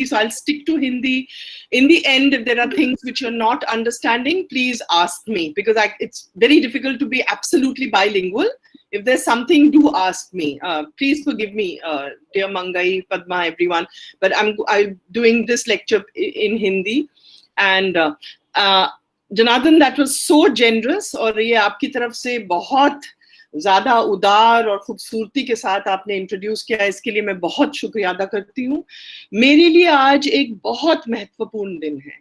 so I'll stick to Hindi. In the end, if there are things which you're not understanding, please ask me, because it's very difficult to be absolutely bilingual. If there's something, do ask me. Please forgive me, dear Mangai, Padma, everyone, but I'm doing this lecture in Hindi. And Janardhan, that was so generous, और ये आपकी तरफ से बहुत ज्यादा उदार और खूबसूरती के साथ आपने इंट्रोड्यूस किया, इसके लिए मैं बहुत शुक्रिया अदा करती हूँ। मेरे लिए आज एक बहुत महत्वपूर्ण दिन है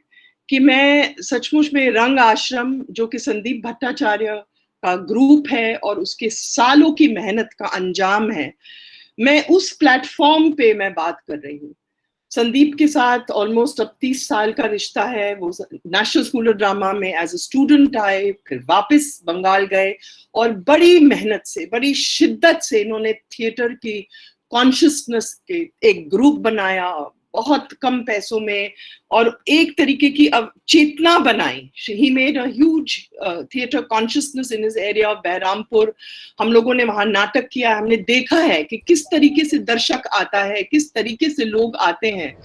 कि मैं सचमुच में रंग आश्रम, जो कि संदीप भट्टाचार्य का ग्रुप है और उसके सालों की मेहनत का अंजाम है, मैं उस प्लेटफॉर्म पे मैं बात कर रही हूँ। संदीप के साथ ऑलमोस्ट अब 30 साल का रिश्ता है। वो नेशनल स्कूल ऑफ ड्रामा में एज अ स्टूडेंट आए, फिर वापस बंगाल गए और बड़ी मेहनत से, बड़ी शिद्दत से इन्होंने थिएटर की कॉन्शियसनेस के एक ग्रुप बनाया, बहुत कम पैसों में, और एक तरीके की चेतना बनाई। He made a huge theatre consciousness in his area of Berhampur. हम लोगों ने वहां नाटक किया, हमने देखा है कि किस तरीके से दर्शक आता है, किस तरीके से लोग आते हैं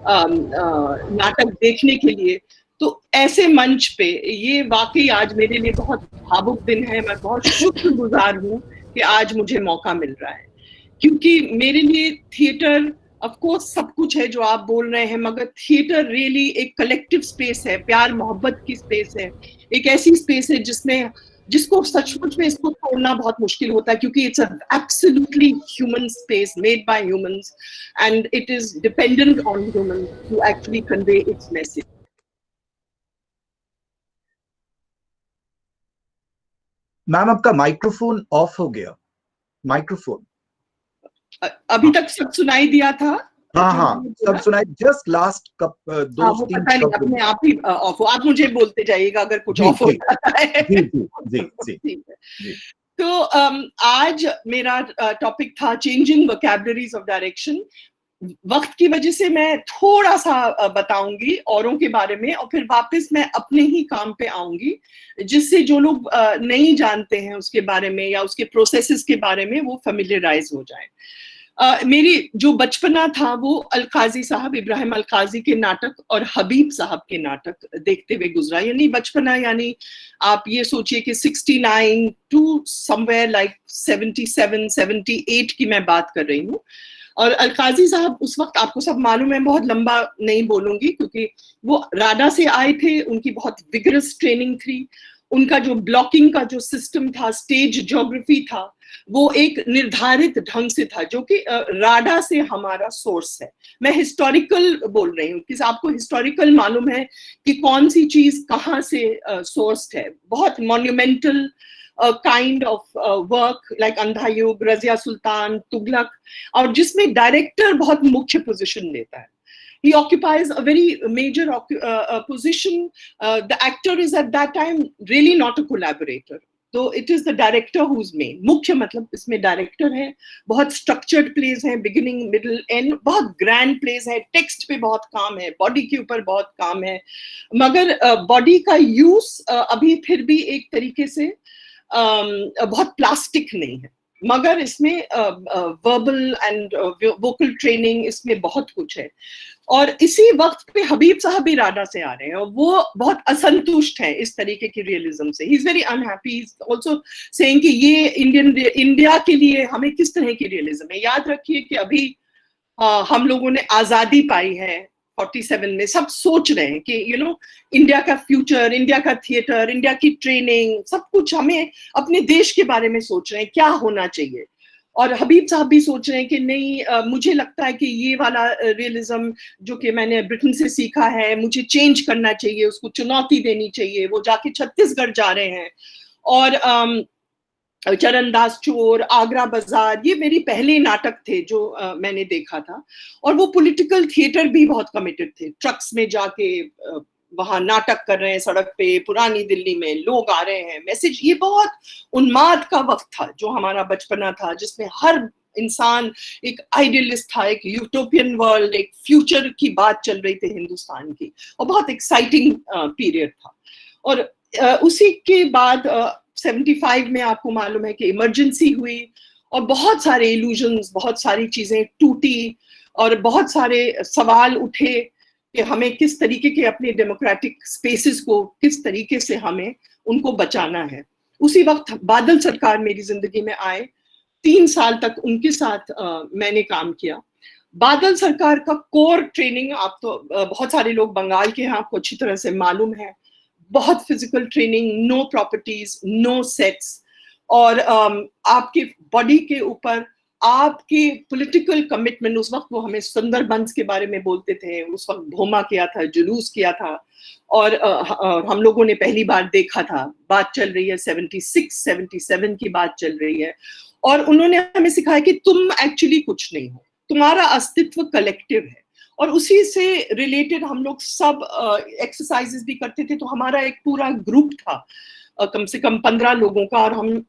नाटक देखने के लिए। तो ऐसे मंच पे ये वाकई आज मेरे लिए बहुत भावुक दिन है। मैं बहुत शुक्रगुजार हूँ कि आज मुझे मौका मिल रहा है, क्योंकि मेरे लिए थिएटर ऑफ कोर्स सब कुछ है जो आप बोल रहे हैं, मगर थिएटर रियली एक कलेक्टिव स्पेस है, प्यार मोहब्बत की स्पेस है, एक ऐसी स्पेस है जिसको सचमुच में इसको तोड़ना बहुत मुश्किल होता है, क्योंकि it's absolutely human space made by humans and it is dependent on humans to actually convey its message. Ma'am आपका माइक्रोफोन ऑफ हो गया। माइक्रोफोन अभी तक सब सुनाई दिया था? हाँ, सब सुनाई, जस्ट लास्ट कप 2-3 पता नहीं अपने आप ही ऑफ हो। आप मुझे बोलते जाइएगा अगर कुछ ऑफ हो जाता है। जी। तो आज मेरा टॉपिक था चेंजिंग वोकैबुलरीज ऑफ डायरेक्शन। वक्त की वजह से मैं थोड़ा सा बताऊंगी औरों के बारे में, और फिर वापस मैं अपने ही काम पे आऊंगी, जिससे जो लोग नहीं जानते हैं उसके बारे में या उसके प्रोसेसेस के बारे में वो फेमिलियराइज हो जाए। मेरी जो बचपना था वो अलकाजी साहब, इब्राहिम अलकाजी के नाटक और हबीब साहब के नाटक देखते हुए गुजरा। यानी बचपना, यानी आप ये सोचिए कि 69 टू समवेयर लाइक 77-78 की मैं बात कर रही हूँ। और अलकाजी साहब उस वक्त, आपको सब मालूम है, बहुत लंबा नहीं बोलूंगी क्योंकि वो राडा से आए थे, उनकी बहुत विगरस ट्रेनिंग थी, उनका जो ब्लॉकिंग का जो सिस्टम था, स्टेज ज्योग्राफी था, वो एक निर्धारित ढंग से था, जो कि राडा से हमारा सोर्स है। मैं हिस्टोरिकल बोल रही हूँ कि आपको हिस्टोरिकल मालूम है कि कौन सी चीज कहाँ से सोर्स्ड है। बहुत monumental kind of work like अंधा युग, रजिया सुल्तान, तुगलक, और जिसमें डायरेक्टर बहुत मुख्य पोजीशन लेता है। He occupies a very major position. The actor is at that time really not a collaborator. So it is the director who's main. मुख्य मतलब इसमें डायरेक्टर है। बहुत स्ट्रक्चर्ड प्लेस है, बिगिनिंग मिडिल एंड, बहुत ग्रैंड प्लेस है, text पे बहुत काम है, बॉडी के ऊपर बहुत काम है, मगर बॉडी का यूज अभी फिर भी एक तरीके से बहुत प्लास्टिक नहीं है, मगर इसमें वर्बल एंड वोकल ट्रेनिंग, इसमें बहुत कुछ है। और इसी वक्त पे हबीब साहब भी राडा से आ रहे हैं और वो बहुत असंतुष्ट हैं इस तरीके की रियलिज्म से। He is very unhappy, he is also saying कि ये इंडिया के लिए हमें किस तरह की रियलिज्म है। याद रखिए कि अभी हम लोगों ने आजादी पाई है 47 में, सब सोच रहे हैं कि इंडिया का फ्यूचर, इंडिया का थिएटर, इंडिया की ट्रेनिंग, सब कुछ हमें अपने देश के बारे में सोच रहे हैं क्या होना चाहिए। और हबीब साहब भी सोच रहे हैं कि नहीं, मुझे लगता है कि ये वाला रियलिज्म जो कि मैंने ब्रिटेन से सीखा है, मुझे चेंज करना चाहिए, उसको चुनौती देनी चाहिए। वो जाके छत्तीसगढ़ जा रहे हैं और चरणदास चोर, आगरा बाजार, ये मेरे पहले नाटक थे जो मैंने देखा था। और वो पॉलिटिकल थिएटर भी बहुत कमिटेड थे, ट्रक्स में जाके वहां नाटक कर रहे हैं, सड़क पे पुरानी दिल्ली में लोग आ रहे हैं, मैसेज। ये बहुत उन्माद का वक्त था जो हमारा बचपना था, जिसमें हर इंसान एक आइडियलिस्ट था, एक यूटोपियन वर्ल्ड, एक फ्यूचर की बात चल रही थी हिंदुस्तान की, और बहुत एक्साइटिंग पीरियड था। और उसी के बाद 75 में आपको मालूम है कि इमरजेंसी हुई और बहुत सारे इल्यूजन्स, बहुत सारी चीजें टूटी। और बहुत सारे सवाल उठे कि हमें किस तरीके के अपने डेमोक्रेटिक स्पेसेस को किस तरीके से हमें उनको बचाना है। उसी वक्त बादल सरकार मेरी जिंदगी में आए, 3 साल तक उनके साथ मैंने काम किया। बादल सरकार का कोर ट्रेनिंग, आप तो बहुत सारे लोग बंगाल के हैं, आपको अच्छी तरह से मालूम है, बहुत physical training, no properties, no sets, और आपके बॉडी के ऊपर आपके पॉलिटिकल कमिटमेंट। उस वक्त वो हमें सुंदरबंस के बारे में बोलते थे, उस वक्त भोमा किया था, जुलूस किया था, और हम लोगों ने पहली बार देखा था। बात चल रही है 76, 77 की बात चल रही है, और उन्होंने हमें सिखाया कि तुम एक्चुअली कुछ नहीं हो, तुम्हारा अस्तित्व कलेक्टिव है। और उसी से रिलेटेड हम लोग सब एक्सरसाइजेस भी करते थे। तो हमारा एक पूरा ग्रुप था, कम से कम 15 लोगों का, और हम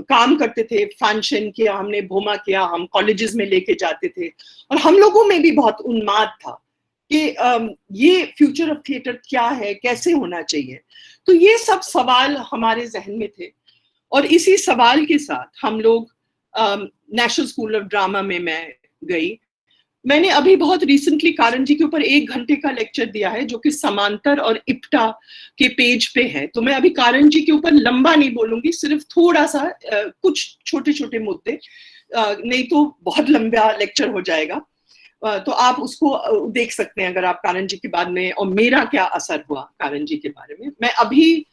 काम करते थे। फंक्शन किया हमने, भोमा किया, हम कॉलेजेस में लेके जाते थे, और हम लोगों में भी बहुत उन्माद था कि ये फ्यूचर ऑफ थिएटर क्या है, कैसे होना चाहिए। तो ये सब सवाल हमारे जहन में थे, और इसी सवाल के साथ हम लोग नेशनल स्कूल ऑफ ड्रामा में मैं गई। मैंने अभी बहुत रिसेंटली कारन जी के ऊपर 1 घंटे का लेक्चर दिया है, जो कि समांतर और इप्टा के पेज पे है। तो मैं अभी कारन जी के ऊपर लंबा नहीं बोलूंगी, सिर्फ थोड़ा सा कुछ छोटे छोटे मुद्दे, नहीं तो बहुत लंबा लेक्चर हो जाएगा। तो आप उसको देख सकते हैं अगर आप कारन जी के बाद में, और मेरा क्या असर हुआ कारन जी के बारे में। मैं अभी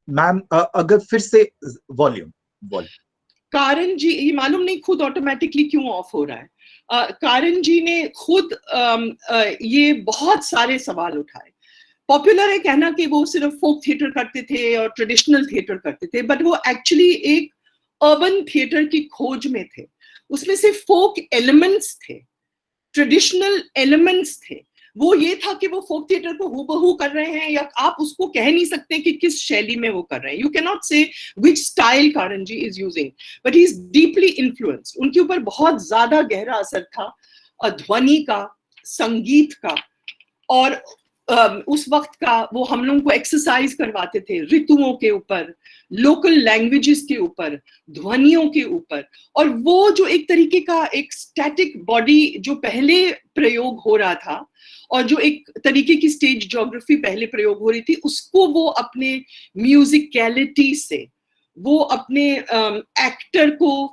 मैम अगर फिर से वॉल्यूम कारन जी, ये मालूम नहीं खुद ऑटोमेटिकली क्यों ऑफ हो रहा है। कारन जी ने खुद ये बहुत सारे सवाल उठाए। पॉपुलर है कहना कि वो सिर्फ फोक थिएटर करते थे और ट्रेडिशनल थिएटर करते थे, बट वो एक्चुअली एक अर्बन थिएटर की खोज में थे। उसमें से फोक एलिमेंट्स थे, ट्रेडिशनल एलिमेंट्स थे। वो ये था कि वो फोक थिएटर को हूबहू कर रहे हैं, या आप उसको कह नहीं सकते कि किस शैली में वो कर रहे हैं। यू कैन नॉट से which style Karan ji is using, but he is deeply influenced. उनके ऊपर बहुत ज्यादा गहरा असर था ध्वनि का, संगीत का, और उस वक्त का वो हम लोगों को एक्सरसाइज करवाते थे ऋतुओं के ऊपर, लोकल लैंग्वेजेस के ऊपर, ध्वनियों के ऊपर। और वो जो एक तरीके का एक स्टैटिक बॉडी जो पहले प्रयोग हो रहा था, और जो एक तरीके की स्टेज ज्योग्राफी पहले प्रयोग हो रही थी, उसको वो अपने म्यूजिकलिटी से, वो अपने एक्टर को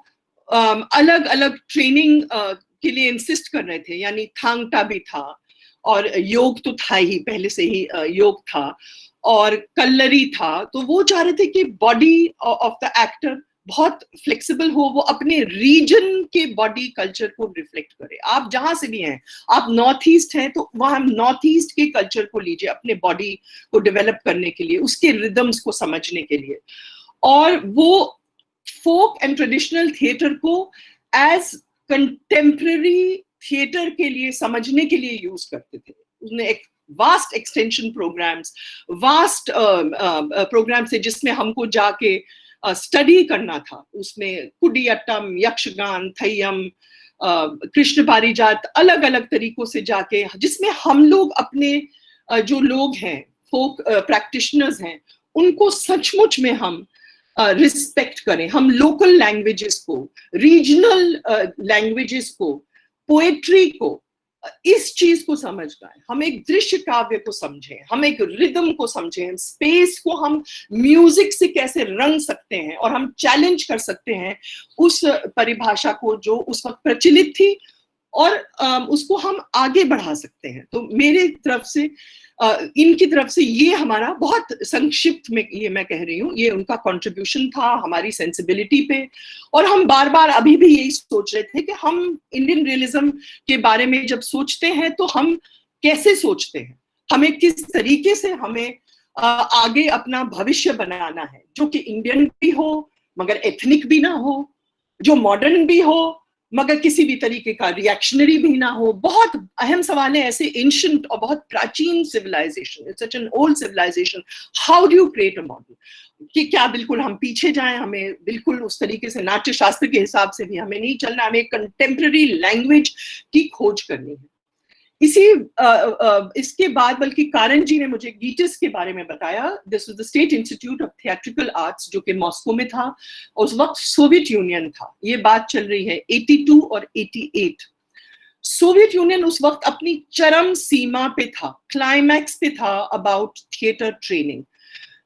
अलग अलग ट्रेनिंग के लिए इंसिस्ट कर रहे थे। यानी थांगटा भी था, और योग तो था ही, पहले से ही योग था, और कल्लरी था। तो वो चाह रहे थे कि बॉडी ऑफ द एक्टर बहुत फ्लेक्सिबल हो, वो अपने रीजन के बॉडी कल्चर को रिफ्लेक्ट करे। आप जहां से भी हैं, आप नॉर्थ ईस्ट हैं तो वहां नॉर्थ ईस्ट के कल्चर को लीजिए अपने बॉडी को डेवलप करने के लिए, उसके रिदम्स को समझने के लिए। और वो फोक एंड ट्रेडिशनल थिएटर को एज कंटेम्पररी थिएटर के लिए समझने के लिए यूज करते थे। उसने एक vast extension programmes, vast programmes है जिसमें हमको जाके स्टडी करना था। उसमें कुडियाट्टम, यक्षगान, थैयम, कृष्ण पारिजात, अलग अलग तरीकों से जाके, जिसमें हम लोग अपने जो लोग हैं, फोक प्रैक्टिशनर्स हैं, उनको सचमुच में हम रिस्पेक्ट करें। हम लोकल लैंग्वेजेस को, रीजनल लैंग्वेजेस को, पोएट्री को, इस चीज को समझ पाए। हम एक दृश्य काव्य को समझें, हम एक रिदम को समझें, स्पेस को हम म्यूजिक से कैसे रंग सकते हैं, और हम चैलेंज कर सकते हैं उस परिभाषा को जो उस वक्त प्रचलित थी, और उसको हम आगे बढ़ा सकते हैं। तो मेरे तरफ से, इनकी तरफ से, ये हमारा बहुत संक्षिप्त में ये मैं कह रही हूँ, ये उनका कंट्रीब्यूशन था हमारी सेंसिबिलिटी पे। और हम बार बार अभी भी यही सोच रहे थे कि हम इंडियन रियलिज्म के बारे में जब सोचते हैं तो हम कैसे सोचते हैं, हमें किस तरीके से हमें आगे अपना भविष्य बनाना है, जो कि इंडियन भी हो मगर एथनिक भी ना हो, जो मॉडर्न भी हो मगर किसी भी तरीके का रिएक्शनरी भी ना हो। बहुत अहम सवाल है ऐसे एंशिएंट और बहुत प्राचीन civilisation, it's such an old civilisation, how do you create a model, कि क्या बिल्कुल हम पीछे जाएं, हमें बिल्कुल उस तरीके से नाट्य शास्त्र के हिसाब से भी हमें नहीं चलना, हमें कंटेम्पररी लैंग्वेज की खोज करनी है। इसके बाद बल्कि कारण जी ने मुझे गीटिस के बारे में बताया। This was the state institute of theatrical arts, जो कि मॉस्को में था, उस वक्त सोवियत यूनियन था। ये बात चल रही है 82 और 88। सोवियत यूनियन उस वक्त अपनी चरम सीमा पे था, क्लाइमैक्स पे था अबाउट थिएटर ट्रेनिंग।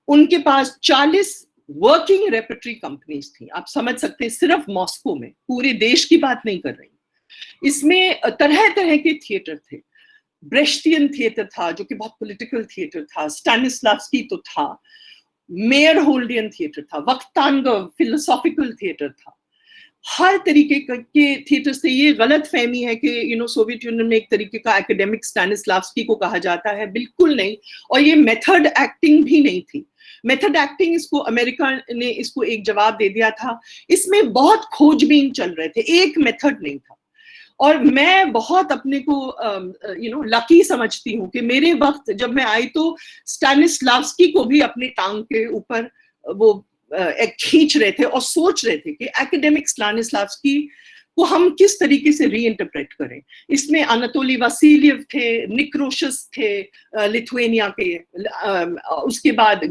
उनके पास 40 वर्किंग रेपर्टरी कंपनीज थी। आप समझ सकते हैं, सिर्फ मॉस्को में, पूरे देश की बात नहीं कर रही। इसमें तरह तरह के थिएटर थे। ब्रेश्तियन थिएटर था जो कि बहुत पॉलिटिकल थिएटर था, स्टैनिस्लावस्की तो था, मेयर होल्डियन थिएटर था, वक्तांग फिलोसॉफिकल थिएटर था, हर तरीके के थिएटर से। ये गलत फहमी है कि सोवियत यूनियन में एक तरीके का एकेडमिक स्टैनिस्लावस्की को कहा जाता है, बिल्कुल नहीं। और ये मेथड एक्टिंग भी नहीं थी। मेथड एक्टिंग, इसको अमेरिका ने इसको एक जवाब दे दिया था। इसमें बहुत खोजबीन चल रहे थे, एक मेथड नहीं था। और मैं बहुत अपने को लकी समझती हूँ कि मेरे वक्त जब मैं आई तो स्टैनिस्लावस्की को भी अपनी टांग के ऊपर वो खींच रहे थे और सोच रहे थे कि एकेडमिक स्टैनिस्लावस्की को हम किस तरीके से रीइंटरप्रेट करें। इसमें अनातोली वासिलियव थे, निक्रोशस थे लिथुआनिया के, उसके बाद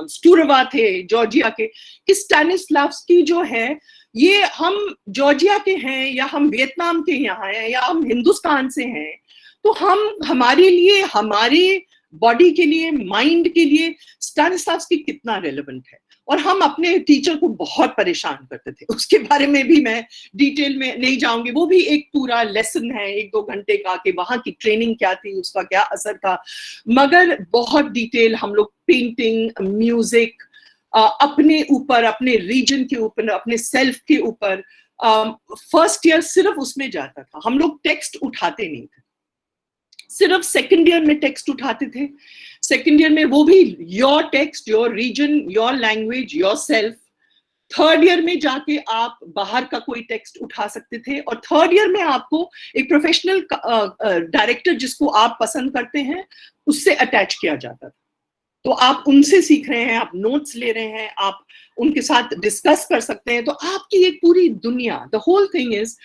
स्टूरवा थे जॉर्जिया के, कि स्टैनिस्लावस्की जो है ये हम जॉर्जिया के हैं या हम वियतनाम के यहाँ हैं या हम हिंदुस्तान से हैं, तो हम हमारे लिए, हमारे बॉडी के लिए, माइंड के लिए स्टैनिस्लावस्की कितना रेलेवेंट है। और हम अपने टीचर को बहुत परेशान करते थे। उसके बारे में भी मैं डिटेल में नहीं जाऊंगी, वो भी एक पूरा लेसन है 1-2 घंटे का कि वहां की ट्रेनिंग क्या थी, उसका क्या असर था। मगर बहुत डिटेल हम लोग पेंटिंग, म्यूजिक, अपने ऊपर, अपने रीजन के ऊपर, अपने सेल्फ के ऊपर, फर्स्ट ईयर सिर्फ उसमें जाता था। हम लोग टेक्स्ट उठाते नहीं थे, सिर्फ सेकंड ईयर में टेक्स्ट उठाते थे। सेकंड ईयर में वो भी your text, your reason, your language, your self. Third year में जाके आप बाहर का कोई टेक्स्ट उठा सकते थे। और थर्ड ईयर में आपको एक प्रोफेशनल डायरेक्टर जिसको आप पसंद करते हैं उससे अटैच किया जाता था। तो आप उनसे सीख रहे हैं, आप नोट्स ले रहे हैं, आप उनके साथ डिस्कस कर सकते हैं। तो आपकी एक पूरी दुनिया, the whole thing is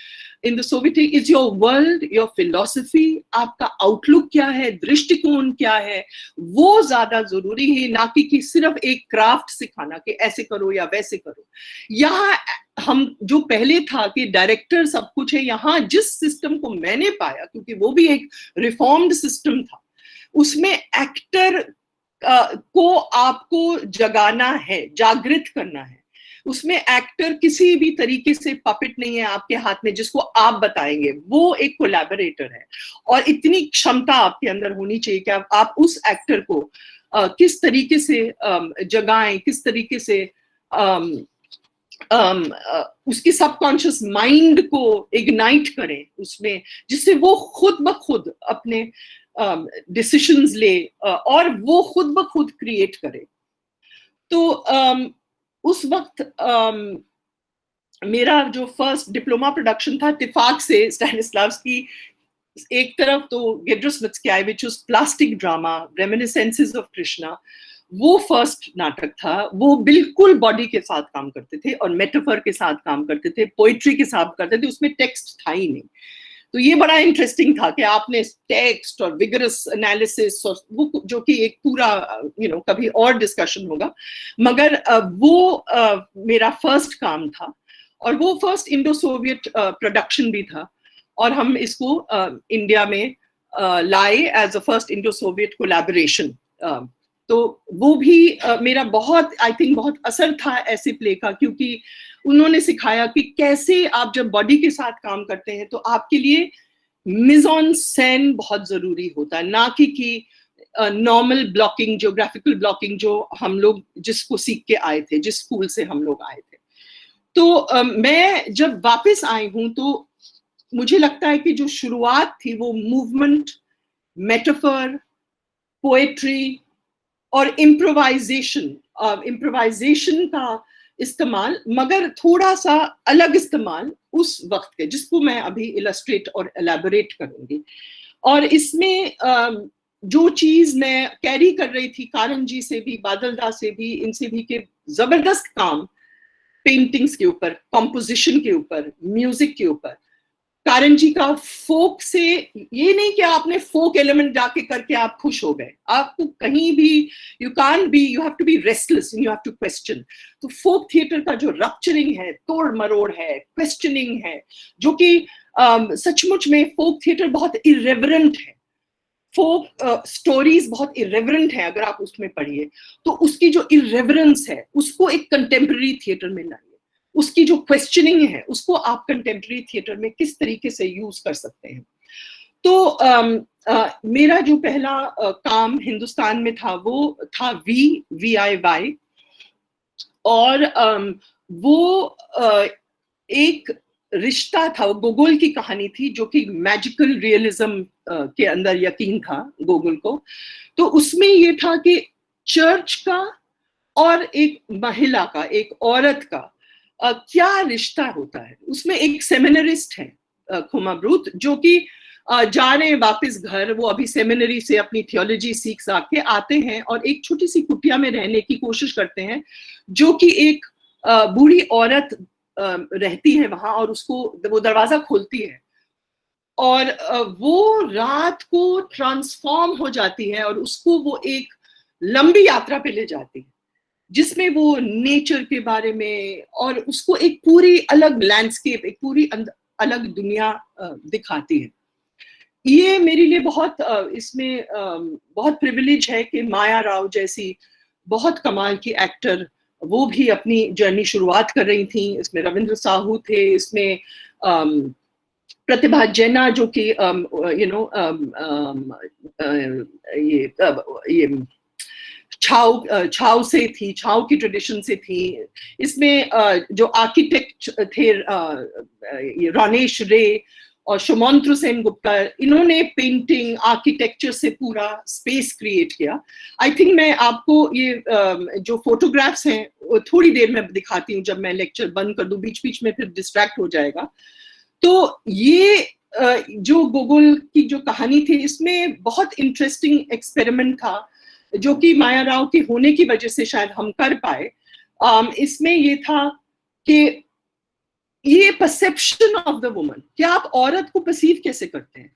in the Soviet is your world, your philosophy, आपका आउटलुक क्या है, दृष्टिकोण क्या है, वो ज्यादा जरूरी है, ना कि सिर्फ एक क्राफ्ट सिखाना कि ऐसे करो या वैसे करो। यहाँ हम जो पहले था कि डायरेक्टर सब कुछ है, यहाँ जिस सिस्टम को मैंने पाया, क्योंकि वो भी एक रिफॉर्म्ड सिस्टम था, उसमें एक्टर को आपको जगाना है, जागृत करना है। उसमें एक्टर किसी भी तरीके से पपेट नहीं है आपके हाथ में जिसको आप बताएंगे, वो एक कोलैबोरेटर है। और इतनी क्षमता आपके अंदर होनी चाहिए कि आप उस एक्टर को किस तरीके से जगाएं, किस तरीके से उसकी सबकॉन्शियस माइंड को इग्नाइट करें उसमें, जिससे वो खुद ब खुद अपने डिसीजंस ले और वो खुद ब खुद क्रिएट करे। तो उस वक्त मेरा जो फर्स्ट डिप्लोमा प्रोडक्शन था इत्तेफाक से स्टैनिस्लावस्की, एक तरफ तो गेड्रुसमित्स्काई which was plastic drama reminiscences of Krishna, वो फर्स्ट नाटक था। वो बिल्कुल बॉडी के साथ काम करते थे और मेटाफर के साथ काम करते थे, पोइट्री के साथ करते थे, उसमें टेक्स्ट था ही नहीं। तो ये बड़ा इंटरेस्टिंग था कि आपने टेक्स्ट और विगरस एनालिसिस और वो जो कि एक पूरा कभी और डिस्कशन होगा, मगर वो मेरा फर्स्ट काम था और वो फर्स्ट इंडो सोवियत प्रोडक्शन भी था। और हम इसको इंडिया में लाए as a first Indo Soviet collaboration. तो वो भी मेरा बहुत, आई थिंक बहुत असर था ऐसे प्ले का, क्योंकि उन्होंने सिखाया कि कैसे आप जब बॉडी के साथ काम करते हैं तो आपके लिए मिज़ ऑन सेन बहुत जरूरी होता है, ना कि नॉर्मल ब्लॉकिंग, जियोग्राफिकल ब्लॉकिंग जो हम लोग जिसको सीख के आए थे, जिस स्कूल से हम लोग आए थे। तो मैं जब वापस आई हूं तो मुझे लगता है कि जो शुरुआत थी वो मूवमेंट, मेटाफर, पोएट्री और इम्प्रोवाइजेशन का इस्तेमाल, मगर थोड़ा सा अलग इस्तेमाल उस वक्त के, जिसको मैं अभी इलस्ट्रेट और एलैबोरेट करूंगी। और इसमें जो चीज मैं कैरी कर रही थी कारण जी से भी, बादल दा से भी, इनसे भी, कि जबरदस्त काम पेंटिंग्स के ऊपर, कॉम्पोजिशन के ऊपर, म्यूजिक के ऊपर, कारंजी का फोक से, ये नहीं कि आपने फोक एलिमेंट जाके करके आप खुश हो गए, आपको कहीं भी you can't be, you have to be restless and you have to question. तो फोक थिएटर का जो रप्चरिंग है, तोड़ मरोड़ है, क्वेश्चनिंग है, जो कि सचमुच में फोक थिएटर बहुत इरेवरेंट है, फोक स्टोरीज बहुत इरेवरेंट है। अगर आप उसमें पढ़िए तो उसकी जो इरेवरेंस है उसको एक कंटेम्प्रेरी थिएटर में लाइए, उसकी जो क्वेश्चनिंग है उसको आप कंटेम्प्रेरी थिएटर में किस तरीके से यूज कर सकते हैं। तो मेरा जो पहला काम हिंदुस्तान में था वो था VIY, और वो एक रिश्ता था, गोगोल की कहानी थी, जो कि मैजिकल रियलिज्म के अंदर यकीन था गोगोल को। तो उसमें ये था कि चर्च का और एक महिला का, एक औरत का क्या रिश्ता होता है। उसमें एक सेमिनरिस्ट है खुमा ब्रूथ, जो कि जा रहे हैं वापस घर, वो अभी सेमिनरी से अपनी थियोलॉजी सीख के आते हैं और एक छोटी सी कुटिया में रहने की कोशिश करते हैं, जो कि एक बूढ़ी औरत रहती है वहां, और उसको वो दरवाजा खोलती है और वो रात को ट्रांसफॉर्म हो जाती है और उसको वो एक लंबी यात्रा पे ले जाती है, जिसमें वो नेचर के बारे में और उसको एक पूरी अलग लैंडस्केप, एक पूरी अलग दुनिया दिखाती है। ये मेरे लिए बहुत इसमें बहुत प्रिविलेज है कि माया राव जैसी बहुत कमाल की एक्टर वो भी अपनी जर्नी शुरुआत कर रही थी। इसमें रविंद्र साहू थे, इसमें प्रतिभा जेना जो कि ये छाव से थी, छाव की ट्रेडिशन से थी। इसमें जो आर्किटेक्ट थे रोनेश रे और शुमंत्र सेन गुप्ता, इन्होंने पेंटिंग आर्किटेक्चर से पूरा स्पेस क्रिएट किया। आई थिंक मैं आपको ये जो फोटोग्राफ्स हैं वो थोड़ी देर में दिखाती हूँ, जब मैं लेक्चर बंद कर दूं, बीच बीच में फिर डिस्ट्रैक्ट हो जाएगा। तो ये जो गोगोल की जो कहानी थी, इसमें बहुत इंटरेस्टिंग एक्सपेरिमेंट था, जो कि माया राव के होने की वजह से शायद हम कर पाए। इसमें ये था कि ये परसेप्शन ऑफ द वुमन, क्या आप औरत को परसीव कैसे करते हैं।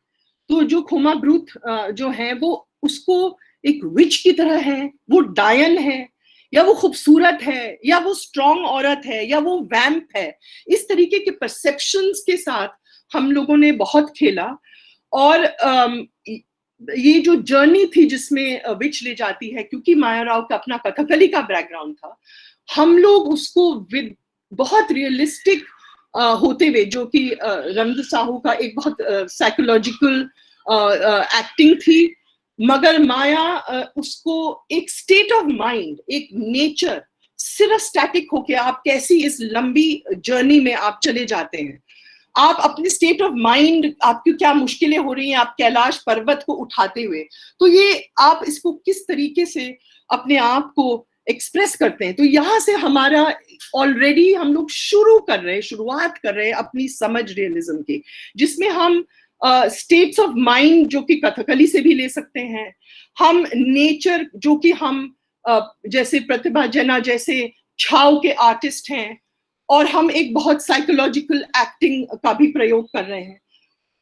तो जो खुमा ब्रूथ जो है वो उसको एक विच की तरह है, वो डायन है, या वो खूबसूरत है, या वो स्ट्रॉन्ग औरत है, या वो वैम्प है। इस तरीके के परसेप्शंस के साथ हम लोगों ने बहुत खेला। और ये जो जर्नी थी जिसमें विच ले जाती है, क्योंकि माया राव का अपना कथकली का बैकग्राउंड था, हम लोग उसको विद बहुत रियलिस्टिक होते हुए, जो कि रविंद्र साहू का एक बहुत साइकोलॉजिकल एक्टिंग थी, मगर माया उसको एक स्टेट ऑफ माइंड, एक नेचर, सिर्फ स्टैटिक होके आप कैसी इस लंबी जर्नी में आप चले जाते हैं, आप अपने स्टेट ऑफ माइंड, आपकी क्या मुश्किलें हो रही हैं आप कैलाश पर्वत को उठाते हुए, तो ये आप इसको किस तरीके से अपने आप को एक्सप्रेस करते हैं। तो यहाँ से हमारा ऑलरेडी हम लोग शुरुआत कर रहे हैं अपनी समझ रियलिज्म की, जिसमें हम स्टेट्स ऑफ माइंड जो कि कथकली से भी ले सकते हैं, हम नेचर जो कि हम जैसे प्रतिभा जेना जैसे छाव के आर्टिस्ट हैं, और हम एक बहुत साइकोलॉजिकल एक्टिंग का भी प्रयोग कर रहे हैं।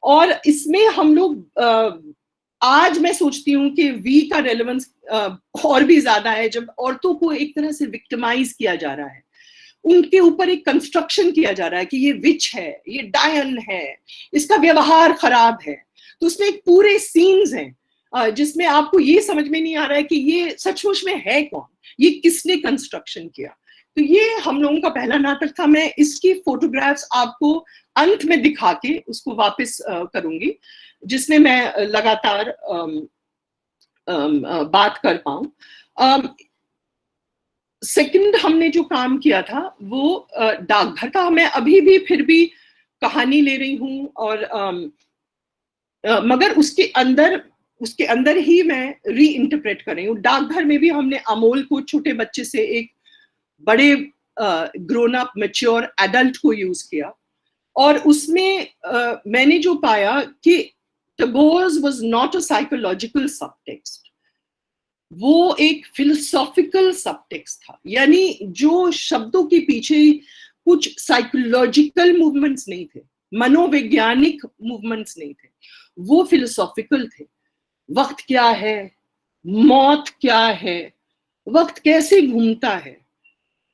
और इसमें हम लोग आज मैं सोचती हूँ कि वी का रेलेवेंस और भी ज्यादा है, जब औरतों को एक तरह से विक्टिमाइज किया जा रहा है, उनके ऊपर एक कंस्ट्रक्शन किया जा रहा है कि ये विच है, ये डायन है, इसका व्यवहार खराब है। तो उसमें एक पूरे सीन्स हैं जिसमें आपको ये समझ में नहीं आ रहा है कि ये सचमुच में है कौन, ये किसने कंस्ट्रक्शन किया। तो ये हम लोगों का पहला नाटक था। मैं इसकी फोटोग्राफ्स आपको अंत में दिखा के उसको वापस करूंगी, जिसमें मैं लगातार बात कर पाऊं। सेकंड हमने जो काम किया था वो डाकघर का। मैं अभी भी फिर भी कहानी ले रही हूं, और मगर उसके अंदर ही मैं री इंटरप्रेट कर रही हूँ। डाकघर में भी हमने अमोल को छोटे बच्चे से एक बड़े ग्रोन अप मैच्योर एडल्ट को यूज किया, और उसमें मैंने जो पाया कि Tagore was not a psychological subtext, वो एक फिलोसॉफिकल सबटेक्स्ट था। यानी जो शब्दों के पीछे कुछ साइकोलॉजिकल मूवमेंट्स नहीं थे, मनोवैज्ञानिक मूवमेंट्स नहीं थे, वो फिलोसॉफिकल थे। वक्त क्या है, मौत क्या है, वक्त कैसे घूमता है,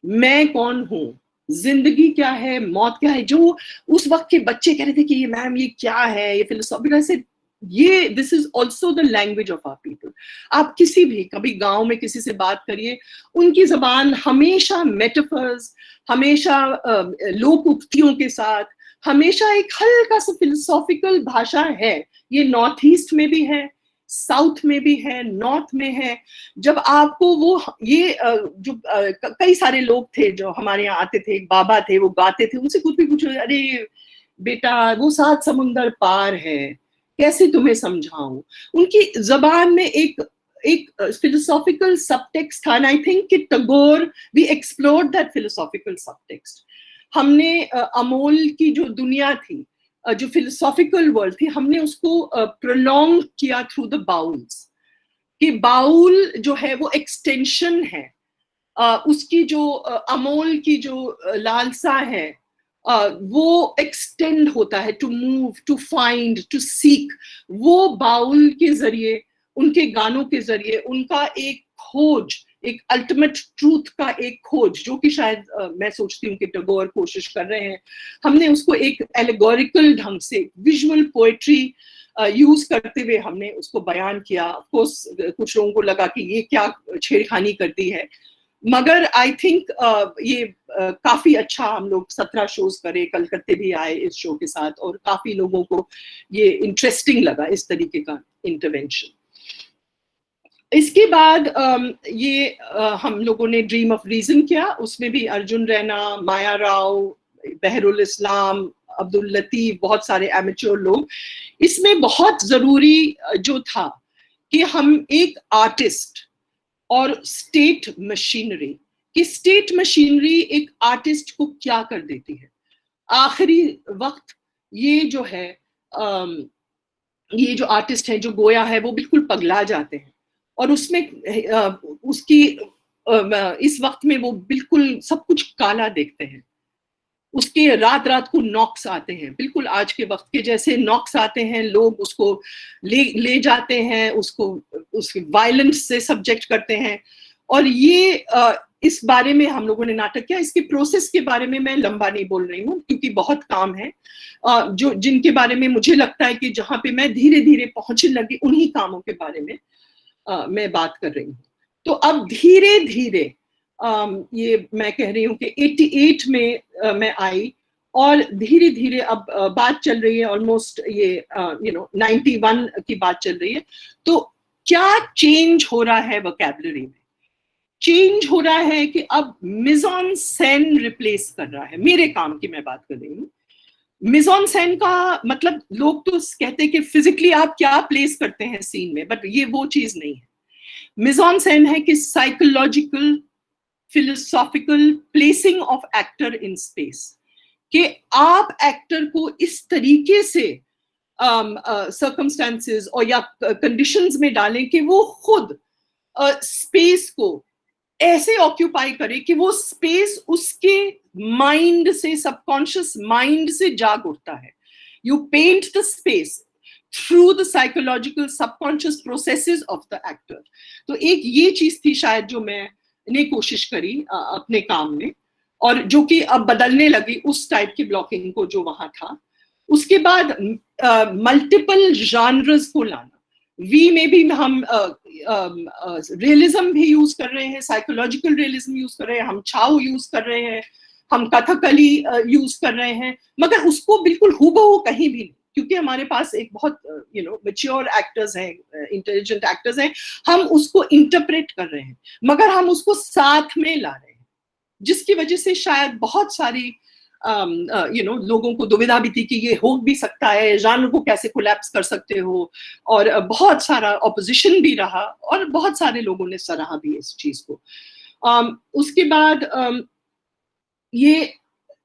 मैं कौन हूं, जिंदगी क्या है, मौत क्या है। जो उस वक्त के बच्चे कह रहे थे कि ये मैम ये क्या है, ये फिलोसॉफिकल से, ये this is also the language of our people. आप किसी भी कभी गांव में किसी से बात करिए, उनकी जबान हमेशा मेटाफर्स, हमेशा लोक उक्तियों के साथ, हमेशा एक हल्का सा फिलोसॉफिकल भाषा है। ये नॉर्थ ईस्ट में भी है, साउथ में भी है, नॉर्थ में है। जब आपको वो ये जो कई सारे लोग थे जो हमारे यहाँ आते थे, एक बाबा थे, वो गाते थे, उनसे कुछ भी पूछो, अरे बेटा वो 7 समुंदर पार है, कैसे तुम्हें समझाऊं। उनकी जबान में एक फिलोसॉफिकल सबटेक्स्ट था, एंड आई थिंक कि Tagore we explored that philosophical subtext. हमने अमोल की जो दुनिया थी, जो फिलोसॉफिकल वर्ल्ड थी, हमने उसको प्रोलॉन्ग किया थ्रू द बाउल्स। कि बाउल जो है वो एक्सटेंशन है, उसकी जो अमोल की जो लालसा है, वो एक्सटेंड होता है, to move, to find, to seek. वो बाउल के जरिए, उनके गानों के जरिए, उनका एक खोज, एक अल्टीमेट ट्रूथ का एक खोज, जो कि शायद मैं सोचती हूँ कि टैगोर कोशिश कर रहे हैं। हमने उसको एक एलिगोरिकल ढंग से, विजुअल पोएट्री यूज करते हुए हमने उसको बयान किया। ऑफ कोर्स कुछ लोगों को लगा कि ये क्या छेड़खानी कर दी है, मगर आई थिंक ये काफी अच्छा, हम लोग 17 शोज करे, कलकत्ते भी आए इस शो के साथ, और काफी लोगों को ये इंटरेस्टिंग लगा इस तरीके का इंटरवेंशन। इसके बाद ये हम लोगों ने ड्रीम ऑफ रीजन किया, उसमें भी अर्जुन रैना, माया राव, बहरुल इस्लाम, अब्दुल लतीफ, बहुत सारे एमेच्योर लोग। इसमें बहुत जरूरी जो था कि हम एक आर्टिस्ट और स्टेट मशीनरी, कि स्टेट मशीनरी एक आर्टिस्ट को क्या कर देती है। आखिरी वक्त ये जो है, ये जो आर्टिस्ट है, जो गोया है, वो बिल्कुल पगला जाते हैं, और उसमें उसकी इस वक्त में वो बिल्कुल सब कुछ काला देखते हैं। उसके रात रात को नॉक्स आते हैं, बिल्कुल आज के वक्त के जैसे नॉक्स आते हैं, लोग उसको ले जाते हैं, उसको उसके वायलेंस से सब्जेक्ट करते हैं। और ये इस बारे में हम लोगों ने नाटक किया। इसके प्रोसेस के बारे में मैं लंबा नहीं बोल रही हूँ, क्योंकि बहुत काम है, जो जिनके बारे में मुझे लगता है कि जहाँ पे मैं धीरे धीरे पहुंचने लगी, उन्हीं कामों के बारे में मैं बात कर रही हूँ। तो अब धीरे धीरे ये मैं कह रही हूँ कि 88 में मैं आई, और धीरे धीरे अब बात चल रही है ऑलमोस्ट ये 91 की बात चल रही है। तो क्या चेंज हो रहा है वोकैबुलरी में? चेंज हो रहा है कि अब मिज़ॉन सेन रिप्लेस कर रहा है। मेरे काम की मैं बात कर रही हूँ। मिज़ॉन सेन का मतलब, लोग तो कहते हैं कि फिजिकली आप क्या प्लेस करते हैं सीन में, बट ये वो चीज नहीं है। मिज़ॉन सेन है कि psychological, philosophical placing of actor in space, कि आप एक्टर को इस तरीके से सर्कमस्टेंसेस और या कंडीशंस में डालें कि वो खुद स्पेस को ऐसे ऑक्यूपाई करे कि वो स्पेस उसके माइंड से, सबकॉन्शियस माइंड से जाग उठता है। You paint the space through the psychological subconscious processes of the actor. तो एक ये चीज थी शायद जो मैंने कोशिश करी अपने काम में, और जो कि अब बदलने लगी उस टाइप की ब्लॉकिंग को जो वहां था। उसके बाद मल्टीपल जॉनर्स को लाना। वी में भी हम रियलिज्म भी यूज कर रहे हैं, साइकोलॉजिकल रियलिज्म यूज कर रहे हैं, हम छाओ यूज कर रहे हैं, हम कथकली यूज कर रहे हैं, मगर उसको बिल्कुल हूबहू कहीं भी नहीं, क्योंकि हमारे पास एक बहुत मैच्योर एक्टर्स हैं, इंटेलिजेंट एक्टर्स हैं। हम उसको इंटरप्रेट कर रहे हैं, मगर हम उसको साथ में ला रहे हैं, जिसकी वजह से शायद बहुत सारी लोगों को दुविधा भी थी कि ये हो भी सकता है, जानर को कैसे कोलैप्स कर सकते हो, और बहुत सारा ऑपोजिशन भी रहा, और बहुत सारे लोगों ने सराहा भी इस चीज को। उसके बाद ये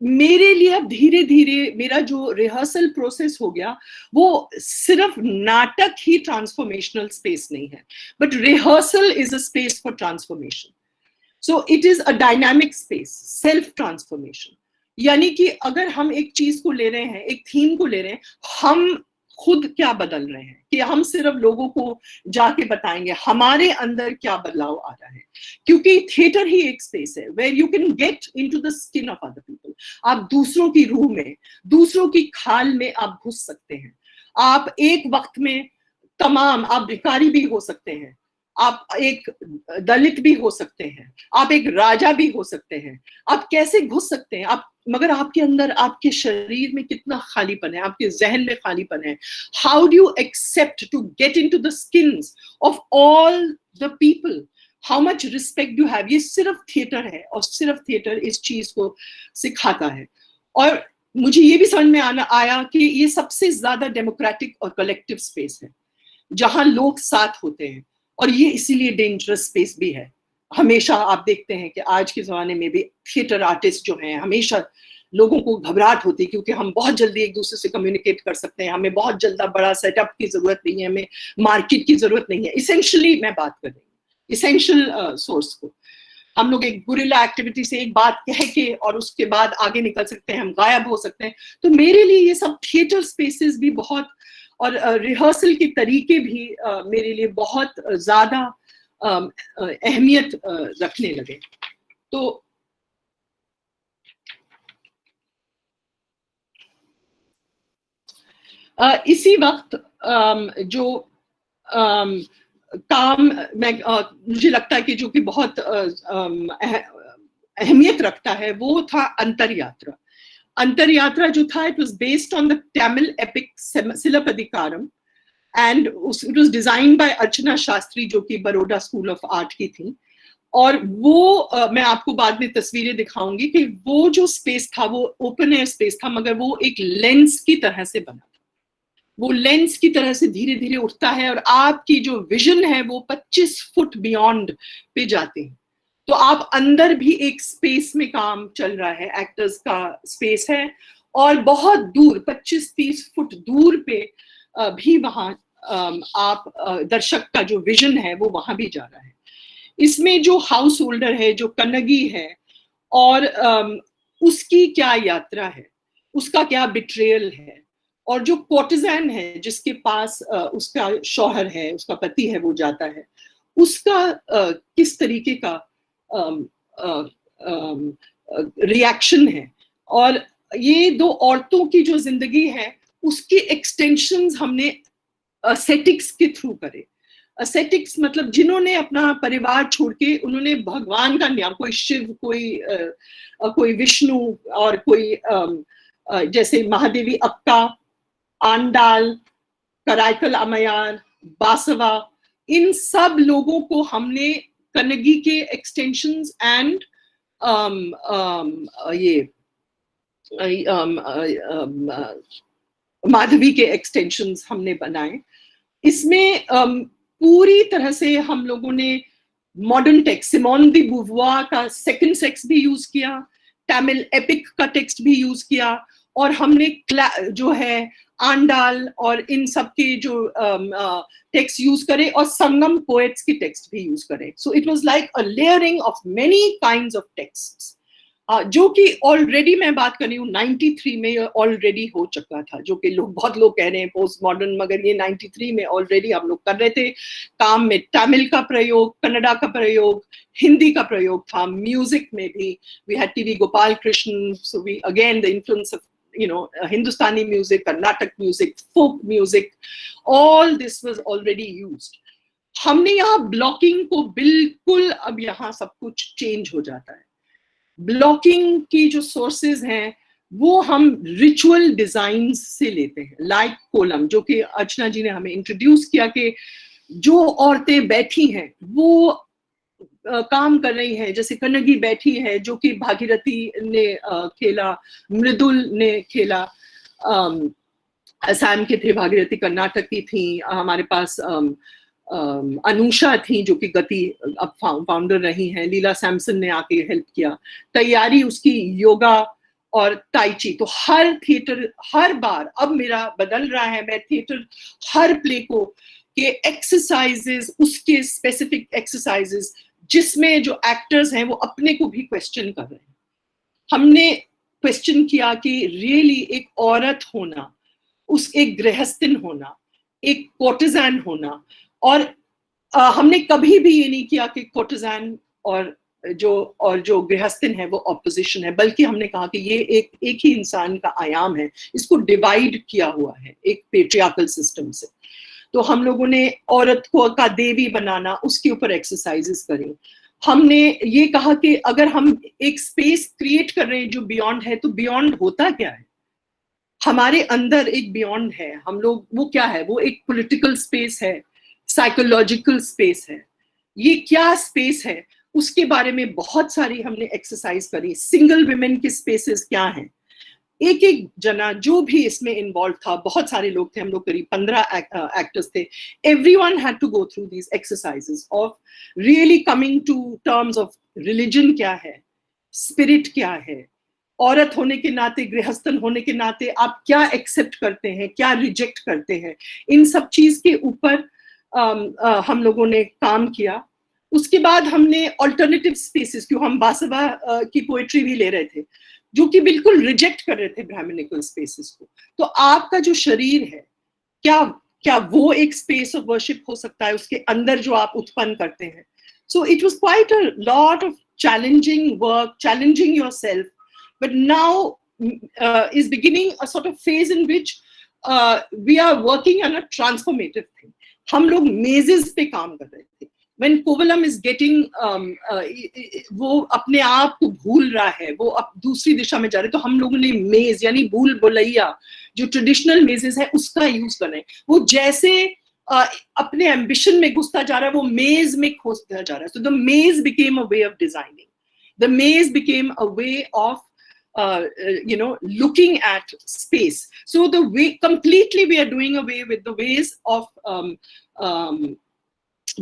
मेरे लिए अब धीरे धीरे मेरा जो रिहर्सल प्रोसेस हो गया, वो सिर्फ नाटक ही ट्रांसफॉर्मेशनल स्पेस नहीं है, but rehearsal is a space for transformation. So it is a dynamic space, self-transformation. यानी कि अगर हम एक चीज को ले रहे हैं, एक थीम को ले रहे हैं, हम खुद क्या बदल रहे हैं, कि हम सिर्फ लोगों को जाके बताएंगे, हमारे अंदर क्या बदलाव आ रहा है। क्योंकि थिएटर ही एक स्पेस है where you can get into the skin of other people. आप दूसरों की रूह में, दूसरों की खाल में आप घुस सकते हैं। आप एक वक्त में तमाम, आप भिखारी भी हो सकते हैं, आप एक दलित भी हो सकते हैं, आप एक राजा भी हो सकते हैं। आप कैसे घुस सकते हैं आप, मगर आपके अंदर, आपके शरीर में कितना खालीपन है, आपके जहन में खालीपन है। How do you accept to get into the skins of all the people? How much respect do have? ये सिर्फ थिएटर है, और सिर्फ थिएटर इस चीज को सिखाता है। और मुझे ये भी समझ में आया कि ये सबसे ज्यादा डेमोक्रेटिक और कलेक्टिव स्पेस है, जहां लोग साथ होते हैं। और ये इसीलिए डेंजरस स्पेस भी है। हमेशा आप देखते हैं कि आज के जमाने में भी थिएटर आर्टिस्ट जो हैं, हमेशा लोगों को घबराहट होती है, क्योंकि हम बहुत जल्दी एक दूसरे से कम्युनिकेट कर सकते हैं, हमें बहुत जल्दी बड़ा सेटअप की जरूरत नहीं है, हमें मार्केट की जरूरत नहीं है। इसेंशियली मैं बात कर रही हूँ इसेंशियल सोर्स को। हम लोग एक गुरिल्ला एक्टिविटी से एक बात कह के और उसके बाद आगे निकल सकते हैं, हम गायब हो सकते हैं। तो मेरे लिए ये सब थिएटर स्पेसेस भी बहुत, और रिहर्सल के तरीके भी मेरे लिए बहुत ज्यादा अहमियत रखने लगे। तो इसी वक्त जो काम मैं मुझे लगता है कि जो कि बहुत अहमियत रखता है, वो था अंतरयात्रा। अंतरयात्रा जो था, it was based on the Tamil epic Silappatikaram, and it was designed by Archana Shastri, जो कि बड़ौदा स्कूल ऑफ आर्ट की थी। और वो मैं आपको बाद में तस्वीरें दिखाऊंगी कि वो जो स्पेस था वो ओपन एयर स्पेस था, मगर वो एक लेंस की तरह से बना था। वो लेंस की तरह से धीरे धीरे उठता है, और आपकी जो विजन है वो 25 फुट बियॉन्ड पे जाते हैं। तो आप अंदर भी एक स्पेस में काम चल रहा है, एक्टर्स का स्पेस है, और बहुत दूर 25-30 फुट दूर पे भी वहां आप दर्शक का जो विजन है वो वहां भी जा रहा है। इसमें जो हाउस होल्डर है, जो कन्नगी है, और उसकी क्या यात्रा है, उसका क्या बिट्रेयल है, और जो कोर्टिजन है जिसके पास उसका शौहर है, उसका पति है, वो जाता है, उसका किस तरीके का रिएक्शन है। और ये दो औरतों की जो जिंदगी है उसकी एक्सटेंशंस हमने असेटिक्स के थ्रू करे। असेटिक्स मतलब जिन्होंने अपना परिवार छोड़ के उन्होंने भगवान का नाम, कोई शिव, कोई विष्णु, और कोई जैसे महादेवी अक्का, आंडाल, कराइकल अमयार, बासवा, इन सब लोगों को हमने कन्नगी के एक्सटेंशंस एंड ये माधवी के एक्सटेंशंस हमने बनाए। इसमें पूरी तरह से हम लोगों ने मॉडर्न टेक्स्ट, सिमोन दी बुवॉर का सेकंड सेक्स भी यूज किया, तमिल एपिक का टेक्स्ट भी यूज किया, और हमने जो है आंडाल और इन सब के जो टेक्स्ट यूज करे, और संगम पोएट्स के टेक्स्ट भी यूज करे। सो it was like a layering of many kinds of texts, जो कि ऑलरेडी मैं बात कर रही हूँ 93 में ऑलरेडी हो चुका था, जो कि बहुत लोग कह रहे हैं पोस्ट मॉडर्न, मगर ये 93 में ऑलरेडी हम लोग कर रहे थे काम में। तमिल का प्रयोग, कन्नड़ा का प्रयोग, हिंदी का प्रयोग था, म्यूजिक में भी we had T V Gopal Krishna, so we again the influence of Hindustani music, Karnataka music, folk music, all this was already used. हमने यहाँ ब्लॉकिंग को बिल्कुल, अब यहाँ सब कुछ चेंज हो जाता है। ब्लॉकिंग की जो सोर्सेज हैं वो हम रिचुअल डिजाइन से लेते हैं, लाइक कोलम, जो कि अर्चना जी ने हमें इंट्रोड्यूस किया कि जो औरतें बैठी हैं वो काम कर रही हैं। जैसे कन्नगी बैठी है, जो कि भागीरथी ने खेला, मृदुल ने खेला, असम के थे भागीरथी, कर्नाटक की थी, हमारे पास अनुषा थी जो कि गति अब फाउंडर रही हैं, लीला सैमसन ने आके हेल्प किया, तैयारी उसकी योगा और ताइची। तो हर थिएटर, हर बार अब मेरा बदल रहा है, मैं थिएटर हर प्ले को के एक्सरसाइजेस, उसके स्पेसिफिक एक्सरसाइजेस जिसमें जो एक्टर्स हैं वो अपने को भी क्वेश्चन कर रहे हैं। हमने क्वेश्चन किया कि रियली एक औरत होना, एक गृहस्थिन होना, एक कोर्टिजान होना, और हमने कभी भी ये नहीं किया कि कोर्टिजान और जो गृहस्थिन है वो ऑपोजिशन है, बल्कि हमने कहा कि ये एक ही इंसान का आयाम है, इसको डिवाइड किया हुआ है एक पेट्रियार्कल सिस्टम से। तो हम लोगों ने औरत को का देवी बनाना, उसके ऊपर एक्सरसाइजेस करें। हमने ये कहा कि अगर हम एक स्पेस क्रिएट कर रहे हैं जो बियॉन्ड है, तो बियॉन्ड होता क्या है? हमारे अंदर एक बियॉन्ड है, हम लोग, वो क्या है? वो एक पॉलिटिकल स्पेस है, साइकोलॉजिकल स्पेस है, ये क्या स्पेस है? उसके बारे में बहुत सारी हमने एक्सरसाइज करी। सिंगल विमेन के स्पेसेस क्या हैं? एक एक जना जो भी इसमें इन्वॉल्व था, बहुत सारे लोग थे, हम लोग करीब 15 एक्टर्स थे। Everyone had to go through these exercises of really coming to terms of religion क्या है, स्पिरिट क्या है, औरत होने के नाते, गृहस्थन होने के नाते आप क्या एक्सेप्ट करते हैं, क्या रिजेक्ट करते हैं। इन सब चीज के ऊपर हम लोगों ने काम किया। उसके बाद हमने अल्टरनेटिव स्पेसेस, क्यों हम बासवा की पोएट्री भी ले रहे थे, जो कि बिल्कुल रिजेक्ट कर रहे थे ब्राह्मणिकल स्पेसेस को। तो आपका जो शरीर है, क्या वो एक स्पेस ऑफ वर्शिप हो सकता है, उसके अंदर जो आप उत्पन्न करते हैं? सो it was quite a lot of challenging work, challenging yourself, but now is beginning a sort of phase in which we are working on a transformative thing. हम लोग मेजेस पे काम कर रहे थे। When Kovalam is getting वो अपने आप को भूल रहा है, वो अब दूसरी दिशा में जा रहे, तो हम लोगों ने मेज यानी भूल भुलैया जो ट्रेडिशनल मेजेस है उसका यूज कर रहे हैं। वो जैसे अपने एम्बिशन में घुसता जा रहा है, वो मेज में खोजता जा रहा है। So the maze became a way of designing. The maze became a way of looking at space. So the way completely we are doing away with the ways of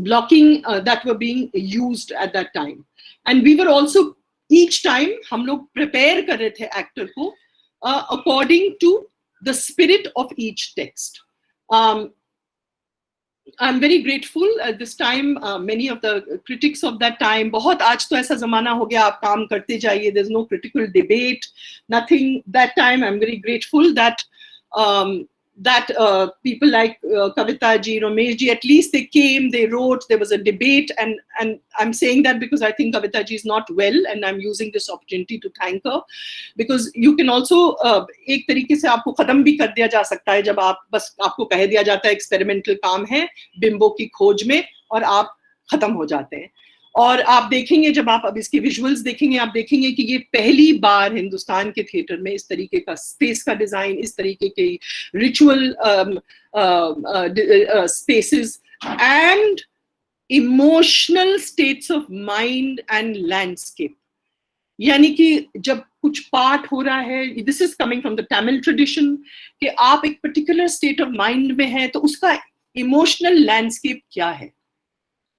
blocking that were being used at that time. And we were also each time हम लोग prepare कर रहे थे actor को according to the spirit of each text. I'm very grateful at this time. Many of the critics of that time, बहुत, आज तो ऐसा जमाना हो गया, आप काम करते जाइए, there's no critical debate, nothing. That time I'm very grateful that people like Kavita ji, Ramesh ji, at least they came, they wrote, there was a debate, and I'm saying that because I think Kavita ji is not well, and I'm using this opportunity to thank her, because you can also एक तरीके से आपको खत्म भी कर दिया जा सकता है जब आप बस आपको कह दिया जाता है एक्सपेरिमेंटल काम है बिंबो की खोज में, और आप खत्म हो जाते हैं। और आप देखेंगे, जब आप अब इसके विजुअल्स देखेंगे, आप देखेंगे कि ये पहली बार हिंदुस्तान के थिएटर में इस तरीके का स्पेस का डिजाइन, इस तरीके के ritual spaces and emotional states of mind and landscape. यानी कि जब कुछ पाठ हो रहा है, this is coming from the Tamil tradition, कि आप एक पर्टिकुलर स्टेट ऑफ माइंड में हैं, तो उसका इमोशनल लैंडस्केप क्या है।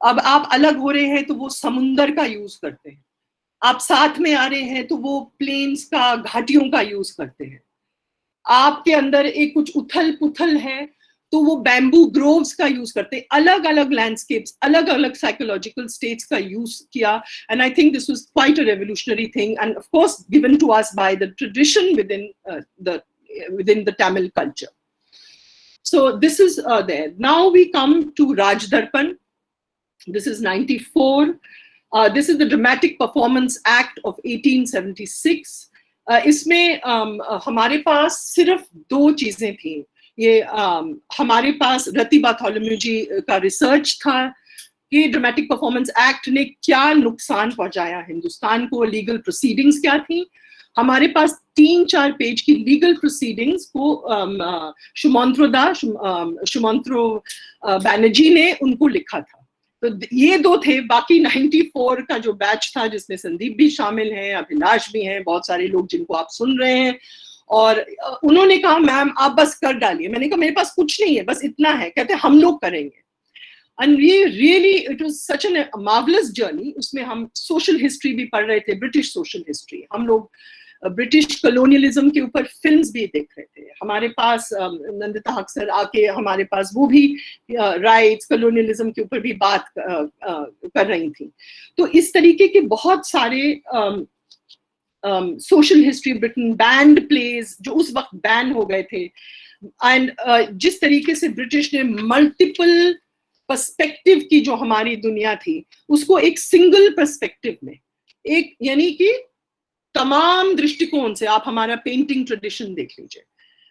अब आप अलग हो रहे हैं तो वो समुंदर का यूज करते हैं, आप साथ में आ रहे हैं तो वो प्लेन्स का, घाटियों का यूज करते हैं, आपके अंदर एक कुछ उथल पुथल है तो वो बैम्बू ग्रोव्स का यूज करते हैं। अलग अलग लैंडस्केप्स, अलग अलग साइकोलॉजिकल स्टेट्स का यूज किया, and I think this was quite a revolutionary thing, and of course given to us by the tradition within the Tamil culture. So this is there. Now we come to Raj Darpan. This is 94. This is the Dramatic Performance Act of 1876. इसमें हमारे पास सिर्फ दो चीजें थी। ये हमारे पास रति Bartholomew जी का research था कि ड्रामेटिक परफॉर्मेंस एक्ट ने क्या नुकसान पहुंचाया हिंदुस्तान को, लीगल प्रोसीडिंग्स क्या थी। हमारे पास 3-4 पेज की लीगल प्रोसीडिंग्स को शुमंत्रो बैनर्जी ने उनको लिखा था। तो ये दो थे। बाकी 94 का जो बैच था जिसमें संदीप भी शामिल हैं, अभिलाष भी हैं, बहुत सारे लोग जिनको आप सुन रहे हैं, और उन्होंने कहा मैम आप बस कर डालिए। मैंने कहा मेरे पास कुछ नहीं है, बस इतना है। कहते हम लोग करेंगे। एंड ये really it was such an marvellous journey. उसमें हम सोशल हिस्ट्री भी पढ़ रहे थे, ब्रिटिश सोशल हिस्ट्री। हम लोग ब्रिटिश कॉलोनियलिज्म के ऊपर फिल्म्स भी देख रहे थे। हमारे पास नंदिता अक्सर आके हमारे पास वो भी राइट्स, कॉलोनियलिज्म के ऊपर भी बात कर रही थी। तो इस तरीके के बहुत सारे social history of Britain, band plays जो उस वक्त बैन हो गए थे, एंड जिस तरीके से ब्रिटिश ने मल्टीपल पर्सपेक्टिव की जो हमारी दुनिया थी उसको एक सिंगल पर्सपेक्टिव में, एक यानी कि तमाम दृष्टिकोण से, आप हमारा पेंटिंग ट्रेडिशन देख लीजिए,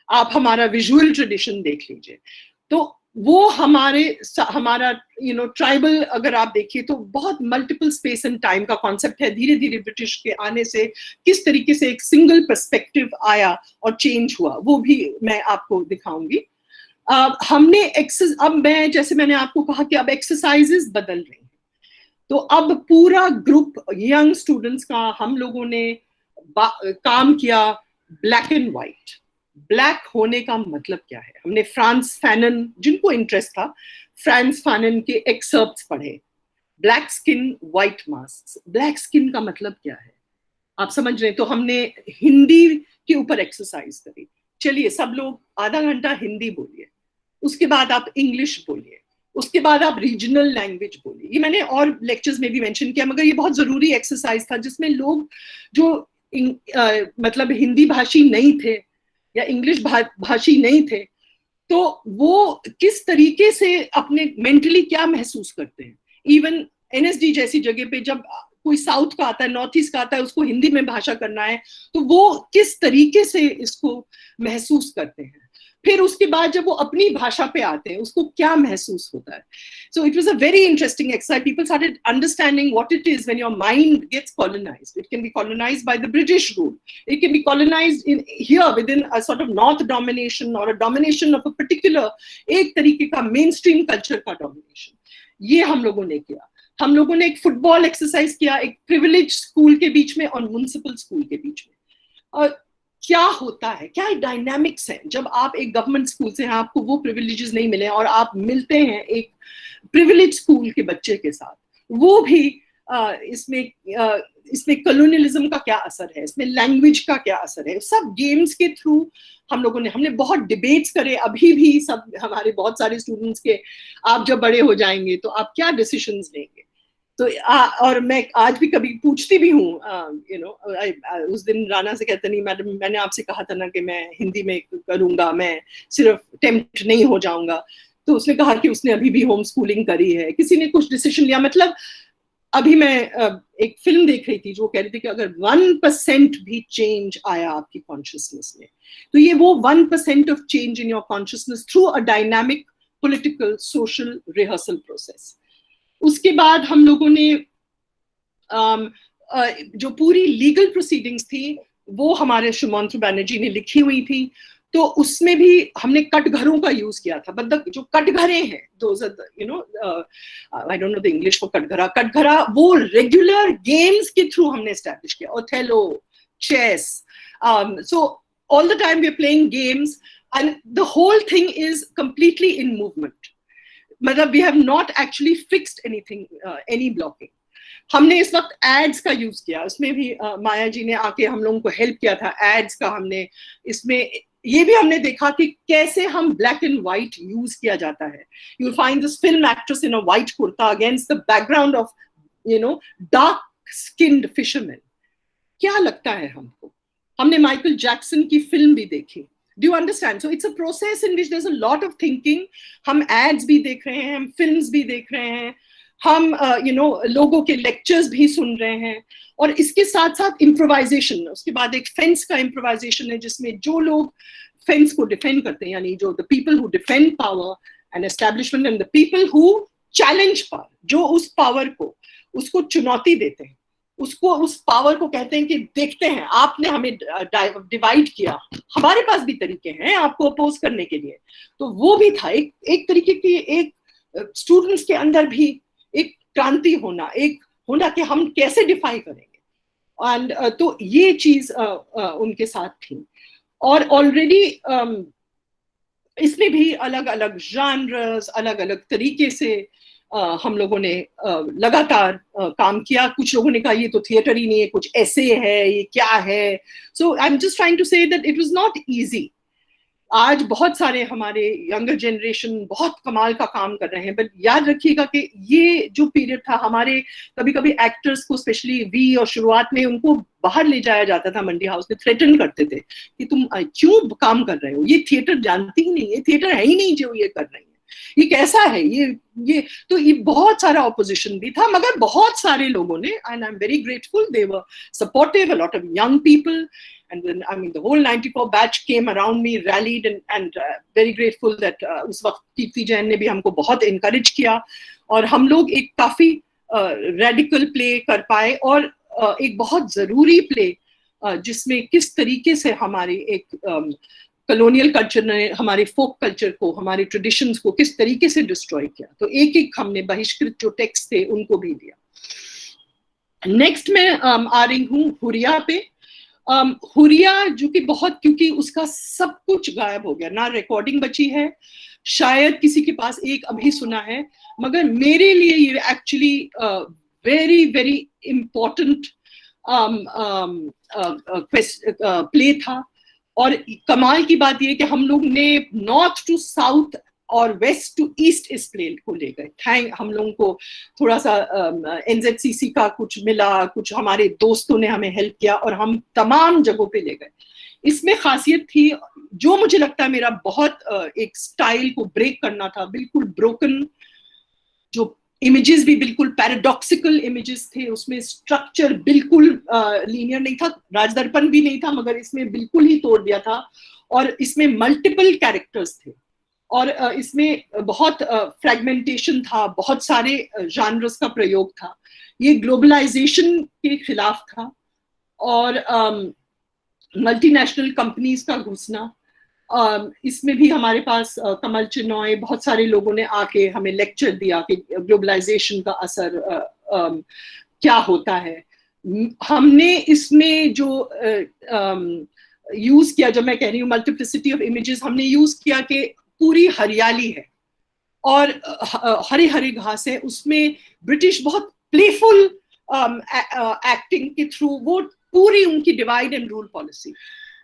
आप हमारा विजुअल ट्रेडिशन देख लीजिए, तो वो हमारा ट्राइबल अगर आप देखिए तो बहुत मल्टीपल स्पेस एंड टाइम का कॉन्सेप्ट है। धीरे धीरे ब्रिटिश के आने से किस तरीके से एक सिंगल पर्सपेक्टिव आया और चेंज हुआ वो भी मैं आपको दिखाऊंगी। हमने अब मैं जैसे मैंने आपको कहा कि अब एक्सरसाइजेस बदल रही हैं, तो अब पूरा ग्रुप यंग स्टूडेंट्स का हम लोगों ने काम किया ब्लैक एंड व्हाइट। ब्लैक होने का मतलब क्या है, हमने फ्रांस फैनन, जिनको इंटरेस्ट था, फ्रांस फैनन के एक्सर्प्ट्स पढ़े, black skin white mask. Black skin का मतलब क्या है आप समझ रहे हैं, तो हमने हिंदी के ऊपर एक्सरसाइज करी। चलिए सब लोग आधा घंटा हिंदी बोलिए, उसके बाद आप इंग्लिश बोलिए, उसके बाद आप रीजनल लैंग्वेज बोलिए। ये मैंने और लेक्चर्स में भी मेंशन किया, मगर ये बहुत जरूरी एक्सरसाइज था जिसमें लोग जो मतलब हिंदी भाषी नहीं थे या इंग्लिश भाषी नहीं थे, तो वो किस तरीके से अपने मेंटली क्या महसूस करते हैं। इवन एनएसडी जैसी जगह पे जब कोई साउथ का आता है, नॉर्थ ईस्ट का आता है, उसको हिंदी में भाषा करना है, तो वो किस तरीके से इसको महसूस करते हैं। फिर उसके बाद जब वो अपनी भाषा पे आते हैं उसको क्या महसूस होता है। So it was a very interesting exercise. People started understanding what it is when your mind gets colonised. It can be colonised by the British rule, it can be colonised in here within a sort of north domination और a domination of a particular एक तरीके का mainstream culture का domination. ये हम लोगों ने किया। हम लोगों ने एक फुटबॉल एक्सरसाइज किया, एक प्रिविलेज स्कूल के बीच में और म्युनिसिपल स्कूल के बीच में। और क्या होता है, क्या डायनामिक्स है जब आप एक गवर्नमेंट स्कूल से हैं, आपको वो प्रिविलेजेस नहीं मिले और आप मिलते हैं एक प्रिविलेज स्कूल के बच्चे के साथ। वो भी इसमें कॉलोनियलिज्म का क्या असर है, इसमें लैंग्वेज का क्या असर है, सब गेम्स के थ्रू हमने बहुत डिबेट्स करे। अभी भी सब हमारे बहुत सारे स्टूडेंट्स के, आप जब बड़े हो जाएंगे तो आप क्या डिसीजंस लेंगे। तो और मैं आज भी कभी पूछती भी हूँ, उस दिन राना से कहते नहीं मैडम मैंने आपसे कहा था ना कि मैं हिंदी में करूंगा, मैं सिर्फ टेम्प्ट नहीं हो जाऊंगा। तो उसने कहा कि उसने अभी भी होम स्कूलिंग करी है। किसी ने कुछ डिसीजन लिया, मतलब अभी मैं एक फिल्म देख रही थी जो कह रही थी कि अगर 1% भी चेंज आया आपकी कॉन्शियसनेस में, तो ये वो 1% of change in your consciousness through a dynamic political social rehearsal process. उसके बाद हम लोगों ने जो पूरी लीगल प्रोसीडिंग्स थी वो हमारे सुमंत्र बनर्जी ने लिखी हुई थी, तो उसमें भी हमने कटघरों का यूज किया था। मतलब जो कटघरे हैं, I don't know the English for कटघरा वो रेगुलर गेम्स के थ्रू हमने एस्टैब्लिश किया। Othello, chess, so all the time we are playing games and the whole thing is completely in movement. मतलब we have not actually fixed anything, any blocking. हमने इस वक्त ads का use किया, उसमें भी माया जी ने आके हम लोगों को हेल्प किया था। एड्स का हमने इसमें ये भी हमने देखा कि कैसे हम ब्लैक एंड व्हाइट यूज किया जाता है। You find this film actress in a white kurta against the background of dark skinned fisherman. क्या लगता है हमको? हमने माइकल जैक्सन की फिल्म भी देखी। Do you understand? So it's a process in which there's a lot of thinking. हम ads भी देख रहे हैं, हम films भी देख रहे हैं, हम लोगों के lectures भी सुन रहे हैं, और इसके साथ साथ improvisation। उसके बाद एक fence का improvisation है जिसमें जो लोग fence को defend करते हैं, यानी जो the people who defend power and establishment and the people who challenge power, जो उस power को उसको चुनौती देते हैं, उसको उस पावर को कहते हैं कि देखते हैं आपने हमें डिवाइड किया, हमारे पास भी तरीके हैं आपको अपोज करने के लिए। तो वो भी था एक तरीके की, एक स्टूडेंट्स के अंदर भी एक क्रांति होना, एक होना कि हम कैसे डिफाइन करेंगे। एंड तो ये चीज उनके साथ थी। और ऑलरेडी इसमें भी अलग अलग जॉनर्स, अलग अलग तरीके से हम लोगों ने लगातार काम किया। कुछ लोगों ने कहा ये तो थिएटर ही नहीं है, कुछ ऐसे है, ये क्या है। So I am just trying to say that it was not easy. आज बहुत सारे हमारे यंगर जनरेशन बहुत कमाल का काम कर रहे हैं, बट याद रखिएगा कि ये जो पीरियड था, हमारे कभी कभी एक्टर्स को, स्पेशली वी, और शुरुआत में उनको बाहर ले जाया जाता था मंडी हाउस में, थ्रेटन करते थे कि तुम क्यों काम कर रहे हो, ये थिएटर जानती ही नहीं है, थिएटर है ही नहीं जो ये कर रही है, ये कैसा है, ये तो ये बहुत सारा ऑपोजिशन भी था, मगर बहुत सारे लोगों ने, and I am very grateful, they were supportive, a lot of young people, and then I mean the whole 94 batch came around me, rallied, and very grateful that उस वक्त कीर्ति जैन ने भी हमको बहुत encourage किया, और हम लोग एक काफी radical play कर पाए, और एक बहुत जरूरी play जिसमें किस तरीके से हमारी एक कॉलोनियल कल्चर ने हमारे फोक कल्चर को, हमारे ट्रेडिशंस को किस तरीके से डिस्ट्रॉय किया, तो एक एक हमने बहिष्कृत जो टेक्स्ट थे उनको भी दिया। नेक्स्ट मैं आ रही हूँ हुरिया पे। हुरिया जो कि बहुत, क्योंकि उसका सब कुछ गायब हो गया, ना रिकॉर्डिंग बची है, शायद किसी के पास एक अभी सुना है, मगर मेरे लिए ये actually very very important play था। और कमाल की बात ये कि हम लोग ने नॉर्थ टू साउथ और वेस्ट टू ईस्ट इस प्ले को ले गए। थैंक हम लोगों को थोड़ा सा एनजेडसीसी का कुछ मिला, कुछ हमारे दोस्तों ने हमें हेल्प किया, और हम तमाम जगहों पे ले गए। इसमें खासियत थी जो मुझे लगता है मेरा बहुत एक स्टाइल को ब्रेक करना था, बिल्कुल ब्रोकन, जो इमेजेस भी बिल्कुल पैराडॉक्सिकल इमेजेस थे, उसमें स्ट्रक्चर बिल्कुल लीनियर नहीं था, राजदर्पण भी नहीं था, मगर इसमें बिल्कुल ही तोड़ दिया था, और इसमें मल्टीपल कैरेक्टर्स थे, और इसमें बहुत फ्रेगमेंटेशन था, बहुत सारे जॉनर्स का प्रयोग था, ये ग्लोबलाइजेशन के खिलाफ था, और मल्टीनेशनल कंपनीज का घुसना। इसमें भी हमारे पास कमल चिनॉय, बहुत सारे लोगों ने आके हमें लेक्चर दिया कि ग्लोबलाइजेशन का असर क्या होता है। हमने इसमें जो यूज किया, जब मैं कह रही हूँ मल्टीप्लिसिटी ऑफ इमेजेस, हमने यूज किया कि पूरी हरियाली है और हरे हरे घास है, उसमें ब्रिटिश बहुत प्लेफुल एक्टिंग के थ्रू वो पूरी उनकी डिवाइड एंड रूल पॉलिसी,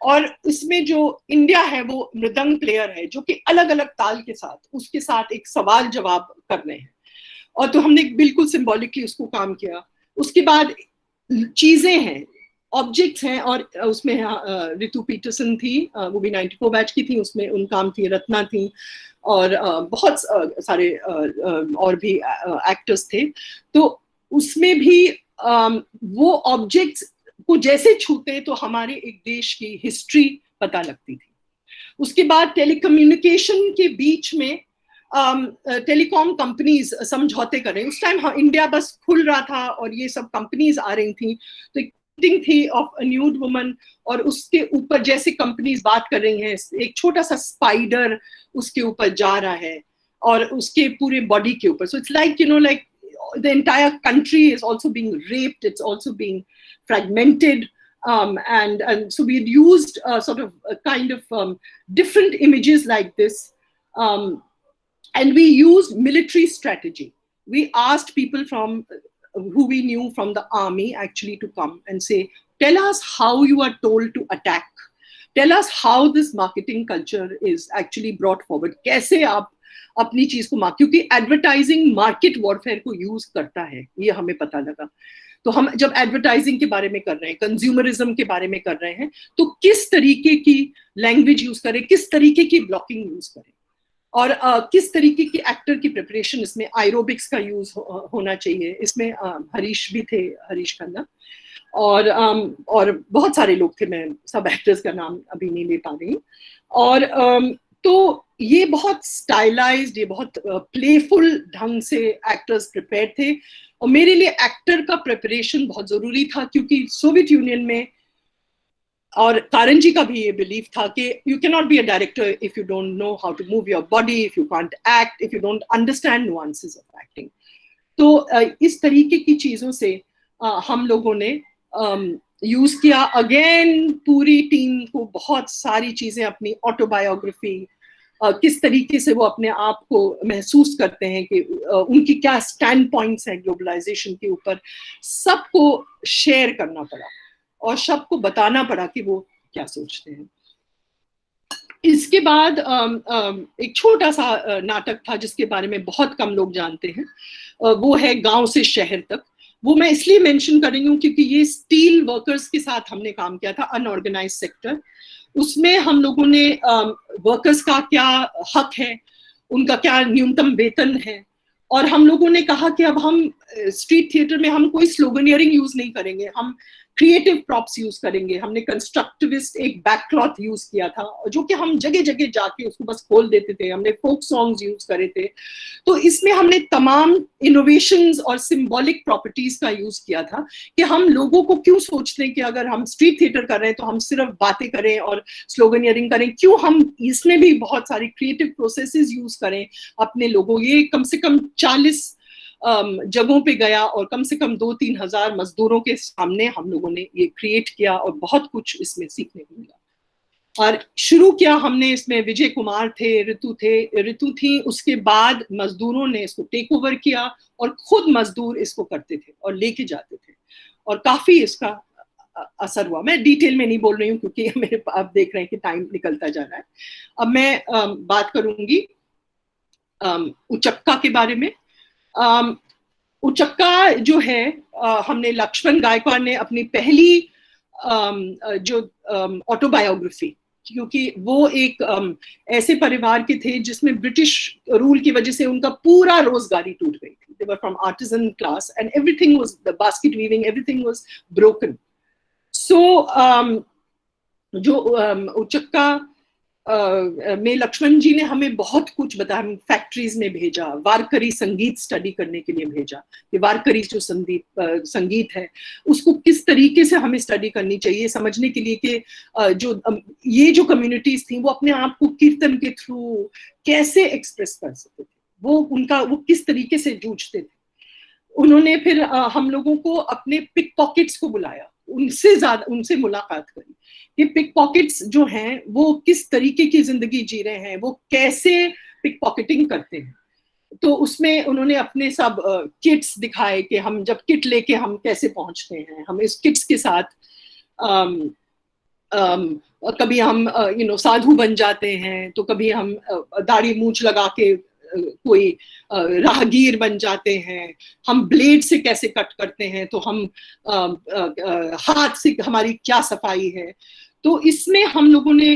और इसमें जो इंडिया है वो मृदंग प्लेयर है जो कि अलग अलग ताल के साथ उसके साथ एक सवाल जवाब कर रहे हैं, और तो हमने बिल्कुल सिंबॉलिकली उसको काम किया। उसके बाद चीजें हैं, ऑब्जेक्ट्स हैं, और उसमें रितु पीटरसन थी, वो भी 94 बैच की थी, उसमें उन काम थी, रत्ना थी, और बहुत सारे और भी एक्टर्स थे। तो उसमें भी वो ऑब्जेक्ट्स को जैसे छूते तो हमारे एक देश की हिस्ट्री पता लगती थी। उसके बाद टेलीकम्युनिकेशन के बीच में टेलीकॉम कंपनीज समझौते कर रहे हैं। उस टाइम इंडिया बस खुल रहा था और ये सब कंपनीज आ रही थी, तो एक पेंटिंग थी ऑफ अ न्यूड वुमन, और उसके ऊपर जैसे कंपनीज बात कर रही हैं, एक छोटा सा स्पाइडर उसके ऊपर जा रहा है और उसके पूरे बॉडी के ऊपर, so it's like like the entire country is also being raped, it's also being fragmented, and so we had used sort of a kind of different images like this, and we used military strategy. We asked people from who we knew from the army actually to come and say, tell us how you are told to attack, tell us how this marketing culture is actually brought forward, कैसे आप अपनी चीज को क्योंकि advertising market warfare को use करता है, ये हमें पता लगा। तो हम जब एडवर्टाइजिंग के बारे में कर रहे हैं, कंज्यूमरिज्म के बारे में कर रहे हैं, तो किस तरीके की लैंग्वेज यूज करें, किस तरीके की ब्लॉकिंग यूज करें, और किस तरीके की एक्टर की प्रिपरेशन, इसमें आयरोबिक्स का यूज होना चाहिए। इसमें हरीश भी थे, हरीश खन्ना, और बहुत सारे लोग थे, मैं सब एक्टर्स का नाम अभी नहीं ले पा रही। और तो ये बहुत स्टाइलाइज्ड, ये बहुत प्लेफुल ढंग से एक्टर्स प्रिपेयर थे, और मेरे लिए एक्टर का प्रिपरेशन बहुत जरूरी था, क्योंकि सोवियत यूनियन में, और कारंजी का भी ये बिलीफ था कि you can not be a director if you don't know how to move your body, if you can't act, if you don't understand nuances of acting. तो इस तरीके की चीजों से हम लोगों ने यूज किया। अगेन पूरी टीम को बहुत सारी चीजें, अपनी ऑटोबायोग्राफी, किस तरीके से वो अपने आप को महसूस करते हैं कि उनकी क्या स्टैंड पॉइंट्स हैं ग्लोबलाइजेशन के ऊपर, सबको शेयर करना पड़ा और सबको बताना पड़ा कि वो क्या सोचते हैं। इसके बाद एक छोटा सा नाटक था जिसके बारे में बहुत कम लोग जानते हैं, वो है गांव से शहर तक। वो मैं इसलिए मेंशन कर रही हूँ क्योंकि ये स्टील वर्कर्स के साथ हमने काम किया था, अनऑर्गेनाइज सेक्टर। उसमें हम लोगों ने वर्कर्स का क्या हक है, उनका क्या न्यूनतम वेतन है, और हम लोगों ने कहा कि अब हम स्ट्रीट थिएटर में हम कोई स्लोगनियरिंग यूज नहीं करेंगे, हम क्रिएटिव प्रॉप्स यूज करेंगे। हमने कंस्ट्रक्टिविस्ट एक बैकक्लॉथ यूज किया था, जो कि हम जगह जगह जाके उसको बस खोल देते थे। हमने फोक सॉन्ग्स यूज करे थे। तो इसमें हमने तमाम इनोवेशंस और सिंबॉलिक प्रॉपर्टीज का यूज किया था कि हम लोगों को क्यों सोचते हैं कि अगर हम स्ट्रीट थिएटर कर रहे हैं तो हम सिर्फ बातें करें और स्लोगनियरिंग करें, क्यों हम इसमें भी बहुत सारी क्रिएटिव प्रोसेसेस यूज करें अपने लोगों। ये कम से कम 40 जगहों पे गया और कम से कम 2-3 हजार मजदूरों के सामने हम लोगों ने ये क्रिएट किया और बहुत कुछ इसमें सीखने को मिला। और शुरू किया हमने इसमें, विजय कुमार थे, ऋतु थी। उसके बाद मजदूरों ने इसको टेक ओवर किया और खुद मजदूर इसको करते थे और लेके जाते थे, और काफी इसका असर हुआ। मैं डिटेल में नहीं बोल रही हूँ क्योंकि मेरे आप देख रहे हैं कि टाइम निकलता जा रहा है। अब मैं बात करूंगी उचक्का के बारे में। उचक्का जो है, हमने लक्ष्मण गायकवाड़ ने अपनी पहली जो ऑटोबायोग्राफी, क्योंकि वो एक ऐसे परिवार के थे जिसमें ब्रिटिश रूल की वजह से उनका पूरा रोजगारी टूट गई थी। They were from artisan class and everything was, the basket weaving, everything was broken. So जो उचक्का में लक्ष्मण जी ने हमें बहुत कुछ बताया। हम फैक्ट्रीज में भेजा, वारकरी संगीत स्टडी करने के लिए भेजा कि वारकरी जो संगीत है उसको किस तरीके से हमें स्टडी करनी चाहिए, समझने के लिए कि जो ये जो कम्युनिटीज थी वो अपने आप को कीर्तन के थ्रू कैसे एक्सप्रेस कर सकते थे, वो किस तरीके से जूझते थे। उन्होंने फिर हम लोगों को अपने पिक पॉकेट्स को बुलाया, उनसे मुलाकात करी कि पिक पॉकेट्स जो हैं वो किस तरीके की जिंदगी जी रहे हैं, वो कैसे पिक पॉकेटिंग करते हैं। तो उसमें उन्होंने अपने सब किट्स दिखाए कि हम जब किट लेके हम कैसे पहुंचते हैं। हम इस किट्स के साथ कभी हम साधु बन जाते हैं, तो कभी हम दाढ़ी मूंछ लगा के कोई राहगीर बन जाते हैं, हम ब्लेड से कैसे कट करते हैं, तो हम हाथ से हमारी क्या सफाई है। तो इसमें हम लोगों ने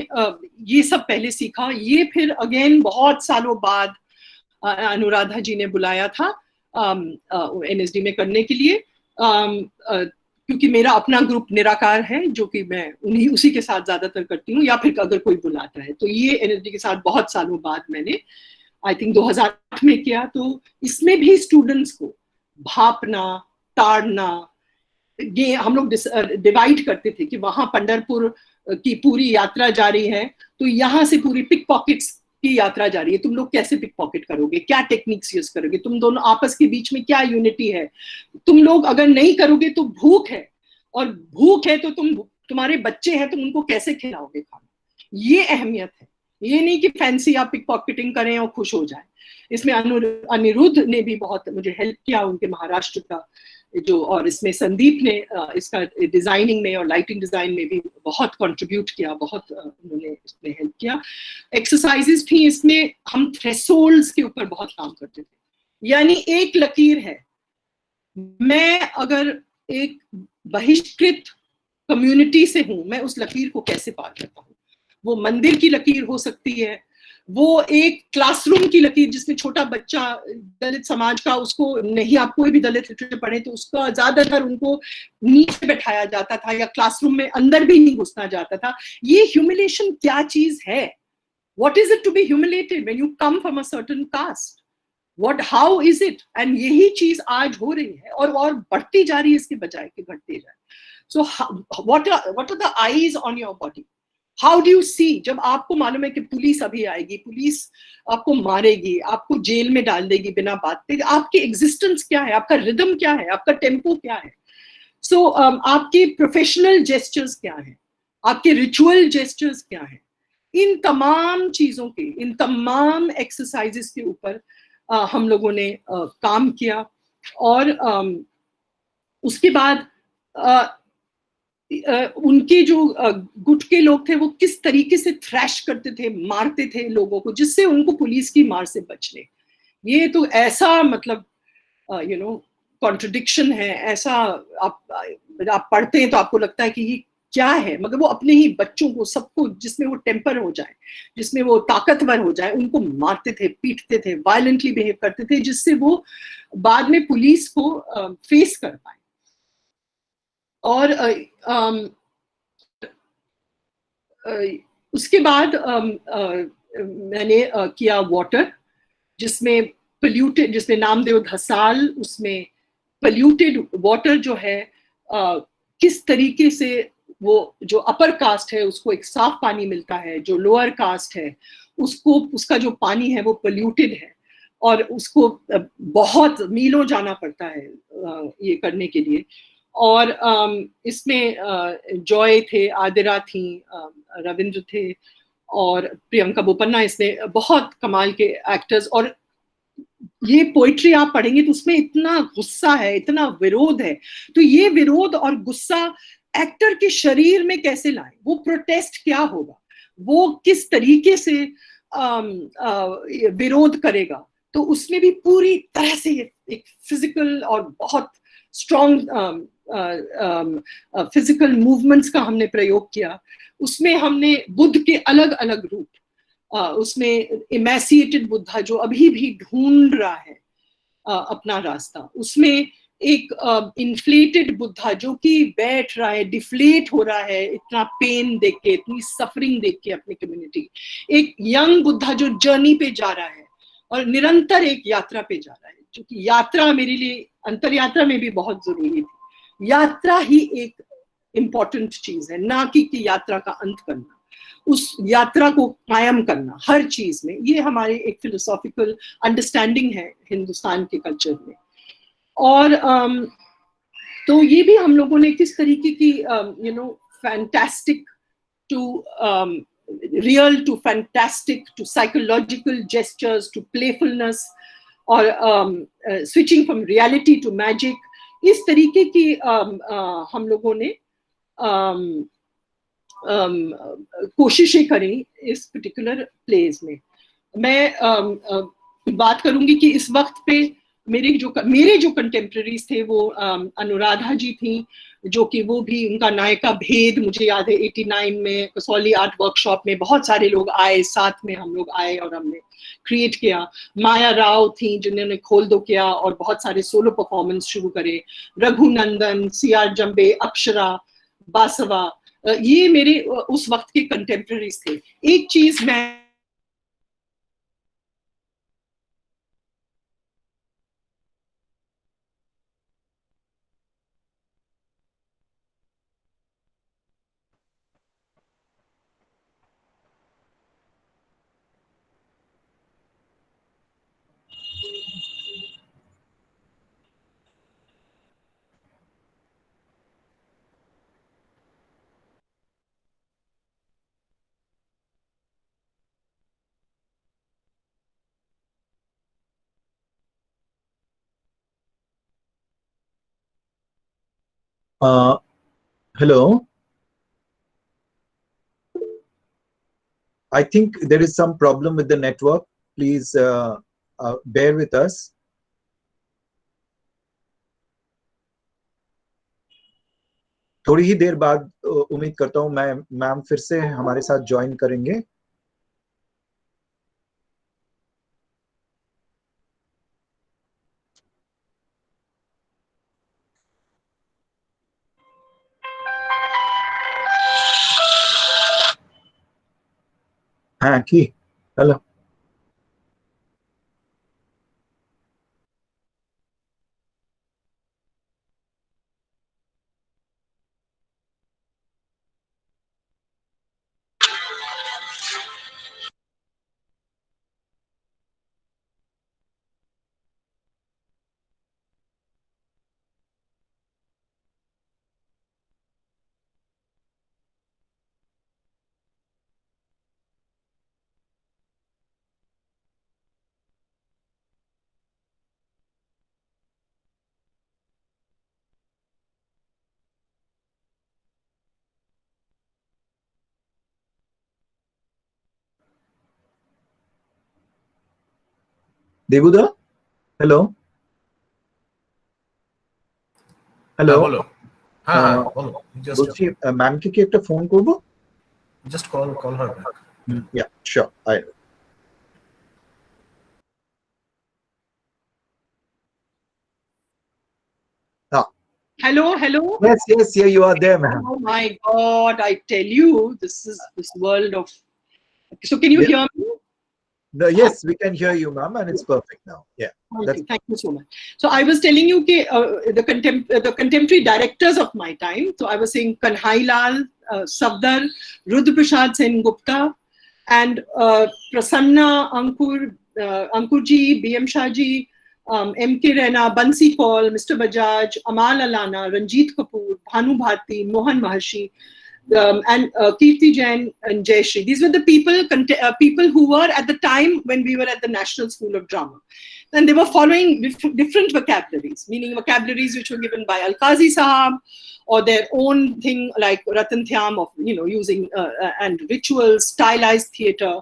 ये सब पहले सीखा। ये फिर अगेन बहुत सालों बाद अनुराधा जी ने बुलाया था NSD में करने के लिए, क्योंकि मेरा अपना ग्रुप निराकार है जो कि मैं उसी के साथ ज्यादातर करती हूँ, या फिर अगर कोई बुलाता है। तो ये NSD के साथ बहुत सालों बाद मैंने आई थिंक 2008 में किया। तो इसमें भी स्टूडेंट्स को भापना, ताड़ना, ये हम लोग डिवाइड करते थे कि वहां पंढरपुर की पूरी यात्रा जारी है, तो यहाँ से पूरी पिक पॉकेट्स की यात्रा जारी है। तुम लोग कैसे पिक पॉकेट करोगे, क्या टेक्निक्स यूज करोगे, तुम दोनों आपस के बीच में क्या यूनिटी है, तुम लोग अगर नहीं करोगे तो भूख है, और भूख है तो तुम्हारे बच्चे हैं, तुम उनको कैसे खिलाओगे खाना। ये अहमियत है। ये नहीं कि फैंसी आप पिक पॉकेटिंग करें और खुश हो जाए। इसमें अनिरुद्ध ने भी बहुत मुझे हेल्प किया, उनके महाराष्ट्र का जो, और इसमें संदीप ने इसका डिजाइनिंग में और लाइटिंग डिजाइन में भी बहुत कंट्रीब्यूट किया, बहुत उन्होंने इसमें हेल्प किया। एक्सरसाइजेस भी इसमें हम थ्रेशोल्ड्स के ऊपर बहुत काम करते थे। यानी एक लकीर है, मैं अगर एक बहिष्कृत कम्युनिटी से हूं, मैं उस लकीर को कैसे पार करता हूँ। वो मंदिर की लकीर हो सकती है, वो एक क्लासरूम की लकीर जिसमें छोटा बच्चा दलित समाज का, उसको नहीं, आप कोई भी दलित लिटरेचर पढ़े तो उसका ज्यादातर उनको नीचे बैठाया जाता था या क्लासरूम में अंदर भी नहीं घुसना जाता था। ये ह्यूमिलेशन क्या चीज है? What is it to be humiliated when you come from a certain caste? How is it? And यही चीज आज हो रही है और बढ़ती जा रही है इसके बजाय कि घटती जाए। So what are the eyes on your body? How do you see? जब आपको मालूम है कि पुलिस अभी आएगी, पुलिस आपको मारेगी, आपको जेल में डाल देगी बिना बात पे, आपकी एग्जिस्टेंस क्या है, आपका रिदम क्या है, आपका टेम्पो क्या है। सो आपके प्रोफेशनल जेस्चर्स क्या है, आपके रिचुअल जेस्चर्स क्या है। इन तमाम चीजों के, इन तमाम एक्सरसाइजेस के ऊपर हम लोगों ने काम किया। और उसके बाद उनके जो गुट के लोग थे वो किस तरीके से थ्रैश करते थे, मारते थे लोगों को, जिससे उनको पुलिस की मार से बचने। ये तो ऐसा मतलब यू नो कॉन्ट्रडिक्शन है, ऐसा आप आप पढ़ते हैं तो आपको लगता है कि ये क्या है, मगर वो अपने ही बच्चों को, सबको जिसमें वो टेम्पर हो जाए, जिसमें वो ताकतवर हो जाए, उनको मारते थे, पीटते थे, वायलेंटली बिहेव करते थे, जिससे वो बाद में पुलिस को फेस कर पाए। और उसके बाद मैंने किया वाटर, जिसमें पोल्यूटेड, जिसमें नामदेव धसाल, उसमें पोल्यूटेड वाटर जो है किस तरीके से वो जो अपर कास्ट है उसको एक साफ पानी मिलता है, जो लोअर कास्ट है उसको उसका जो पानी है वो पोल्यूटेड है, और उसको बहुत मीलों जाना पड़ता है ये करने के लिए। और इसमें जॉय थे, आदिरा थी, रविंद्र थे, और प्रियंका बोपन्ना, इसमें बहुत कमाल के एक्टर्स। और ये पोइट्री आप पढ़ेंगे तो उसमें इतना गुस्सा है, इतना विरोध है, तो ये विरोध और गुस्सा एक्टर के शरीर में कैसे लाए, वो प्रोटेस्ट क्या होगा, वो किस तरीके से विरोध करेगा, तो उसमें भी पूरी तरह से एक फिजिकल और बहुत स्ट्रॉन्ग फिजिकल मूवमेंट्स का हमने प्रयोग किया। उसमें हमने बुद्ध के अलग अलग रूप, उसमें इमेसिएटेड बुद्धा जो अभी भी ढूंढ रहा है अपना रास्ता, उसमें एक इन्फ्लेटेड बुद्धा जो कि बैठ रहा है, डिफ्लेट हो रहा है इतना पेन देख के, इतनी सफरिंग देख के अपनी कम्युनिटी, एक यंग बुद्धा जो जर्नी पे जा रहा है और निरंतर एक यात्रा पे जा रहा है, जो कि यात्रा मेरे लिए अंतर यात्रा में भी बहुत जरूरी थी। यात्रा ही एक इम्पॉर्टेंट चीज है, ना कि यात्रा का अंत करना, उस यात्रा को कायम करना हर चीज में। ये हमारे एक फिलोसॉफिकल अंडरस्टैंडिंग है हिंदुस्तान के कल्चर में। और तो ये भी हम लोगों ने किस तरीके की fantastic to real to fantastic to psychological gestures to playfulness, और switching from reality to magic, इस तरीके की हम लोगों ने कोशिशें करें इस पर्टिकुलर प्लेस में। मैं बात करूंगी कि इस वक्त पे मेरे जो कंटेम्प्रेरीज थे वो अनुराधा जी थी, जो कि वो भी उनका नायका भेद मुझे याद है 89 में कसौली आर्ट वर्कशॉप में बहुत सारे लोग आए, साथ में हम लोग आए और हमने क्रिएट किया। माया राव थी जिन्होंने खोल दो किया और बहुत सारे सोलो परफॉर्मेंस शुरू करे। रघुनंदन, सी आर जम्बे, अक्षरा, बासवा, ये मेरे उस वक्त के कंटेम्प्रेरीज थे। एक चीज मैं Hello. I think there is some problem with the network. Please bear with us. थोड़ी ही देर बाद उम्मीद करता हूँ मैं मैम फिर से हमारे साथ ज्वाइन करेंगे। हाँ की हेलो। দেবুদা, হ্যালো হ্যালো, বলো। হ্যাঁ হ্যাঁ বলো, বলছি ম্যামকে কি একটা ফোন করবো? just call her back. Yeah, sure. Hello. Yes, here you are there, ma'am. Oh my God, I tell you, this is this world of. So can you Yeah. hear me? No, yes, we can hear you, ma'am, and it's perfect now. Yeah. Thank you so much. So I was telling you the contemporary directors of my time. So I was saying Kanhai Lal, Safdar, Rudra Prasad Sen Gupta, and Prasanna, Ankurji, B.M. Shahji, M.K. Raina, Bansi Kaul, Mr. Bajaj, Amal Alana, Ranjit Kapoor, Bhanu Bharti, Mohan Maharshi, and Kirti Jain and Jayashree. These were the people who were at the time when we were at the National School of Drama. And they were following different vocabularies, meaning vocabularies which were given by Al-Qazi Sahab, or their own thing like Ratan Thyam of, using and rituals, stylized theatre,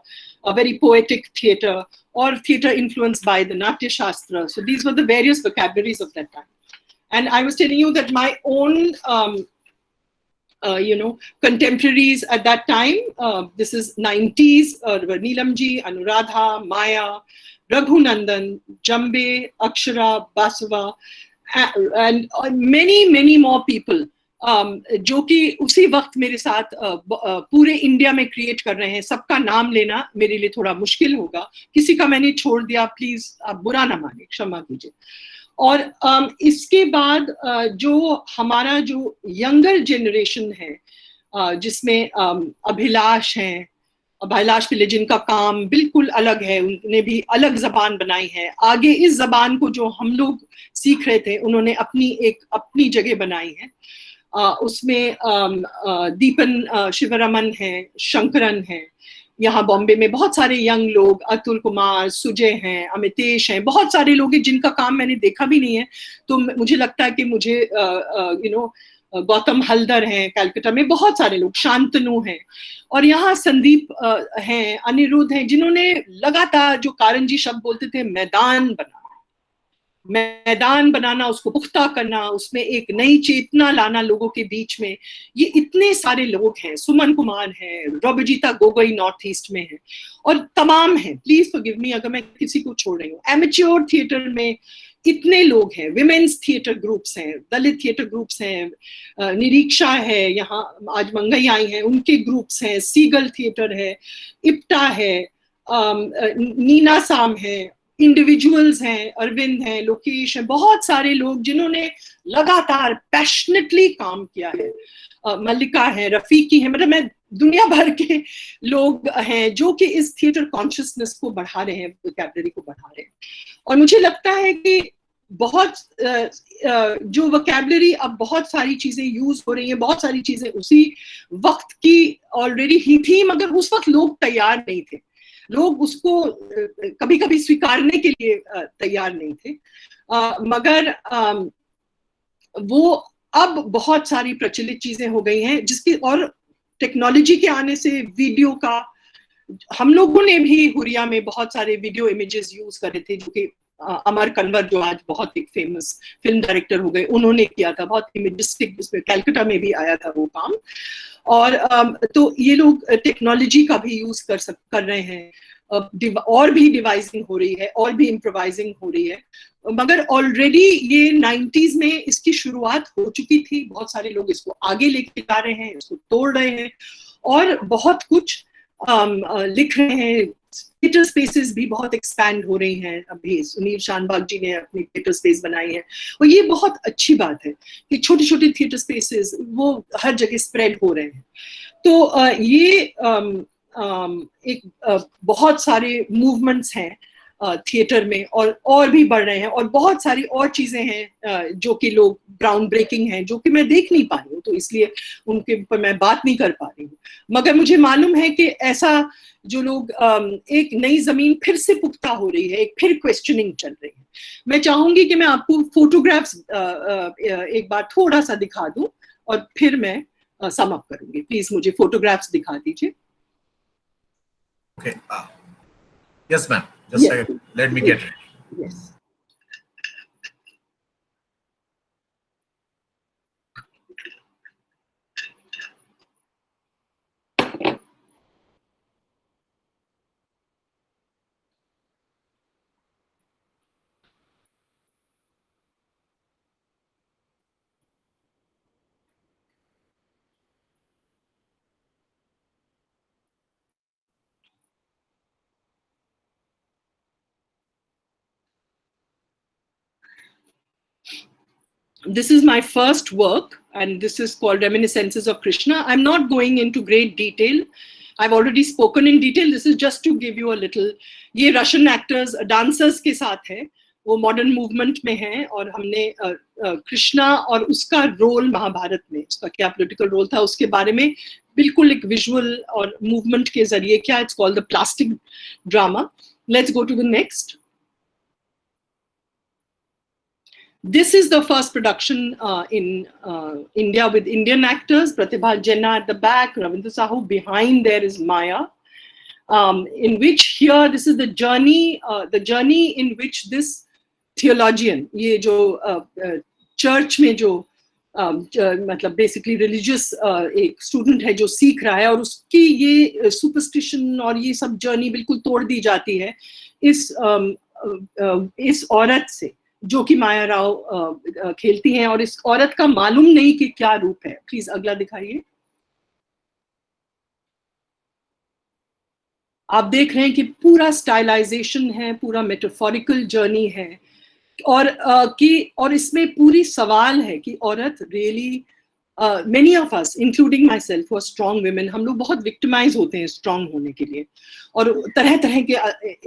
a very poetic theatre, or theatre influenced by the Natya Shastra. So these were the various vocabularies of that time. And I was telling you that my own contemporaries at that time, this is 90s, Neelamji, Anuradha, Maya, Raghunandan, Jambe, Akshara, Basava, and many more people, जो कि उसी वक्त मेरे साथ पूरे India में create कर रहे हैं. सबका नाम लेना मेरे लिए थोड़ा मुश्किल होगा. किसी का मैंने छोड़ दिया, प्लीज आप बुरा ना माने, क्षमा कीजिए. और इसके बाद जो हमारा जो यंगर जनरेशन है, जिसमें अभिलाष हैं, अभिलाष पिल्ले, जिनका काम बिल्कुल अलग है, उन्होंने भी अलग जबान बनाई है. आगे इस जबान को जो हम लोग सीख रहे थे, उन्होंने अपनी जगह बनाई है. उसमें दीपन शिवरमन है, शंकरन है. यहाँ बॉम्बे में बहुत सारे यंग लोग, अतुल कुमार, सुजय हैं, अमितेश हैं, बहुत सारे लोग हैं जिनका काम मैंने देखा भी नहीं है. तो मुझे लगता है कि मुझे गौतम हल्दर हैं कैलकाटा में, बहुत सारे लोग, शांतनु हैं, और यहाँ संदीप हैं, अनिरुद्ध हैं, जिन्होंने लगातार, जो कारंजी शब्द बोलते थे, मैदान बनाना, उसको पुख्ता करना, उसमें एक नई चेतना लाना लोगों के बीच में. ये इतने सारे लोग हैं. सुमन कुमार हैं, रॉबर्जिता गोगोई नॉर्थ ईस्ट में है, और तमाम हैं. प्लीज फॉरगिव मी अगर मैं किसी को छोड़ रही हूँ. एमेच्योर थिएटर में इतने लोग हैं. विमेन्स थिएटर ग्रुप्स हैं, दलित थिएटर ग्रुप्स हैं, निरीक्षा है, यहाँ आज मंगई आई हैं, उनके ग्रुप्स हैं, सीगल थिएटर है, इप्टा है, नीना साम है, इंडिविजुअल्स हैं, अरविंद हैं, लोकेश हैं, बहुत सारे लोग जिन्होंने लगातार पैशनेटली काम किया है. मल्लिका है, रफीकी है, मतलब मैं दुनिया भर के लोग हैं जो कि इस थिएटर कॉन्शियसनेस को बढ़ा रहे हैं, वोकैबुलरी को बढ़ा रहे हैं. और मुझे लगता है कि बहुत जो वोकैबुलरी, अब बहुत सारी चीजें यूज हो रही हैं, बहुत सारी चीजें उसी वक्त की ऑलरेडी ही थी, मगर उस वक्त लोग तैयार नहीं थे. लोग उसको कभी कभी स्वीकारने के लिए तैयार नहीं थे, मगर वो अब बहुत सारी प्रचलित चीजें हो गई हैं, जिसकी, और टेक्नोलॉजी के आने से वीडियो का, हम लोगों ने भी हुरिया में बहुत सारे वीडियो इमेजेस यूज करे थे, जो कि अमर कन्वर, जो आज बहुत एक फेमस फिल्म डायरेक्टर हो गए, उन्होंने किया था, बहुत इमेजिस्टिक, जिसमें कैलकाटा में भी आया था वो काम. और तो ये लोग टेक्नोलॉजी का भी यूज कर रहे हैं, और भी डिवाइसिंग हो रही है, और भी इम्प्रोवाइजिंग हो रही है. मगर ऑलरेडी ये 90s में इसकी शुरुआत हो चुकी थी. बहुत सारे लोग इसको आगे लेके जा रहे हैं, इसको तोड़ रहे हैं, और बहुत कुछ लिख रहे हैं. थिएटर स्पेसेस भी बहुत एक्सपैंड हो रही हैं. अभी सुनील शानबाग जी ने अपनी थिएटर स्पेस बनाई है, और ये बहुत अच्छी बात है कि छोटे छोटे थिएटर स्पेसेस वो हर जगह स्प्रेड हो रहे हैं. तो ये एक बहुत सारे मूवमेंट्स हैं थिएटर में, और भी बढ़ रहे हैं, और बहुत सारी और चीजें हैं जो कि लोग ग्राउंड ब्रेकिंग हैं, जो कि मैं देख नहीं पा रही हूँ, तो इसलिए उनके ऊपर मैं बात नहीं कर पा रही हूँ. मगर मुझे मालूम है कि ऐसा जो लोग, एक नई जमीन फिर से पुख्ता हो रही है, एक फिर क्वेश्चनिंग चल रही है. मैं चाहूंगी कि मैं आपको फोटोग्राफ्स एक बार थोड़ा सा दिखा दूं, और फिर मैं सम अप करूंगी. प्लीज मुझे फोटोग्राफ्स दिखा दीजिए. Okay. Yes, ma'am. Just a second. Let me get ready. Yes. This is my first work, and this is called Reminiscences of Krishna. I'm not going into great detail. I've already spoken in detail. This is just to give you a little. ये Russian actors, dancers के साथ है. वो modern movement में हैं, और हमने कृष्णा और उसका रोल महाभारत में, उसका क्या political role था, उसके बारे में बिल्कुल एक visual और movement के जरिए क्या. It's called the plastic drama. Let's go to the next. This is the first production in India with Indian actors. Pratibha Jena at the back, Ravindra Sahu. Behind there is Maya. In which here, this is the journey in which this theologian, ये जो church में जो मतलब basically religious एक student है जो सीख रहा है, और उसकी ये superstition और ये सब journey बिल्कुल तोड़ दी जाती है इस औरत से, जो कि माया राव खेलती हैं, और इस औरत का मालूम नहीं कि क्या रूप है. प्लीज अगला दिखाइए. आप देख रहे हैं कि पूरा स्टाइलाइजेशन है, पूरा मेटाफोरिकल जर्नी है, और इसमें पूरी सवाल है कि औरत really, many of us including myself who are strong women, हम लोग बहुत विक्टिमाइज होते हैं स्ट्रांग होने के लिए, और तरह तरह के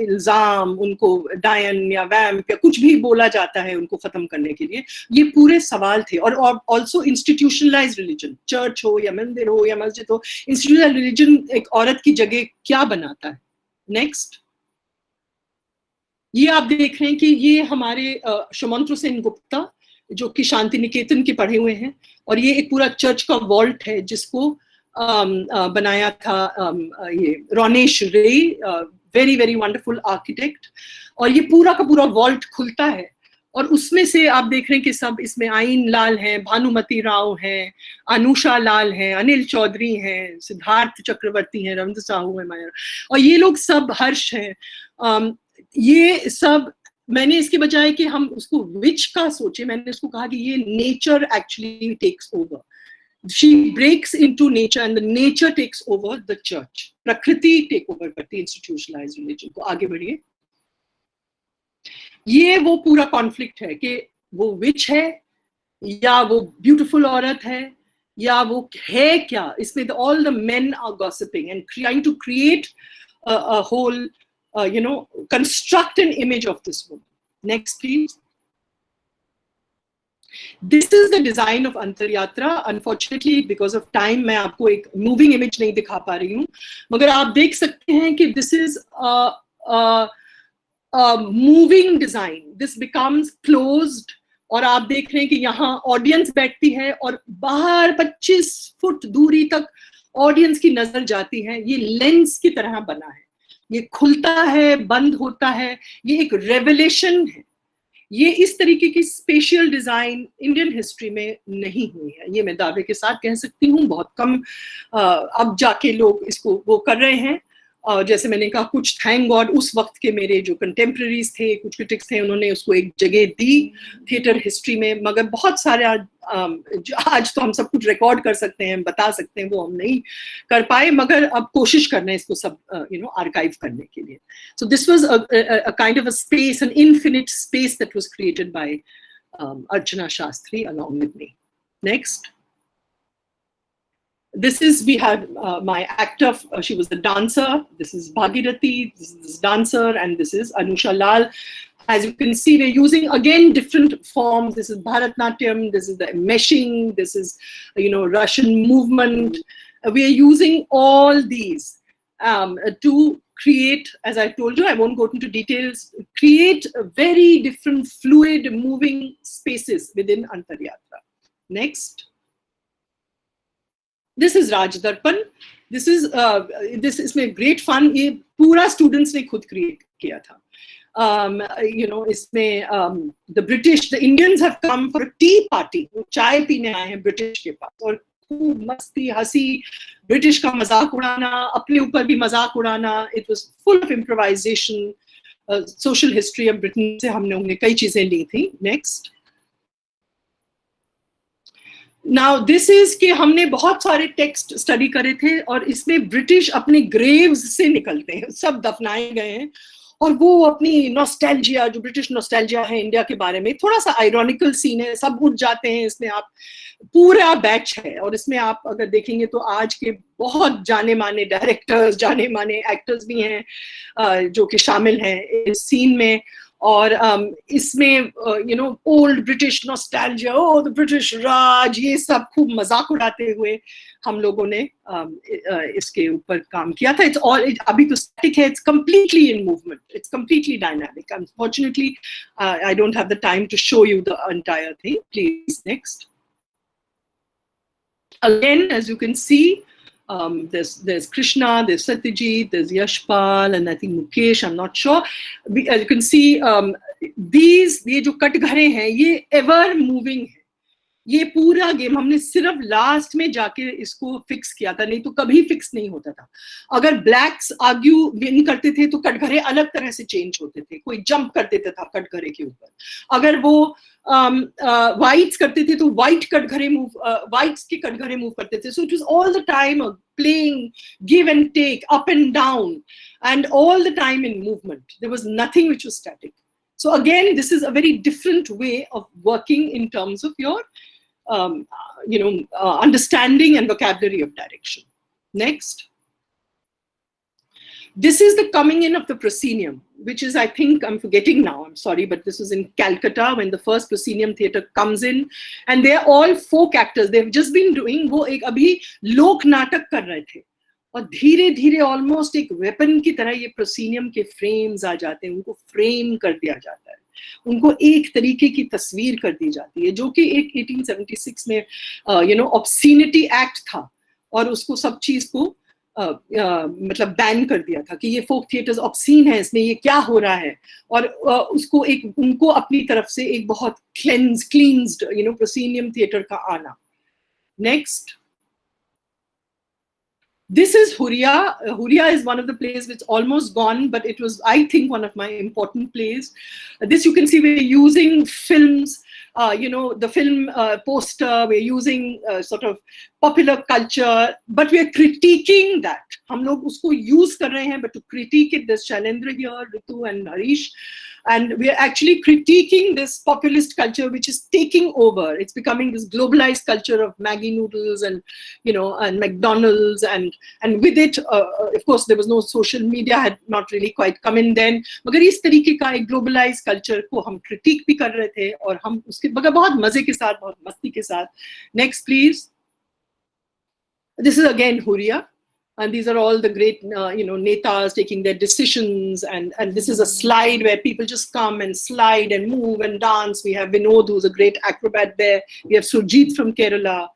इल्जाम, उनको डायन या वैम्प या कुछ भी बोला जाता है उनको खत्म करने के लिए. ये पूरे सवाल थे. और ऑल्सो इंस्टीट्यूशनलाइज्ड रिलीजन, चर्च हो या मंदिर हो या मस्जिद हो, इंस्टीट्यूशनल रिलीजन एक औरत की जगह क्या बनाता है. नेक्स्ट. ये आप देख रहे हैं कि ये हमारे सुमंत्र सेन गुप्ता, जो कि शांति निकेतन के पढ़े हुए हैं, और ये एक पूरा चर्च का वॉल्ट है जिसको बनाया था ये रोनेश रे, वेरी वेरी वंडरफुल आर्किटेक्ट. और ये पूरा का पूरा वॉल्ट खुलता है, और उसमें से आप देख रहे हैं कि सब इसमें आइन लाल हैं, भानुमति राव हैं, अनुषा लाल हैं, अनिल चौधरी हैं, सिद्धार्थ चक्रवर्ती हैं, रविंद्र साहू है, माया, और ये लोग सब, हर्ष हैं. ये सब, मैंने इसके बजाय कि हम उसको विच का सोचे, मैंने उसको कहा कि ये nature actually takes over. She breaks into nature and the nature takes over the church. प्रकृति टेक ओवर करती है इंस्टीट्यूशनलाइज्ड रिलीजन को. आगे बढ़िए. ये वो पूरा कॉन्फ्लिक्ट है कि वो विच है या वो ब्यूटीफुल औरत है या वो है क्या. इसमें all the men are gossiping and trying to create a whole construct an image of this woman. Next, please. This is the design of Antaryatra. Unfortunately, because of time, मैं आपको एक moving image नहीं दिखा पा रही हूँ, मगर आप देख सकते हैं कि this is a moving design. This becomes closed, और आप देख रहे हैं कि यहाँ audience बैठती है, और बाहर 25 फुट दूरी तक audience की नजर जाती है. ये लेंस की तरह बना है, ये खुलता है, बंद होता है, ये एक रेवलेशन है. ये इस तरीके की स्पेशियल डिजाइन इंडियन हिस्ट्री में नहीं हुई है. ये मैं दावे के साथ कह सकती हूँ. बहुत कम अब जाके लोग इसको वो कर रहे हैं. जैसे मैंने कहा, कुछ थैंक गॉड उस वक्त के मेरे जो कंटेम्प्रेरीज थे, कुछ क्रिटिक्स थे, उन्होंने उसको एक जगह दी थिएटर हिस्ट्री में, मगर बहुत सारे आज तो हम सब कुछ रिकॉर्ड कर सकते हैं, बता सकते हैं, वो हम नहीं कर पाए, मगर अब कोशिश करना है इसको सब आर्काइव करने के लिए. So this was a kind of a space, an infinite space that was created by Archana Shastri along with me. Next. This is, we have my actor, she was the dancer. This is Bhagirathi, this is this dancer, and this is Anusha Lal. As you can see, we're using again different forms. This is Bharatnatyam, this is the meshing, this is Russian movement. We are using all these to create, as I told you, I won't go into details, create very different fluid moving spaces within Antaryatra. Next. This is Raj Darpan. This is इसमें great fun. ये पूरा students ने खुद create किया था. इसमें the British, the Indians have come for a T party, वो चाय पीने आए हैं ब्रिटिश के पास, और खूब मस्ती हंसी, ब्रिटिश का मजाक उड़ाना, अपने ऊपर भी मजाक उड़ाना. It was full of improvisation. Social history of Britain से हमने कई चीजें ली थी. नेक्स्ट. नाउ दिस इज कि हमने बहुत सारे टेक्स्ट स्टडी करे थे, और इसमें ब्रिटिश अपने ग्रेव्स से निकलते हैं, सब दफनाए गए हैं, और वो अपनी नॉस्टैल्जिया, जो ब्रिटिश नॉस्टैल्जिया है इंडिया के बारे में, थोड़ा सा आयरॉनिकल सीन है, सब उठ जाते हैं इसमें. आप पूरा बैच है, और इसमें आप अगर देखेंगे तो आज के बहुत जाने माने डायरेक्टर्स, जाने माने एक्टर्स भी हैं जो कि शामिल हैं इस सीन में. और इसमें old British nostalgia, of the British Raj, ये सब खूब मजाक उड़ाते हुए हम लोगों ने इसके ऊपर काम किया था. इट्स ऑल, अभी तो स्टैटिक है, it's completely in movement, it's completely dynamic. Unfortunately I don't have the time to show you the entire thing. Please next. Again, as you can see, there's Krishna, there's Satyajit, there's Yashpal, and I think Mukesh, I'm not sure. As you can see, ये जो कटघरे हैं, ये ever moving है. ये पूरा game हमने सिर्फ लास्ट में जाके इसको फिक्स किया था, नहीं तो कभी फिक्स नहीं होता था. अगर ब्लैक्स आर्ग्यू विन करते थे तो कटघरे अलग तरह से चेंज होते थे, कोई जंप कर देता था कटघरे के ऊपर. अगर वो व्हाइट्स करते थे तो व्हाइट कटघरे मूव, व्हाइट्स के कटघरे मूव करते थे. So it was all the time playing give and take, up and down, and all the time in movement. There was nothing which was static. So again, this is a very different way of working in terms of your understanding and vocabulary of direction. Next. This is the coming in of the proscenium, which is, I think, I'm forgetting now, I'm sorry, but this was in Calcutta when the first proscenium theatre comes in, and they're all folk actors. They've just been doing, वो एक अभी लोक नाटक कर रहे थे, और धीरे धीरे ऑलमोस्ट एक वेपन की तरह ये प्रोसीनियम के फ्रेम्स आ जाते हैं, उनको फ्रेम कर दिया जाता है, उनको एक तरीके की तस्वीर कर दी जाती है, जो कि एक 1876 में ऑब्सीनिटी एक्ट था, और उसको सब चीज को मतलब बैन कर दिया था कि ये फोक थिएटर्स ऑब्सीन है, इसमें ये क्या हो रहा है. और उसको एक, उनको अपनी तरफ से एक बहुत क्लींस्ड प्रोसीनियम थिएटर का आना. Next. This is Huria. Huria is one of the plays which almost gone, but it was, I think, one of my important plays. This you can see we're using films, the film poster, we're using sort of popular culture, but we're critiquing that. हम लोग उसको use कर रहे हैं, but to critique it, there's Shailendra here, Ritu and Harish. And we're actually critiquing this populist culture which is taking over. It's becoming this globalized culture of Maggi noodles and and McDonald's, and with it, of course, there was no social media, had not really quite come in then. मगर इस तरीके का एक globalized culture को हम critique भी कर रहे थे, और हम उसके मगर बहुत मजे के साथ, बहुत मस्ती के साथ. Next, please. This is again Huria. And these are all the great, netas taking their decisions. And this is a slide where people just come and slide and move and dance. We have Vinod, who's a great acrobat there. We have Surjit from Kerala,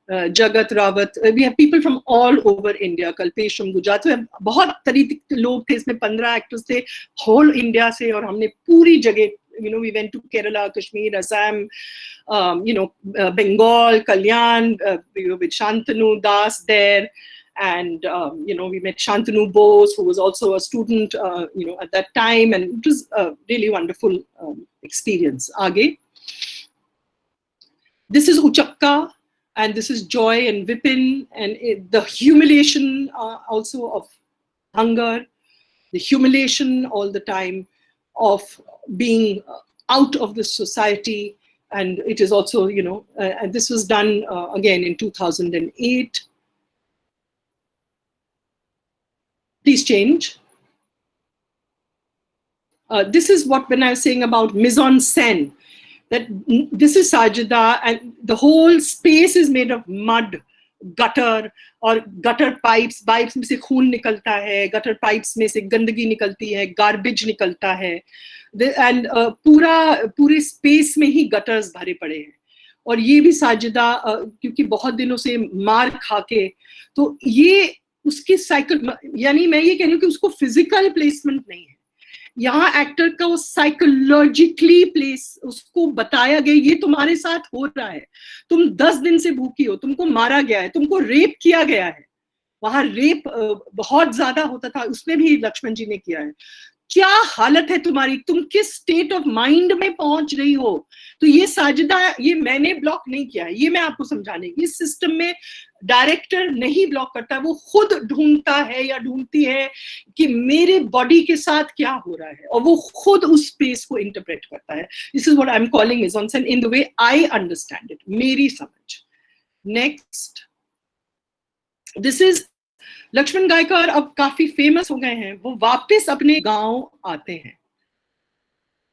Jagat Rawat. We have people from all over India. Kalpesh from Gujarat. So बहुत तरीके के लोग थे इसमें, 15 actors थे whole India से, और हमने पूरी जगह, we went to Kerala, Kashmir, Assam, Bengal, Kalyan, with Shantanu Das there. And we met Shantanu Bose, who was also a student at that time, and it was a really wonderful experience. Aage. This is Uchakka, and this is Joy and Vipin, and the humiliation also of hunger, the humiliation all the time of being out of this society. And it is also, and this was done again in 2008. Please change. This is what, when I was saying about mise en scène, that this is Sajida, and the whole space is made of mud, gutter, और gutter pipes में से खून निकलता है, gutter pipes में से गंदगी निकलती है, garbage निकलता है, and पूरे space में ही gutters भरे पड़े हैं. और ये भी साजिदा, क्योंकि बहुत दिनों से मार खा के, तो ये उसकी साइकिल, यानी मैं ये कह रही हूँ कि उसको फिजिकल प्लेसमेंट नहीं है, यहाँ एक्टर को साइकोलॉजिकली प्लेस उसको बताया गया ये तुम्हारे साथ हो रहा है, तुम 10 दिन से भूखी हो, तुमको मारा गया है, तुमको रेप किया गया है। वहां रेप बहुत ज्यादा होता था, उसमें भी लक्ष्मण जी ने किया है। क्या हालत है तुम्हारी, तुम किस स्टेट ऑफ माइंड में पहुंच रही हो। तो ये साजिदा, ये मैंने ब्लॉक नहीं किया है, ये मैं आपको समझाने की, इस सिस्टम में डायरेक्टर नहीं ब्लॉक करता, वो खुद ढूंढता है या ढूंढती है कि मेरे बॉडी के साथ क्या हो रहा है, और वो खुद उस स्पेस को इंटरप्रेट करता है। This is what I am calling mise en scene in the way I understand it, मेरी समझ। Next, this is Lakshman Gaikwad, अब काफी फेमस हो गए हैं, वो वापस अपने गांव आते हैं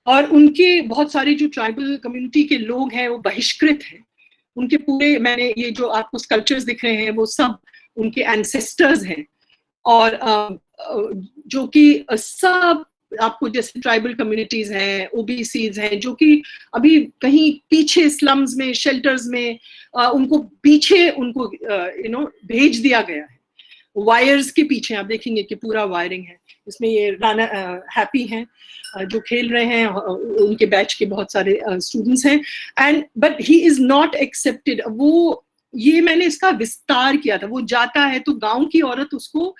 और उनके बहुत सारे जो ट्राइबल कम्युनिटी के लोग हैं वो बहिष्कृत हैं। उनके पूरे, मैंने ये जो आपको स्कल्पचर्स दिख रहे हैं वो सब उनके एंसेस्टर्स हैं, और जो कि सब आपको जैसे ट्राइबल कम्युनिटीज हैं, ओबीसीज हैं, जो कि अभी कहीं पीछे स्लम्स में, शेल्टर्स में उनको पीछे उनको भेज दिया गया है। वायर्स के पीछे आप देखेंगे कि पूरा वायरिंग है। इसमें ये राना हैप्पी हैं जो खेल रहे हैं, उनके बैच के बहुत सारे स्टूडेंट्स हैं, and but he is not accepted. वो, ये मैंने इसका विस्तार किया था, वो जाता है तो गांव की औरत उसको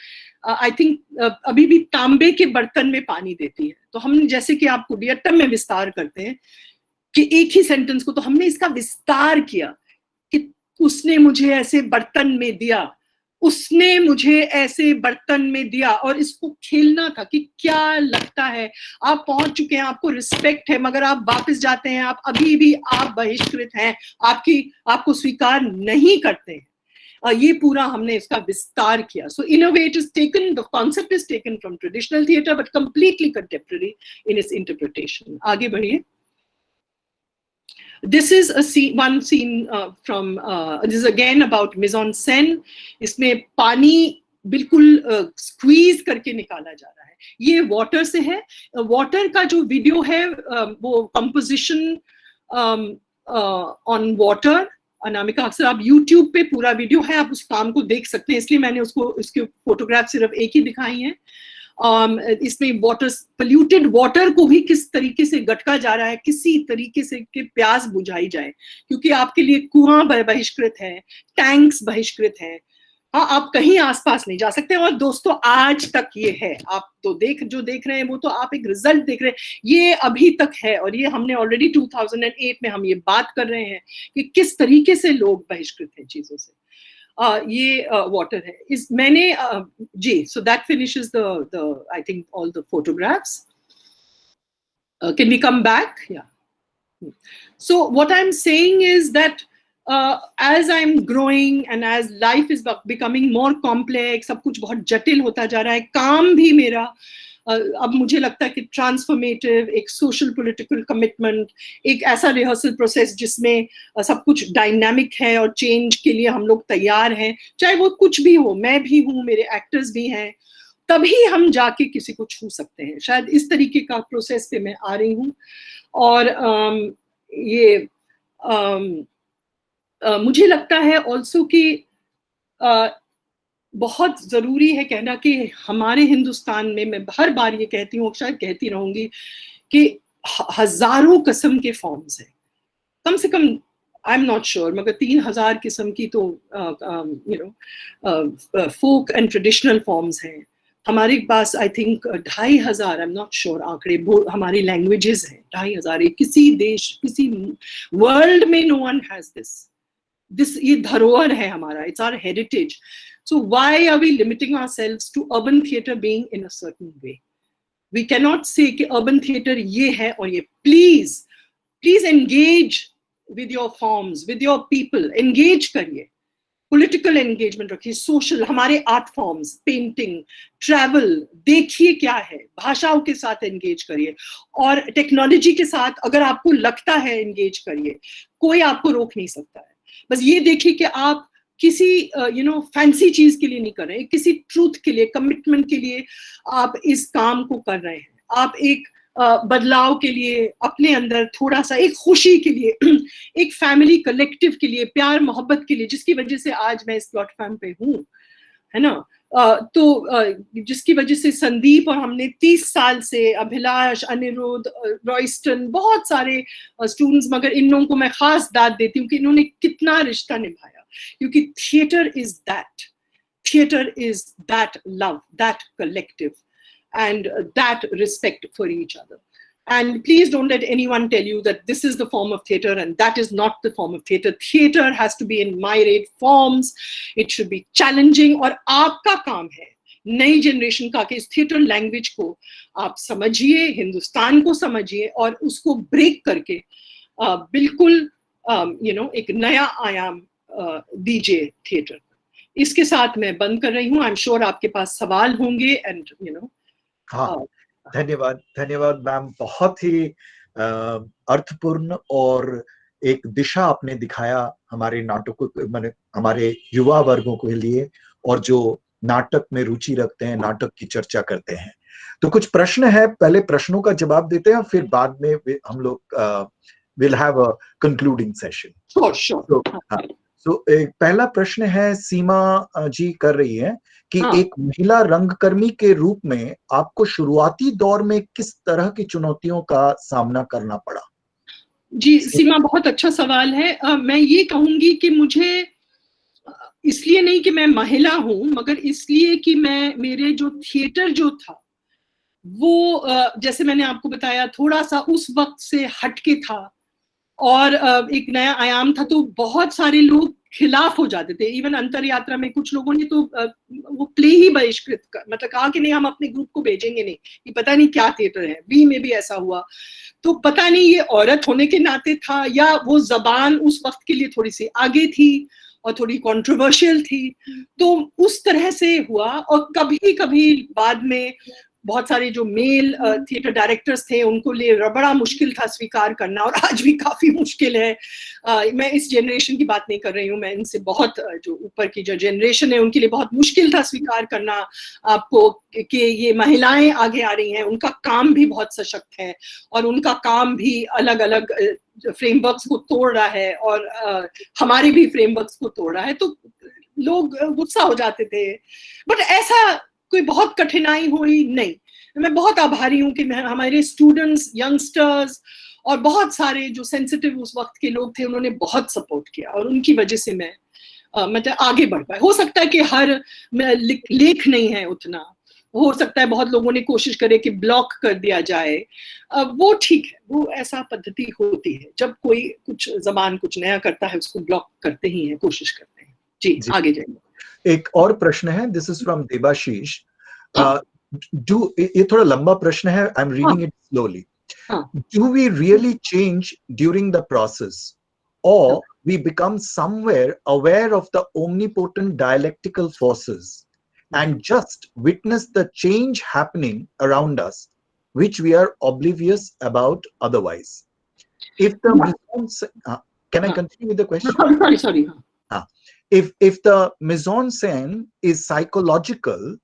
आई थिंक अभी भी तांबे के बर्तन में पानी देती है। तो हम जैसे कि आप कुडियट्टम में विस्तार करते हैं कि एक ही सेंटेंस को, तो हमने इसका विस्तार किया कि उसने मुझे ऐसे बर्तन में दिया, उसने मुझे ऐसे बर्तन में दिया, और इसको खेलना था कि क्या लगता है, आप पहुंच चुके हैं, आपको रिस्पेक्ट है, मगर आप वापस जाते हैं, आप अभी भी आप बहिष्कृत हैं, आपको स्वीकार नहीं करते हैं। ये पूरा हमने इसका विस्तार किया। So in a way it is taken, the concept is taken from traditional theatre but completely contemporary in its interpretation. आगे बढ़िए। This is a scene, one scene from this is again about mise-en-scène. इसमें पानी बिल्कुल squeeze करके निकाला जा रहा है। ये वाटर से है। वाटर का जो वीडियो है वो कंपोजिशन ऑन वाटर, अनामिका, अक्सर आप YouTube पे पूरा वीडियो है, आप उस काम को देख सकते हैं, इसलिए मैंने उसके फोटोग्राफ सिर्फ एक ही दिखाई है। इसमें वाटर, पोल्यूटेड वाटर को भी किस तरीके से गटका जा रहा है, किसी तरीके से कि प्यास बुझाई जाए, क्योंकि आपके लिए कुआं बहिष्कृत है, टैंक्स बहिष्कृत हैं। हाँ, आप कहीं आसपास नहीं जा सकते। और दोस्तों आज तक ये है, आप तो जो देख रहे हैं वो तो आप एक रिजल्ट देख रहे हैं, ये अभी तक है। और ये हमने ऑलरेडी 2008 में हम ये बात कर रहे हैं कि किस तरीके से लोग बहिष्कृत हैं चीजों से। ये वाटर है। इस मैंने जी, so that finishes the I think all the photographs. Can we come back? Yeah. So what I'm saying is that as I'm growing and as life is becoming more complex, सब कुछ बहुत जटिल होता जा रहा है, काम भी मेरा अब मुझे लगता है कि ट्रांसफॉर्मेटिव, एक सोशल पॉलिटिकल कमिटमेंट, एक ऐसा रिहर्सल प्रोसेस जिसमें सब कुछ डायनामिक है और चेंज के लिए हम लोग तैयार हैं, चाहे वो कुछ भी हो, मैं भी हूँ, मेरे एक्टर्स भी हैं, तभी हम जाके किसी को छू सकते हैं। शायद इस तरीके का प्रोसेस पे मैं आ रही हूँ। और ये मुझे लगता है ऑल्सो कि बहुत जरूरी है कहना कि हमारे हिंदुस्तान में, मैं हर बार ये कहती हूँ, शायद कहती रहूंगी, कि हजारों किस्म के फॉर्म्स हैं, कम से कम आई एम नॉट श्योर, मगर 3000 किस्म की तो फोक एंड ट्रेडिशनल फॉर्म्स हैं हमारे पास। I think 2500, I am not sure आंकड़े, हमारी लैंग्वेजेस हैं 2500। किसी देश, किसी वर्ल्ड में नो वन हैज दिस ये धरोहर है हमारा, it's our heritage. So why are we limiting ourselves to urban theatre being in a certain way? We cannot say कि urban theatre ये है और ये। Please engage with your forms, with your people. Engage करिए, political engagement रखिए, social, हमारे art forms, painting, travel, देखिए क्या है, भाषाओं के साथ engage करिए, और technology के साथ अगर आपको लगता है engage करिए, कोई आपको रोक नहीं सकता है। बस ये देखिए कि आप किसी फैंसी चीज के लिए नहीं कर रहे हैं, किसी ट्रूथ के लिए, कमिटमेंट के लिए आप इस काम को कर रहे हैं। आप एक बदलाव के लिए, अपने अंदर थोड़ा सा एक खुशी के लिए, एक फैमिली कलेक्टिव के लिए, प्यार मोहब्बत के लिए, जिसकी वजह से आज मैं इस प्लेटफॉर्म पे हूँ। है ना। जिसकी वजह से संदीप और हमने 30 साल से, अभिलाष, अनिरुद्ध, रॉयस्टन, बहुत सारे स्टूडेंट्स, मगर इन लोगों को मैं खास दाद देती हूँ कि इन्होंने कितना रिश्ता निभाया, क्योंकि theatre is that love, that collective and that respect for each other. And please don't let anyone tell you that this is the form of theater and that is not the form of theater. Theater has to be in myriad forms. It should be challenging. और आपका काम है नई generation का कि इस theatre language को आप समझिए, हिंदुस्तान को समझिए और उसको ब्रेक करके बिल्कुल एक नया आयाम दीजिए थिएटर। इसके साथ मैं बंद कर रही हूँ। आई एम श्योर आपके पास सवाल होंगे एंड हाँ, धन्यवाद मैम, बहुत ही अर्थपूर्ण और एक दिशा आपने दिखाया हमारे नाटकों, माने हमारे युवा वर्गों के लिए, और जो नाटक में रुचि रखते हैं, नाटक की चर्चा करते हैं। तो कुछ प्रश्न है, पहले प्रश्नों का जवाब देते हैं, फिर बाद में हम लोग will have a concluding session. So पहला प्रश्न है, सीमा जी कर रही है कि एक महिला रंगकर्मी के रूप में आपको शुरुआती दौर में किस तरह की चुनौतियों का सामना करना पड़ा? जी सीमा, बहुत अच्छा सवाल है। मैं ये कहूंगी कि मुझे इसलिए नहीं कि मैं महिला हूं, मगर इसलिए कि मेरे जो थिएटर जो था वो जैसे मैंने आपको बताया थोड़ा सा उस वक्त से हटके था और एक नया आयाम था, तो बहुत सारे लोग खिलाफ हो जाते थे। इवन अंतर यात्रा में कुछ लोगों ने तो वो प्ले ही बहिष्कृत कर, मतलब कहा कि नहीं हम अपने ग्रुप को भेजेंगे नहीं, ये पता नहीं क्या थिएटर है। वी में भी ऐसा हुआ, तो पता नहीं ये औरत होने के नाते था या वो जबान उस वक्त के लिए थोड़ी सी आगे थी और थोड़ी कंट्रोवर्शियल थी, तो उस तरह से हुआ। और कभी कभी बाद में बहुत सारे जो मेल थिएटर डायरेक्टर्स थे उनको लिए बड़ा मुश्किल था स्वीकार करना, और आज भी काफी मुश्किल है। मैं इस जनरेशन की बात नहीं कर रही हूँ, मैं इनसे बहुत जो ऊपर की जो जनरेशन है उनके लिए बहुत मुश्किल था स्वीकार करना आपको कि ये महिलाएं आगे आ रही हैं, उनका काम भी बहुत सशक्त है और उनका काम भी अलग अलग फ्रेमवर्क्स को तोड़ रहा है और हमारे भी फ्रेमवर्क्स को तोड़ रहा है। तो लोग गुस्सा हो जाते थे, बट ऐसा कोई बहुत कठिनाई हुई नहीं। मैं बहुत आभारी हूँ कि हमारे स्टूडेंट्स, यंगस्टर्स और बहुत सारे जो सेंसिटिव उस वक्त के लोग थे उन्होंने बहुत सपोर्ट किया और उनकी वजह से मैं मतलब आगे बढ़ पाया। हो सकता है कि हर लेख नहीं है उतना, हो सकता है बहुत लोगों ने कोशिश करे कि ब्लॉक कर दिया जाए, वो ठीक है, वो ऐसा पद्धति होती है। जब कोई कुछ जबान कुछ नया करता है उसको ब्लॉक करते ही है, कोशिश करते हैं। जी आगे जाइए। एक और प्रश्न है, दिस इज फ्रॉम देबाशीष। ये थोड़ा लंबा प्रश्न है, I am reading it slowly. Do we really change during the process और we become somewhere aware of the omnipotent dialectical forces and just witness the change happening around us, which we are oblivious about otherwise? If the can I continue with the question? Sorry. If the mise-en-scène is psychological,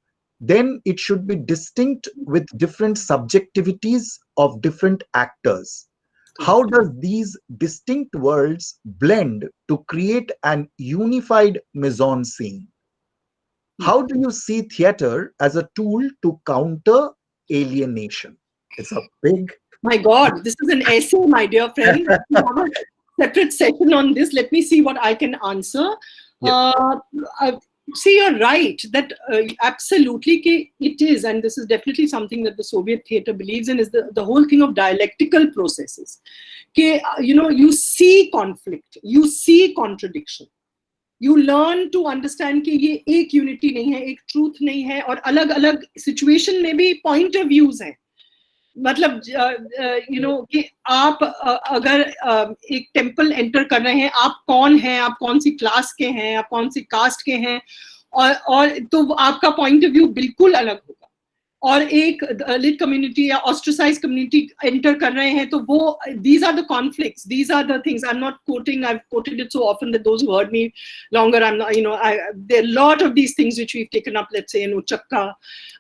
then it should be distinct with different subjectivities of different actors. How does these distinct worlds blend to create an unified mise-en-scene? How do you see theater as a tool to counter alienation? It's a big... My God, this is an essay, my dear friend. We have a separate session on this. Let me see what I can answer. See, you're right that absolutely it is, and this is definitely something that the Soviet theater believes in, is the whole thing of dialectical processes. You see conflict, you see contradiction, you learn to understand कि ये एक unity नहीं है, एक truth नहीं है, और अलग अलग situation में भी point of views हैं। मतलब कि आप अगर एक टेम्पल एंटर कर रहे हैं, आप कौन हैं, आप कौन सी क्लास के हैं, आप कौन सी कास्ट के हैं, और तो आपका पॉइंट ऑफ व्यू बिल्कुल अलग होगा। और एक दलित कम्युनिटी या ऑस्ट्रेसाइज कम्युनिटी एंटर कर रहे हैं, तो वो these are the conflicts, these are the things. I'm not quoting, I've quoted it so often that those who heard me longer, I'm not, there are a lot of these things which we've taken up, let's say in Uchakka,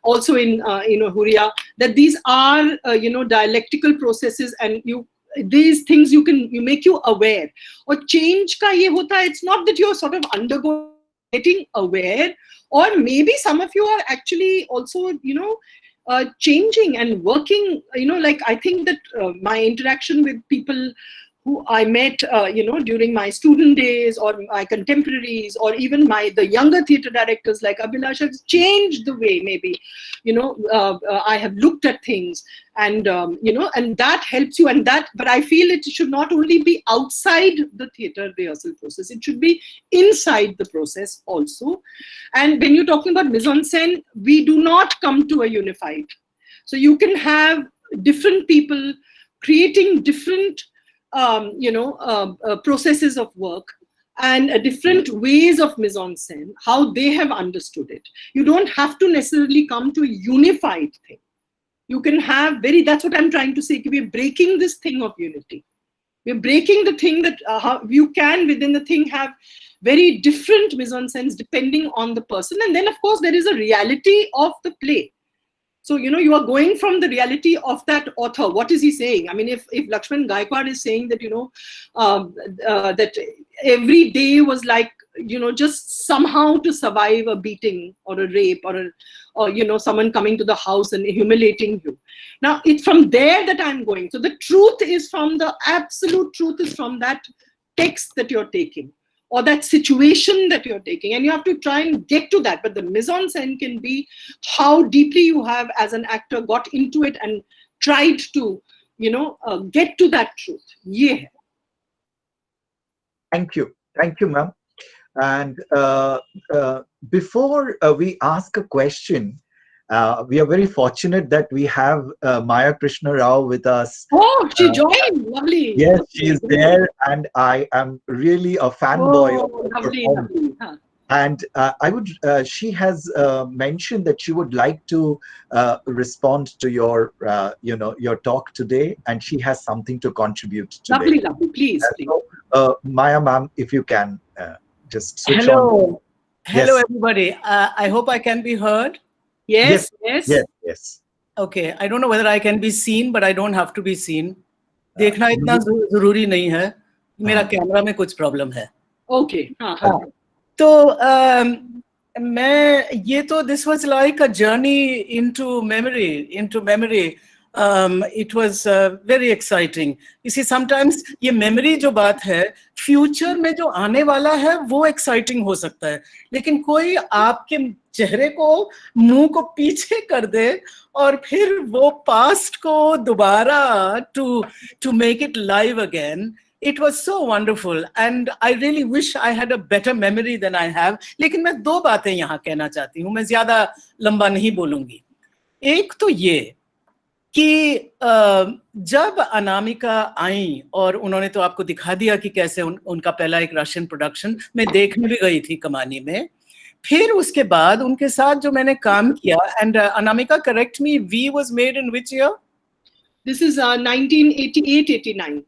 also in Huria, that these are dialectical processes, and these things you make you aware. और change का ये होता है, it's not that you're sort of getting aware or maybe some of you are actually also, changing and working, like I think that my interaction with people who I met, during my student days, or my contemporaries, or even the younger theatre directors like Abhilash, have changed the way maybe, I have looked at things, and and that helps you. But I feel it should not only be outside the theatre rehearsal process; it should be inside the process also. And when you're talking about mise-en-scène, we do not come to a unified. So you can have different people creating different processes of work, and different ways of mise-en-scène, how they have understood it. You don't have to necessarily come to a unified thing. You can have that's what I'm trying to say, we're breaking this thing of unity. We're breaking the thing that how you can within the thing have very different mise-en-scènes depending on the person. And then of course there is a reality of the play. So, you are going from the reality of that author. What is he saying? I mean, if Lakshman Gaikwad is saying that, that every day was like, just somehow to survive a beating or a rape, or someone coming to the house and humiliating you. Now, it's from there that I'm going. So the truth is the absolute truth is from that text that you're taking, or that situation that you're taking, and you have to try and get to that. But the mise-en-scène can be how deeply you have as an actor got into it and tried to get to that truth. Yeah. Thank you, ma'am. And before we ask a question, we are very fortunate that we have Maya Krishna Rao with us. Oh, she joined. Lovely. Yes, she is there, and I am really a fanboy of her performance. Lovely. Huh. And she has mentioned that she would like to respond to your, your talk today, and she has something to contribute today. Lovely. Please. So, Maya ma'am, if you can just switch on. Hello, yes. Everybody. I hope I can be heard. Yes. Okay. I don't know whether I can be seen, but I don't have to be seen. देखना इतना जरूरी नहीं है. मेरा camera में कुछ problem है. Okay. तो मैं ये तो this was like a journey into memory. It was very exciting. You see, sometimes ये memory जो बात है, future में जो आने वाला है वो exciting हो सकता है, लेकिन कोई आपके चेहरे को, मुंह को पीछे कर दे और फिर वो past को दोबारा to make it live again. It was so wonderful, and I really wish I had a better memory than I have. लेकिन मैं दो बातें यहाँ कहना चाहती हूँ, मैं ज्यादा लंबा नहीं बोलूंगी. एक तो ये कि जब अनामिका आई और उन्होंने तो आपको दिखा दिया कि कैसे उनका पहला एक रशियन प्रोडक्शन मैं देखने भी गई थी कमानी में, फिर उसके बाद उनके साथ जो मैंने काम किया, and Anamika correct me, we was made in which year? This is 1988-89.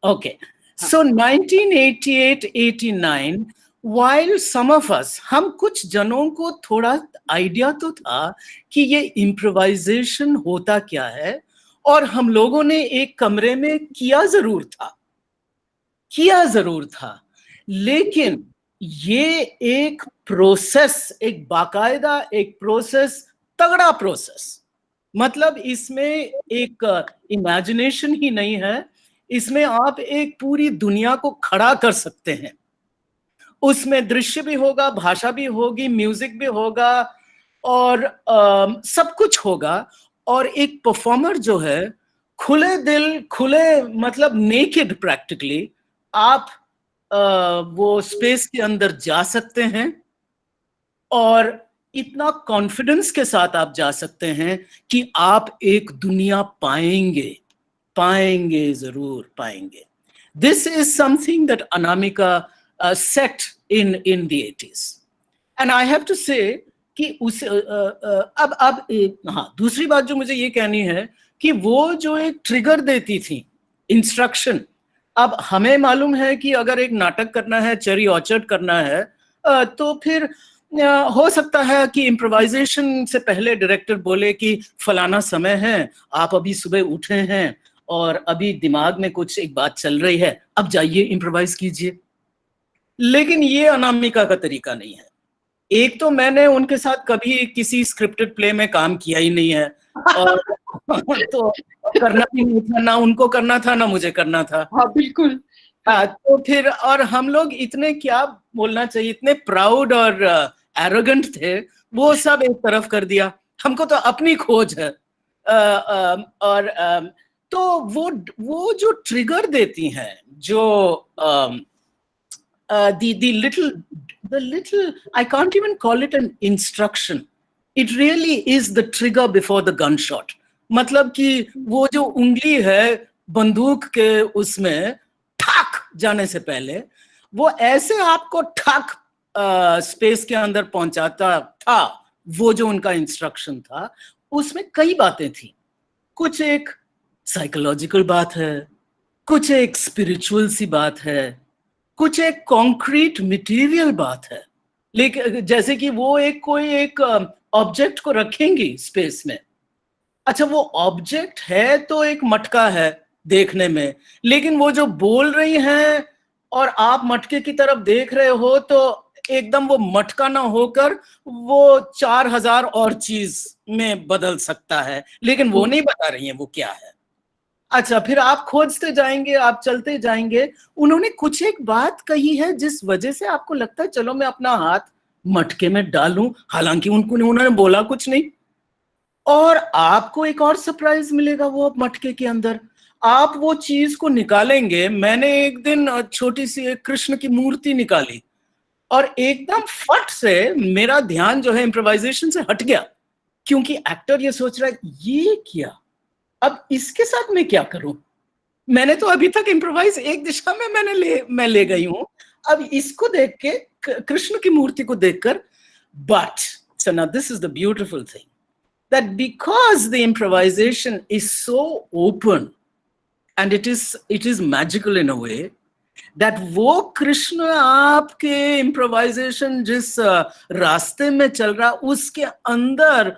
Okay. So 1988-89, while some of us, हम कुछ जनों को थोड़ा आइडिया तो था कि ये इम्प्रोवाइजेशन होता क्या है, और हम लोगों ने एक कमरे में किया जरूर था, लेकिन ये एक प्रोसेस, एक बाकायदा एक प्रोसेस, तगड़ा प्रोसेस, मतलब इसमें एक इमेजिनेशन ही नहीं है, इसमें आप एक पूरी दुनिया को खड़ा कर सकते हैं. उसमें दृश्य भी होगा, भाषा भी होगी, म्यूजिक भी होगा, और सब कुछ होगा, और एक परफॉर्मर जो है खुले दिल, खुले मतलब नेकेड प्रैक्टिकली आप वो स्पेस के अंदर जा सकते हैं, और इतना कॉन्फिडेंस के साथ आप जा सकते हैं कि आप एक दुनिया पाएंगे, जरूर पाएंगे. This is something that Anamika set in the 80s, and I have to say कि उस अब हाँ, दूसरी बात जो मुझे ये कहनी है कि वो जो एक ट्रिगर देती थी, इंस्ट्रक्शन, अब हमें मालूम है कि अगर एक नाटक करना है, चेरी ऑर्चर्ड करना है, तो फिर हो सकता है कि इम्प्रोवाइजेशन से पहले डायरेक्टर बोले कि फलाना समय है, आप अभी सुबह उठे हैं और अभी दिमाग में कुछ एक बात चल रही है, अब जाइए इम्प्रोवाइज कीजिए. लेकिन ये अनामिका का तरीका नहीं है. एक तो मैंने उनके साथ कभी किसी स्क्रिप्टेड प्ले में काम किया ही नहीं है, और तो करना भी नहीं था, ना उनको करना था ना मुझे करना था। हाँ बिल्कुल। तो फिर और हम लोग इतने, क्या बोलना चाहिए, इतने प्राउड और एरोगेंट थे, वो सब एक तरफ कर दिया। हमको तो अपनी खोज है। और तो वो जो ट्रिगर देती हैं, जो the little, I can't even call it an instruction. It really is the trigger before the gunshot. मतलब कि वो जो उंगली है बंदूक के उसमें ठाक जाने से पहले, वो ऐसे आपको ठाक स्पेस के अंदर पहुंचाता था। वो जो उनका इंस्ट्रक्शन था, उसमें कई बातें थी। कुछ एक साइकोलॉजिकल बात है, कुछ एक स्पिरिचुअल सी बात है, कुछ एक कॉन्क्रीट मटेरियल बात है। लेकिन जैसे कि वो कोई एक ऑब्जेक्ट को रखेंगी स्पेस में। अच्छा, वो ऑब्जेक्ट है तो एक मटका है देखने में, लेकिन वो जो बोल रही हैं और आप मटके की तरफ देख रहे हो, तो एकदम वो मटका ना होकर वो 4000 और चीज में बदल सकता है, लेकिन वो नहीं बता रही है वो क्या है। अच्छा, फिर आप खोजते जाएंगे, आप चलते जाएंगे। उन्होंने कुछ एक बात कही है जिस वजह से आपको लगता है चलो मैं अपना हाथ मटके में डालूं, हालांकि उन्होंने बोला कुछ नहीं। और आपको एक और सरप्राइज मिलेगा वो मटके के अंदर। आप वो चीज को निकालेंगे। मैंने एक दिन छोटी सी एक कृष्ण की मूर्ति निकाली, और एकदम फट से मेरा ध्यान जो है इम्प्रोवाइजेशन से हट गया, क्योंकि एक्टर ये सोच रहा है ये क्या, अब इसके साथ मैं क्या करूं। मैंने तो अभी तक इम्प्रोवाइज एक दिशा में मैं ले गई हूं, अब इसको देख के, कृष्ण की मूर्ति को देखकर। But so now this is the beautiful thing, that because the improvisation is so open and it is magical in a way, that वो कृष्ण आपके इम्प्रोवाइजेशन जिस रास्ते में चल रहा, उसके अंदर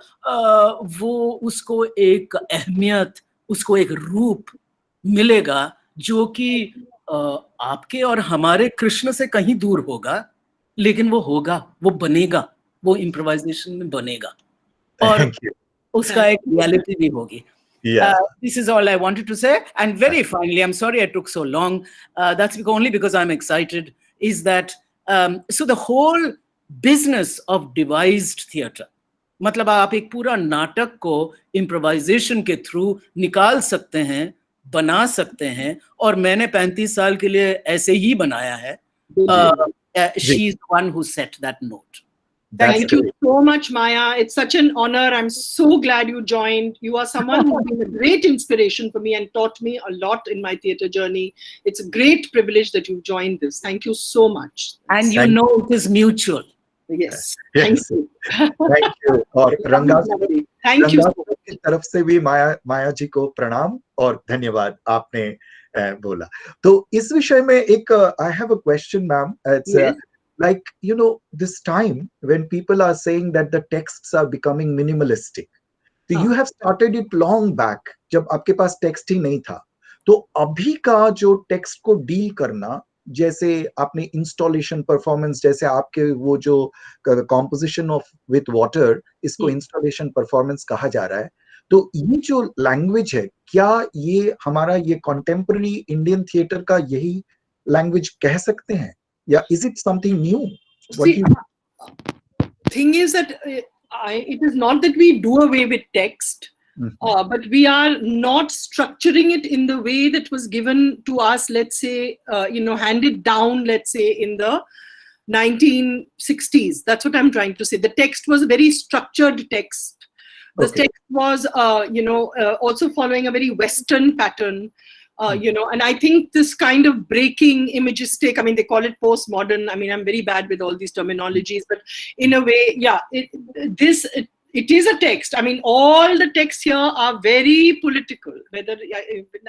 वो उसको एक अहमियत, उसको एक रूप मिलेगा जो कि आपके और हमारे कृष्ण से कहीं दूर होगा, लेकिन वो होगा, वो बनेगा, वो इम्प्रोवाइजेशन में बनेगा, और उसका एक रियलिटी भी होगी। This is all I wanted to say. And very finally, I'm sorry I took so long. That's only because I'm excited. Is that so the whole business of devised theatre, मतलब आप एक पूरा नाटक को improvisation के through निकाल सकते हैं, बना सकते हैं, और मैंने 35 साल के लिए ऐसे ही बनाया है। She's the one who set that note. Thank you so much, Maya. It's such an honor. I'm so glad you joined. You are someone who's been a great inspiration for me and taught me a lot in my theatre journey. It's a great privilege that you've joined this. Thank you so much. And you know it is mutual. Yes. Thank you. Thank you. और रंगा Thank you. की तरफ से भी माया जी को प्रणाम और धन्यवाद, आपने बोला। तो इस विषय में एक I have a question, ma'am. It's like, you know, this time when people are saying that the texts are becoming minimalistic, so you have started it long back, जब आपके पास टेक्स्ट ही नहीं था। तो अभी का जो टेक्स्ट को डील करना, जैसे आपने इंस्टॉलेशन परफॉर्मेंस, जैसे आपके वो जो कॉम्पोजिशन ऑफ विथ वाटर, इसको इंस्टॉलेशन परफॉर्मेंस कहा जा रहा है। तो ये जो लैंग्वेज है, क्या ये हमारा ये कॉन्टेम्पररी इंडियन थिएटर का यही लैंग्वेज कह सकते हैं, या is it something new? See, thing is that it is not that we do away with text, but we are not structuring it in the way that was given to us, let's say, handed down, let's say, in the 1960s. That's what I'm trying to say. The text was a very structured text. The text was, also following a very Western pattern. And I think this kind of breaking imagistic, I mean, they call it postmodern. I mean, I'm very bad with all these terminologies, but in a way, yeah, it is a text. I mean, all the texts here are very political, whether,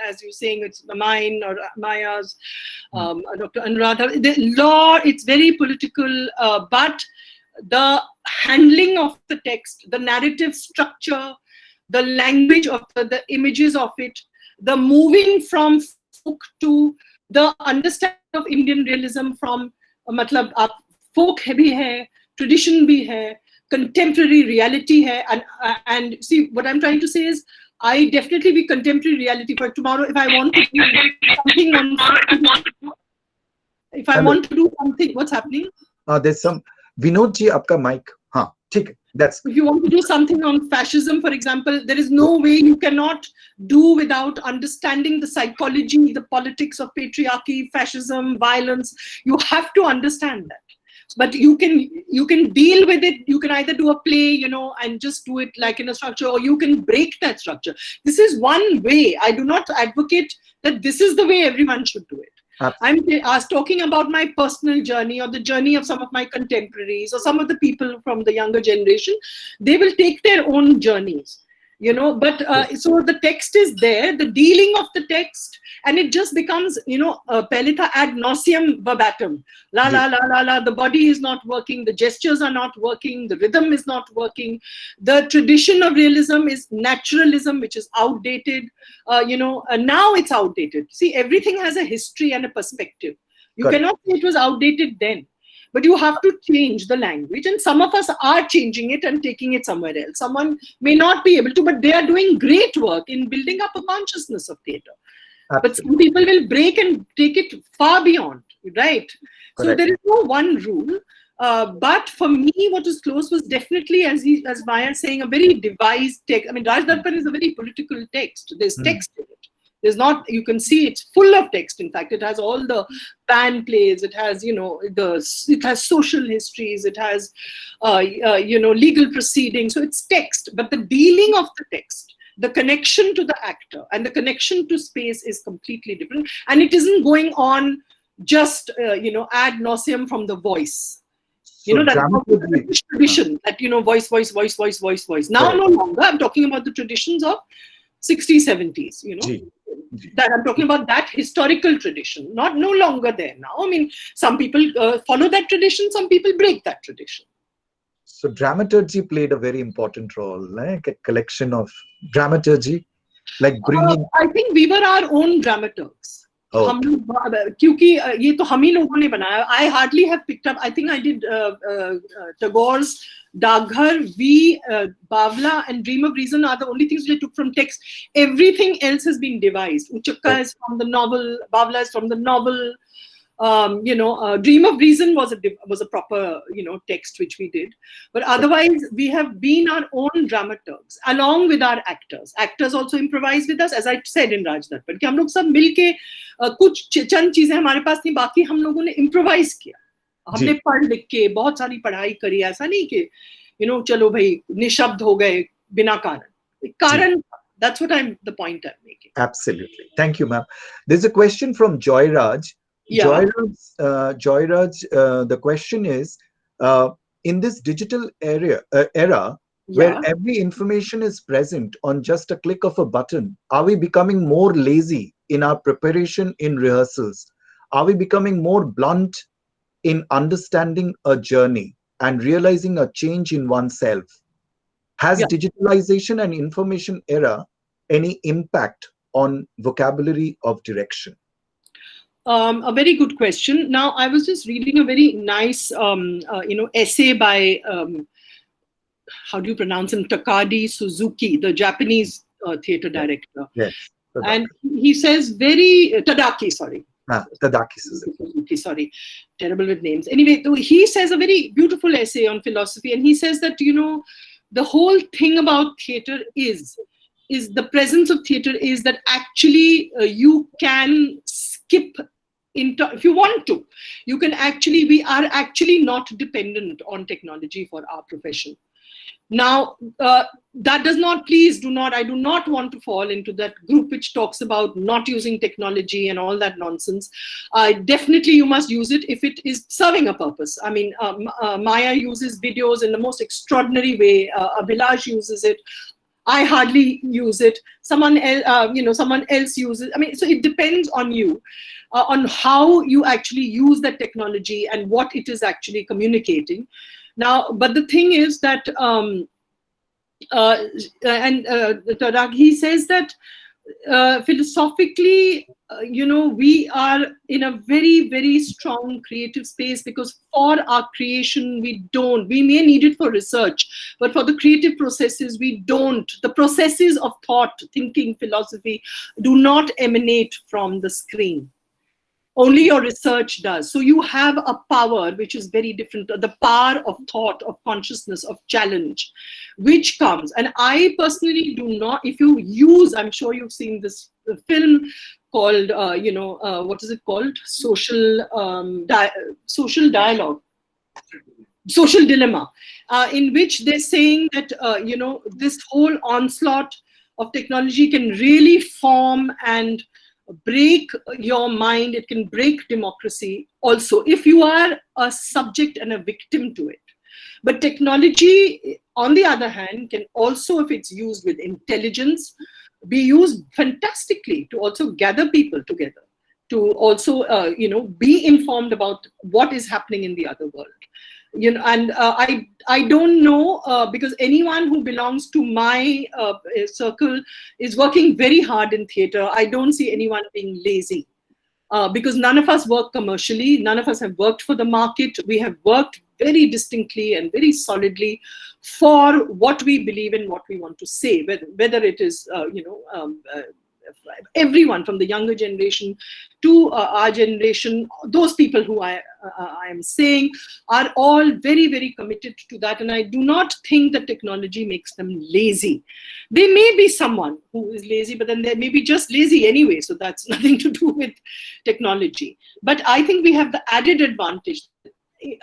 as you're saying, it's mine or Maya's, Dr. Anuradha, the law, it's very political, but the handling of the text, the narrative structure, the language of the images of it, the moving from folk to the understanding of Indian realism from, matlab, folk bhi hai, tradition bhi hai, contemporary reality hai, and see what I'm trying to say is I definitely be contemporary reality. For tomorrow, if I want to do something on, if I want to do something, what's happening? There's some Vinod ji, आपका mic. हाँ, ठीक है. That's. If you want to do something on fascism, for example, there is no way you cannot do without understanding the psychology, the politics of patriarchy, fascism, violence. You have to understand that. But you can deal with it. You can either do a play, you know, and just do it like in a structure, or you can break that structure. This is one way. I do not advocate that this is the way everyone should do it. Absolutely. I was talking about my personal journey or the journey of some of my contemporaries or some of the people from the younger generation. They will take their own journeys, you know, but so the text is there, the dealing of the text, and it just becomes, you know, pehle tha ad nauseam verbatim. La, la, la, la, la, the body is not working, the gestures are not working, the rhythm is not working. The tradition of realism is naturalism, which is outdated. You know, now it's outdated. See, everything has a history and a perspective. You Correct. cannot say it was outdated then, but you have to change the language. And some of us are changing it and taking it somewhere else. Someone may not be able to, but they are doing great work in building up a consciousness of theatre. Absolutely. But some people will break and take it far beyond, right? So Correct. there is no one rule. But for me, what was close was definitely, as Maya is saying, a very devised text. I mean, Raj Darpan is a very political text. There's text in it. There's not, you can see it's full of text. In fact, it has all the pan plays. It has, you know, it has social histories. It has, you know, legal proceedings. So it's text, but the dealing of the text, the connection to the actor and the connection to space is completely different. And it isn't going on just, you know, ad nauseum from the voice. You know, that tradition that, you know, voice. Now, no longer. I'm talking about the traditions of 60s, 70s, you know, that I'm talking about that historical tradition, no longer there now. I mean, some people follow that tradition, some people break that tradition. So dramaturgy played a very important role, like a collection of dramaturgy, like bringing. I think we were our own dramaturgs. Oh. क्योंकि ये तो हम ही लोगों ने बनाया. I hardly have picked up. I think I did Tagore's Dagghar, Bawla, and Dream of Reason are the only things we took from text. Everything else has been devised. Uchakka is from the novel. Bawla is from the novel. You know, Dream of Reason was a proper, you know, text which we did. But otherwise, we have been our own dramaturgs along with our actors. Actors also improvise with us, as I said in Raj Darpan, कि हम लोग सब मिलके कुछ चंद चीजें हमारे पास थी, बाकी हम लोगों ने improvise किया. हमने पढ़ लिख के बहुत सारी पढ़ाई करी. ऐसा नहीं कि, you know, चलो भाई निशब्द हो गए बिना कारण. That's what the point I'm making. Absolutely. Thank you, ma'am. There's a question from Joy Raj. Yeah. Joy Raj, the question is, in this digital era where every information is present on just a click of a button, are we becoming more lazy in our preparation in rehearsals? Are we becoming more blunt in understanding a journey and realizing a change in oneself? Has digitalization and information era any impact on vocabulary of direction? A very good question. Now, I was just reading a very nice, you know, essay by, how do you pronounce him? Takadi Suzuki, the Japanese theater director. Yes. And he says Tadaki, sorry. Tadaki Suzuki. Sorry, terrible with names. Anyway, he says a very beautiful essay on philosophy, and he says that, you know, the whole thing about theater is the presence of theater is that actually you can skip into, if you want to, you can actually, we are actually not dependent on technology for our profession. Now, that does not, please do not, I do not want to fall into that group which talks about not using technology and all that nonsense. Definitely you must use it if it is serving a purpose. I mean, Maya uses videos in the most extraordinary way. Abhilash uses it. I hardly use it. Someone else, you know, someone else uses. I mean, so it depends on you, on how you actually use that technology and what it is actually communicating. Now, but the thing is that, he says that philosophically, you know, we are in a very, very strong creative space, because for our creation, we may need it for research, but for the creative processes, we don't. The processes of thought, thinking, philosophy do not emanate from the screen. Only your research does. So you have a power which is very different, the power of thought, of consciousness, of challenge, which comes. And I personally do not, if you use, I'm sure you've seen this film called, what is it called? Social dialogue, social dilemma, in which they're saying that, this whole onslaught of technology can really form and break your mind. It can break democracy also, if you are a subject and a victim to it. But technology, on the other hand, can also, if it's used with intelligence, be used fantastically to also gather people together, to also, be informed about what is happening in the other world. And I don't know, because anyone who belongs to my circle is working very hard in theater. I don't see anyone being lazy, because none of us work commercially. None of us have worked for the market. We have worked very distinctly and very solidly for what we believe in, what we want to say, whether it is, everyone from the younger generation to our generation. Those people who I am saying are all very, very committed to that. And I do not think that technology makes them lazy. They may be someone who is lazy, but then they may be just lazy anyway. So that's nothing to do with technology. But I think we have the added advantage.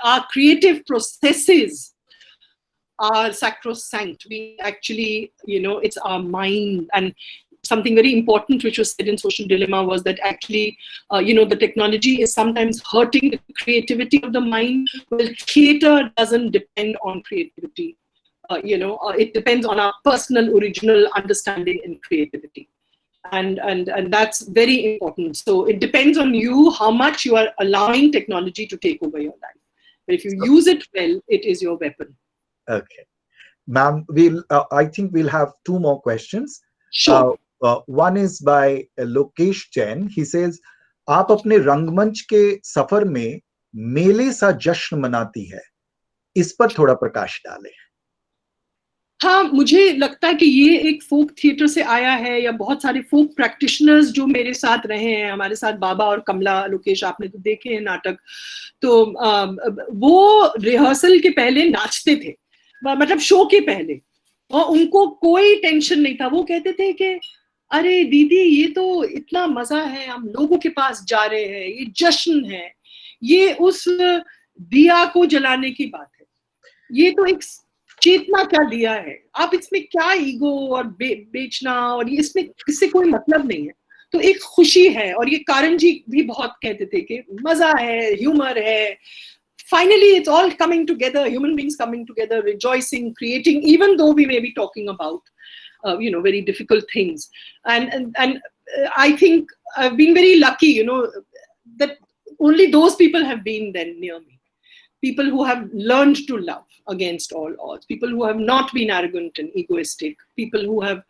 Our creative processes are sacrosanct. We actually, it's our mind. And something very important which was said in Social Dilemma was that actually, the technology is sometimes hurting the creativity of the mind. Well, theater doesn't depend on creativity. It depends on our personal, original understanding and creativity. And that's very important. So it depends on you how much you are allowing technology to take over your life. But if you use it well, it is your weapon. Okay. Ma'am, I think we'll have two more questions. Sure. One is by Lokesh Jain. He says, आप अपने रंगमंच के सफर में मेले सा जश्न मनाती है, इस पर थोड़ा प्रकाश डालें। हाँ, मुझे लगता है कि ये एक फोक थिएटर से आया है, या बहुत सारे फोक प्रैक्टिशनर्स जो मेरे साथ रहे हैं, हमारे साथ बाबा और कमला, लोकेश आपने तो देखे हैं नाटक, तो वो रिहर्सल के पहले नाचते थे, मतलब शो के पहले, और उनको कोई टेंशन नहीं था। वो कहते थे कि अरे दीदी, ये तो इतना मजा है, हम लोगों के पास जा रहे हैं, ये जश्न है, ये उस दिया को जलाने की बात है, ये तो एक चेतना क्या दिया है, आप इसमें क्या ईगो और बेचना, और ये इसमें इससे कोई मतलब नहीं है। तो एक खुशी है, और ये कारण जी भी बहुत कहते थे कि मजा है, ह्यूमर है। Finally, it's all coming together, human beings coming together, rejoicing, creating, even though we may be talking about, very difficult things. And I think I've been very lucky, that only those people have been then near me. People who have learned to love against all odds, people who have not been arrogant and egoistic, people who have,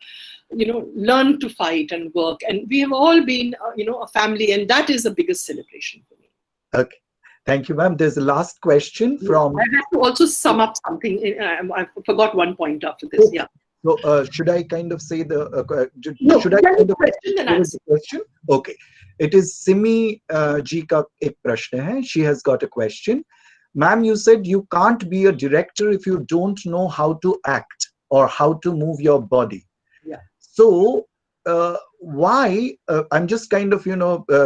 learned to fight and work. And we have all been, a family, and that is the biggest celebration for me. Okay. Thank you, ma'am. There's a last question from... I have to also sum up something. I forgot one point after this. Yeah. So should I kind of say the... No, should I kind of question and answer. the question? Okay. It is Simi ji ka ek prashn hai. She has got a question. Ma'am, you said you can't be a director if you don't know how to act or how to move your body. Yeah. So why, I'm just kind of,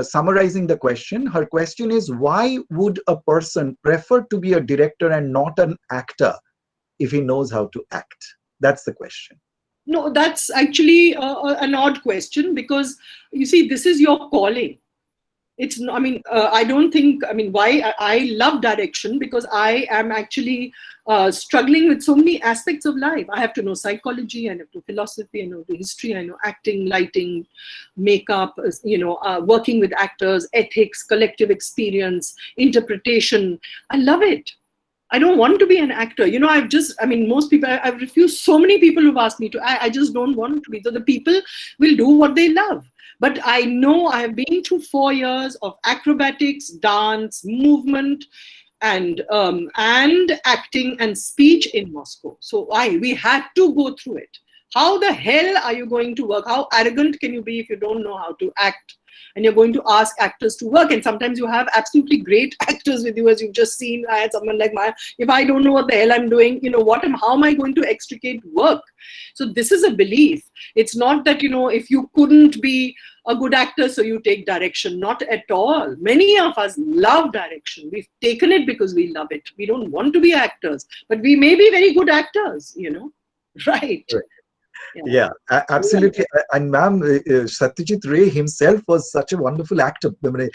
summarizing the question. Her question is, why would a person prefer to be a director and not an actor if he knows how to act? That's the question. No, that's actually an odd question, because you see, this is your calling. It's, I don't think, why I love direction, because I am actually struggling with so many aspects of life. I have to know psychology, I know philosophy, I know the history, I know acting, lighting, makeup, working with actors, ethics, collective experience, interpretation. I love it. I don't want to be an actor. You know, most people, I've refused so many people who've asked me to. I just don't want to be. So the people will do what they love. But I know I have been through 4 years of acrobatics, dance, movement, and acting and speech in Moscow. So we had to go through it. How the hell are you going to work? How arrogant can you be if you don't know how to act? And you're going to ask actors to work, and sometimes you have absolutely great actors with you, as you've just seen. I had someone like Maya. If I don't know what the hell I'm doing, how am I going to extricate work? So this is a belief. It's not that, if you couldn't be a good actor, so you take direction. Not at all. Many of us love direction. We've taken it because we love it. We don't want to be actors, but we may be very good actors, right? Yeah, absolutely. And ma'am, Satyajit Ray himself was such a wonderful actor. Karan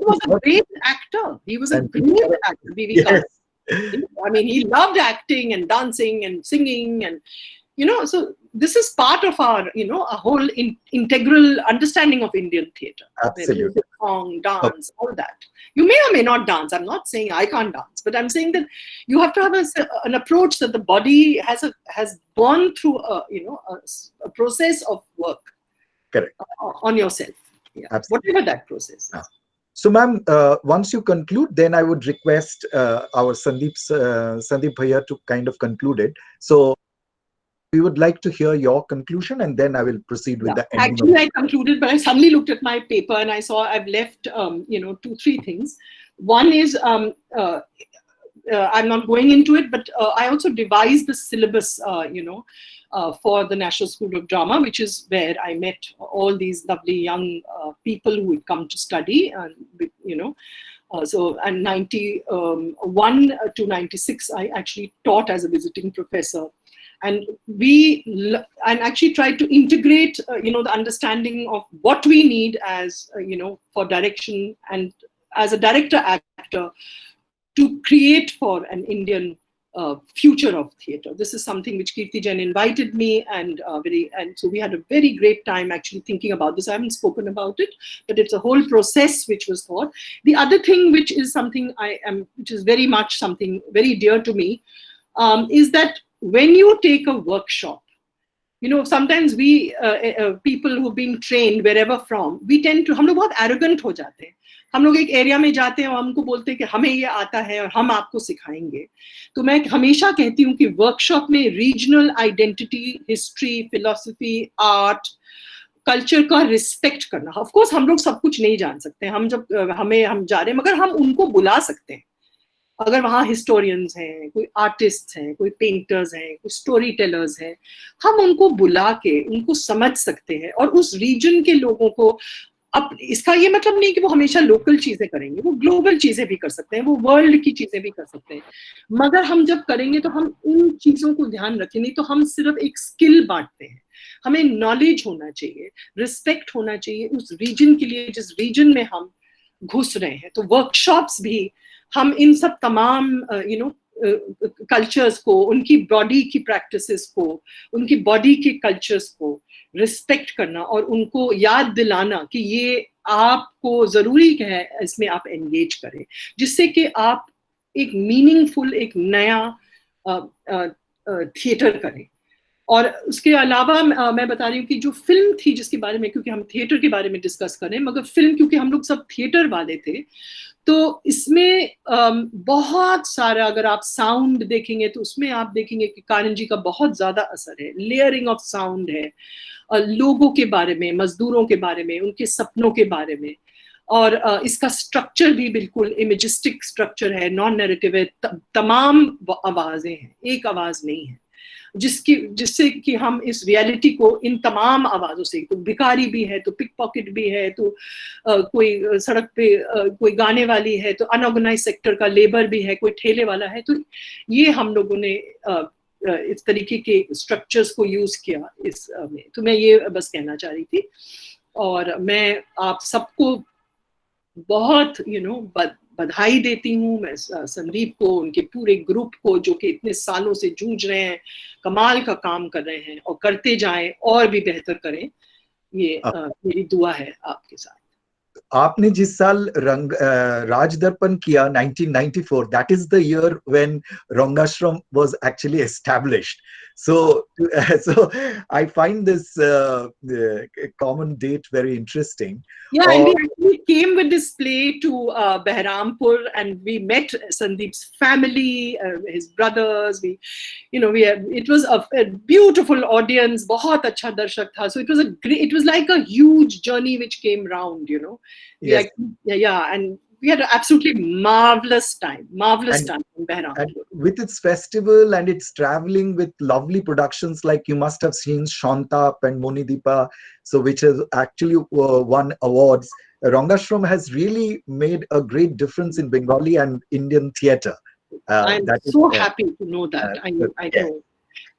was a great actor. He was a great actor. Yes. I mean, he loved acting and dancing and singing, and so this is part of our, a whole integral understanding of Indian theatre. Absolutely. Song, dance, all that. You may or may not dance. I'm not saying I can't dance, but I'm saying that you have to have an approach that the body has gone through a process of work. Correct. On yourself. Yeah. Absolutely. Whatever that process is. So, ma'am, once you conclude, then I would request our Sandeep Bhaiya to kind of conclude it. So we would like to hear your conclusion, and then I will proceed with the ending. Actually, I concluded, but I suddenly looked at my paper and I saw I've left, 2-3 things. One is, I'm not going into it, but I also devised the syllabus, for the National School of Drama, which is where I met all these lovely young people who would come to study, and so, and 91 to 96, I actually taught as a visiting professor. And actually tried to integrate, the understanding of what we need as, for direction and as a director-actor to create for an Indian future of theatre. This is something which Kirti Jain invited me, and so we had a very great time actually thinking about this. I haven't spoken about it, but it's a whole process which was thought. The other thing, which is something which is very much something very dear to me, is that when you take a workshop, sometimes we people who've been trained wherever from, we tend to, हम लोग बहुत arrogant हो जाते हैं. हम लोग एक area में जाते हैं और हमको बोलते हैं कि हमें ये आता है और हम आपको सिखाएंगे. तो मैं हमेशा कहती हूँ कि वर्कशॉप में regional identity, history, philosophy, art, culture का रिस्पेक्ट करना. ऑफ कोर्स हम लोग सब कुछ नहीं जान सकते हैं, हम जा रहे हैं, मगर हम उनको बुला सकते हैं. अगर वहाँ हिस्टोरियंस हैं, कोई आर्टिस्ट हैं, कोई पेंटर्स हैं, कोई स्टोरी टेलर्स हैं, हम उनको बुला के उनको समझ सकते हैं. और उस रीजन के लोगों को, इसका ये मतलब नहीं कि वो हमेशा लोकल चीजें करेंगे, वो ग्लोबल चीजें भी कर सकते हैं, वो वर्ल्ड की चीजें भी कर सकते हैं. मगर हम जब करेंगे तो हम इन चीजों को ध्यान रखें, नहीं तो हम सिर्फ एक स्किल बांटते हैं. हमें नॉलेज होना चाहिए, रिस्पेक्ट होना चाहिए उस रीजन के लिए जिस रीजन में हम घुस रहे हैं. तो वर्कशॉप्स भी हम इन सब तमाम कल्चर्स को, उनकी बॉडी की प्रैक्टिसेस को, उनकी बॉडी के कल्चर्स को रिस्पेक्ट करना और उनको याद दिलाना कि ये आपको जरूरी है, इसमें आप एंगेज करें, जिससे कि आप एक मीनिंगफुल, एक नया थिएटर करें. और उसके अलावा मैं बता रही हूँ कि जो फिल्म थी जिसके बारे में, क्योंकि हम थिएटर के बारे में डिस्कस करें, मगर फिल्म क्योंकि हम लोग सब थिएटर वाले थे, तो इसमें बहुत सारा, अगर आप साउंड देखेंगे तो उसमें आप देखेंगे कि कारण जी का बहुत ज्यादा असर है. लेयरिंग ऑफ साउंड है, लोगों के बारे में, मजदूरों के बारे में, उनके सपनों के बारे में. और इसका स्ट्रक्चर भी बिल्कुल इमेजिस्टिक स्ट्रक्चर है, नॉन नैरेटिव है, तमाम आवाजें हैं, एक आवाज नहीं है, जिससे कि हम इस रियलिटी को इन तमाम आवाजों से, तो भिखारी भी है, तो पिक पॉकेट भी है, तो कोई सड़क पे कोई गाने वाली है, तो अनऑर्गेनाइज सेक्टर का लेबर भी है, कोई ठेले वाला है. तो ये हम लोगों ने इस तरीके के स्ट्रक्चर्स को यूज किया इस में. तो मैं ये बस कहना चाह रही थी. और मैं आप सबको बहुत बधाई देती हूँ. मैं संदीप को, उनके पूरे ग्रुप को, जो कि इतने सालों से जूझ रहे हैं, कमाल का काम कर रहे हैं और करते जाएं और भी बेहतर करें. ये मेरी दुआ है आपके साथ. आपने जिस साल राज दर्पण किया 1994, that is the year when Rangashram was actually established. So I find this common date very interesting. Yeah, and we actually came with this play to Behrampur, and we met Sandeep's family, his brothers. It was a beautiful audience. बहुत अच्छा दर्शक था. So it was like a huge journey which came round. Yes. And we had an absolutely marvelous time in Behrampur. And with its festival and its traveling with lovely productions, like you must have seen Shantap and Monideepa, so which has actually won awards. Rangashram has really made a great difference in Bengali and Indian theatre. I'm so happy to know that. I know.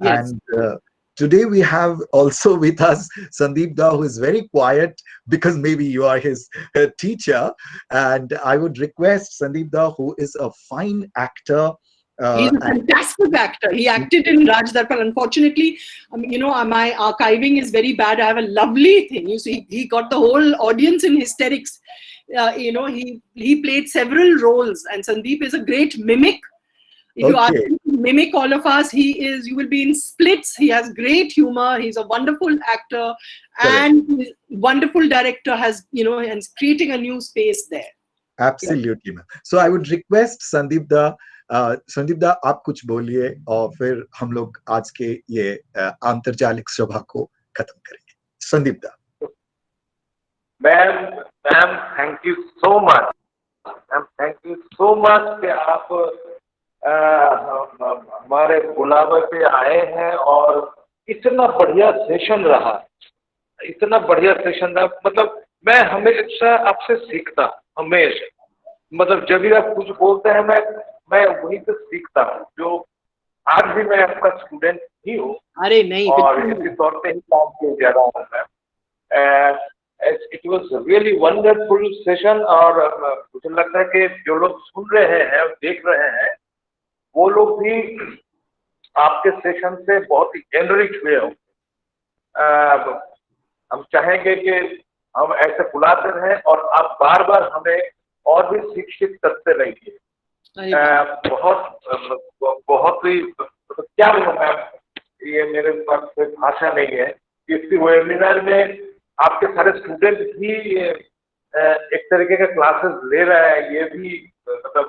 Yes. And today we have also with us Sandeep Da, who is very quiet because maybe you are his teacher. And I would request Sandeep Da, who is a fine actor. He's a fantastic actor. He acted in Raj Darpan. Unfortunately, my archiving is very bad. I have a lovely thing. You see, he got the whole audience in hysterics. He played several roles, and Sandeep is a great mimic. If you ask him to mimic all of us, you will be in splits. He has great humor. He's a wonderful actor. And he's a wonderful director, and creating a new space there. Absolutely, ma'am. So I would request Sandeep Da, आप कुछ बोलिए और फिर हम लोग आज के ये आंतरजालिक सभा को खत्म करेंगे. संदीप दा. Ma'am, thank you so much. Thank you so much कि आप हमारे बुलावे पे आए हैं और इतना बढ़िया सेशन रहा. मतलब मैं हमेशा आपसे सीखता, हमेशा. मतलब जब भी आप कुछ बोलते हैं मैं वहीं से सीखता हूँ. जो आज भी मैं आपका स्टूडेंट ही हूँ. अरे नहीं, और इसी तौर पे ही काम किया जा रहा हूँ मैं. It was really wonderful session. और मुझे लगता है कि जो लोग सुन रहे हैं, देख रहे हैं, वो लोग भी आपके सेशन से बहुत ही एनरिच हुए होंगे. हम चाहेंगे कि हम ऐसे बुलाते रहें और आप बार बार हमें और भी शिक्षित करते रहिए. बहुत ही क्या बोलूं मैम, ये मेरे पास कोई भाषा नहीं है. इसी वेबिनार में आपके सारे स्टूडेंट भी एक तरीके के क्लासेस ले रहे हैं. ये भी मतलब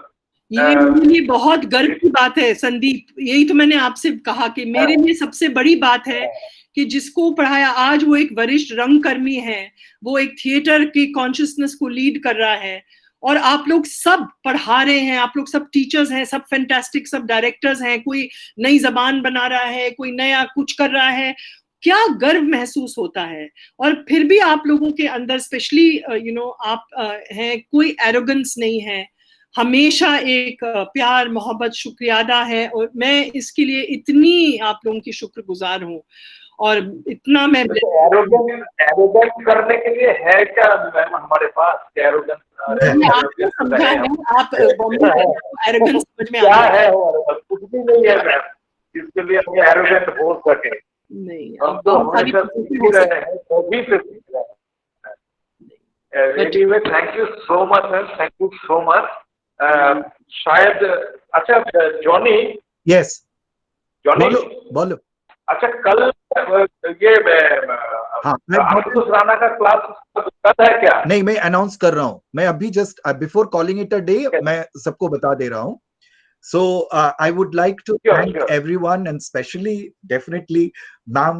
ये मेरे लिए बहुत गर्व की बात है संदीप. यही तो मैंने आपसे कहा कि मेरे लिए सबसे बड़ी बात है कि जिसको पढ़ाया आज वो एक वरिष्ठ रंगकर्मी है, वो एक थिएटर की कॉन्शियसनेस को लीड कर रहा है, और आप लोग सब पढ़ा रहे हैं. आप लोग सब टीचर्स हैं, सब फैंटास्टिक, सब डायरेक्टर्स हैं. कोई नई जबान बना रहा है, कोई नया कुछ कर रहा है. क्या गर्व महसूस होता है. और फिर भी आप लोगों के अंदर स्पेशली आप हैं, कोई एरोगेंस नहीं है. हमेशा एक प्यार, मोहब्बत, शुक्रियादा है. और मैं इसके लिए इतनी आप लोगों की शुक्रगुजार हूँ. और इतना मैं एरोगेंस करने के लिए है क्या मैम हमारे पास? एरोगेंस आपको समझा है, आप एरोगेंस समझ में क्या है? कुछ भी नहीं है मैम जिसके लिए हम एरोगेंट हो सके. नहीं, हम तो हमेशा सीख रहे हैं, सभी से सीख रहे हैं. Anyway, thank you so much ma'am, thank you so much. शायद अच्छा जॉनी. यस जॉनी बोलो. अच्छा, कल ये आशुतोष राणा का क्लास कब है क्या? नहीं, मैं अनाउंस कर रहा हूँ. मैं अभी just before calling it a day मैं सबको बता दे रहा हूँ. So I would like to thank everyone, and especially, definitely, ma'am,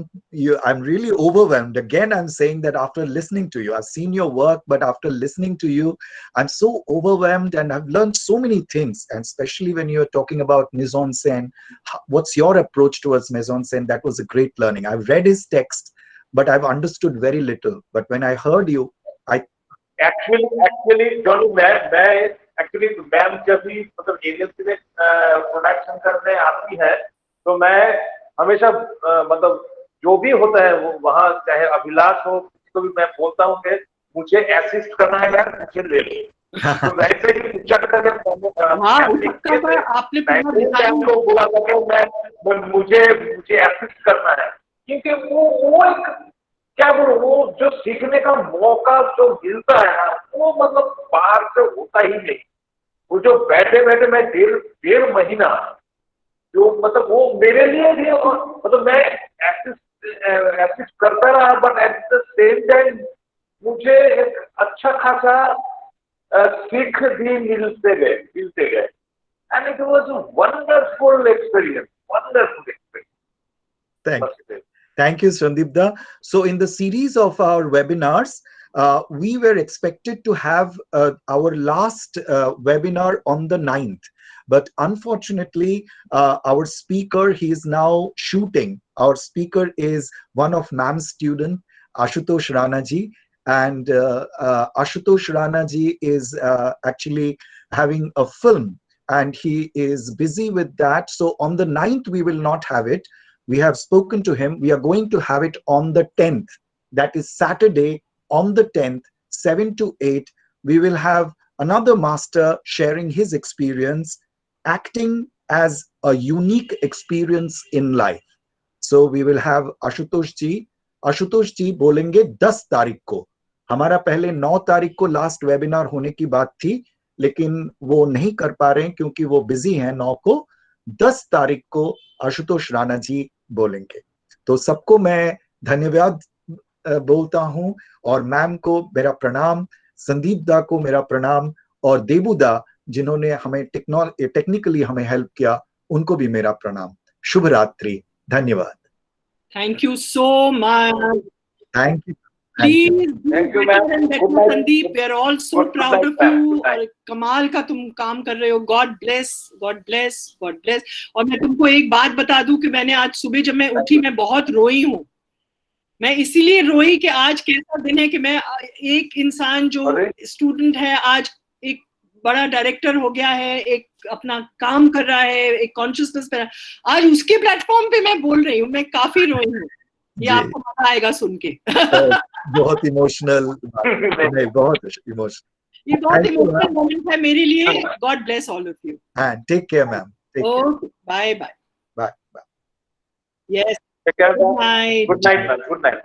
I'm really overwhelmed. Again, I'm saying that after listening to you, I've seen your work, but after listening to you, I'm so overwhelmed, and I've learned so many things. And especially when you're talking about mise en scène, what's your approach towards mise en scène? That was a great learning. I've read his text, but I've understood very little. But when I heard you, I actually, Johnny, मैं actually ma'am जब भी मतलब agency में production करने आती है तो मैं हमेशा मतलब जो भी होता है वो वहाँ चाहे अभिलाष हो, तो भी मैं बोलता हूँ कि मुझे असिस्ट करना है यार, मुझे ले लो. तो वैसे ही चट करके मुझे असिस्ट करना है, क्योंकि वो एक क्या बोलूं, वो जो सीखने का मौका जो मिलता है ना, वो मतलब बाहर से होता ही नहीं। वो जो बैठे बैठे मैं डेढ़ महीना जो मतलब वो मेरे लिए भी, और मतलब मैं एसिस्ट करता रहा, but at the same time मुझे एक अच्छा खासा सीख भी मिलते गए and it was wonderful experience, wonderful experience. Thank you, Sandipda. So in the series of our webinars, we were expected to have our last webinar on the 9th. But unfortunately, our speaker, he is now shooting. Our speaker is one of ma'am's student, Ashutosh Rana ji. And Ashutosh Rana ji is actually having a film and he is busy with that. So on the 9th, we will not have it. We have spoken to him. We are going to have it on the 10th. That is Saturday on the 10th, 7 to 8. We will have another master sharing his experience, acting as a unique experience in life. So we will have Ashutosh ji. Ashutosh ji बोलेंगे 10 तारीख को. हमारा पहले 9 तारीख को last webinar होने की बात थी, लेकिन वो नहीं कर पा रहे हैं क्योंकि वो बिजी हैं 9 को. 10 तारीख को आशुतोष राणा जी बोलेंगे. तो सबको मैं धन्यवाद बोलता हूं और मैम को मेरा प्रणाम, संदीप दा को मेरा प्रणाम और देबू दा जिन्होंने हमें टेक्निकली हमें हेल्प किया, उनको भी मेरा प्रणाम. शुभ रात्रि. धन्यवाद. Thank you so much. Thank you. Please do Thank you, better ma'am. and better, Good night. Sandeep. We are all so Good proud night, of ma'am. you. Good night. और कमाल का तुम काम कर रहे हो. God bless, God bless, God bless. और मैं तुमको एक बात बता दूं कि मैंने आज सुबह जब मैं उठी मैं बहुत रोई हूँ. मैं इसीलिए रोई कि आज कैसा दिन है कि मैं एक इंसान जो स्टूडेंट है आज एक बड़ा डायरेक्टर हो गया है, एक अपना काम कर रहा है, एक कॉन्शियसनेस पे, आज उसके प्लेटफॉर्म पे मैं बोल रही हूँ. मैं काफी रोई हूँ. ये आपको मजा आएगा सुन के. बहुत इमोशनल, नहीं बहुत इमोशनल. ये बहुत इमोशनल मोमेंट है मेरे लिए. God bless all of you. Take care ma'am. Okay, bye bye. Bye bye. Yes, Take care. Good night. Good night, ma'am. Good night.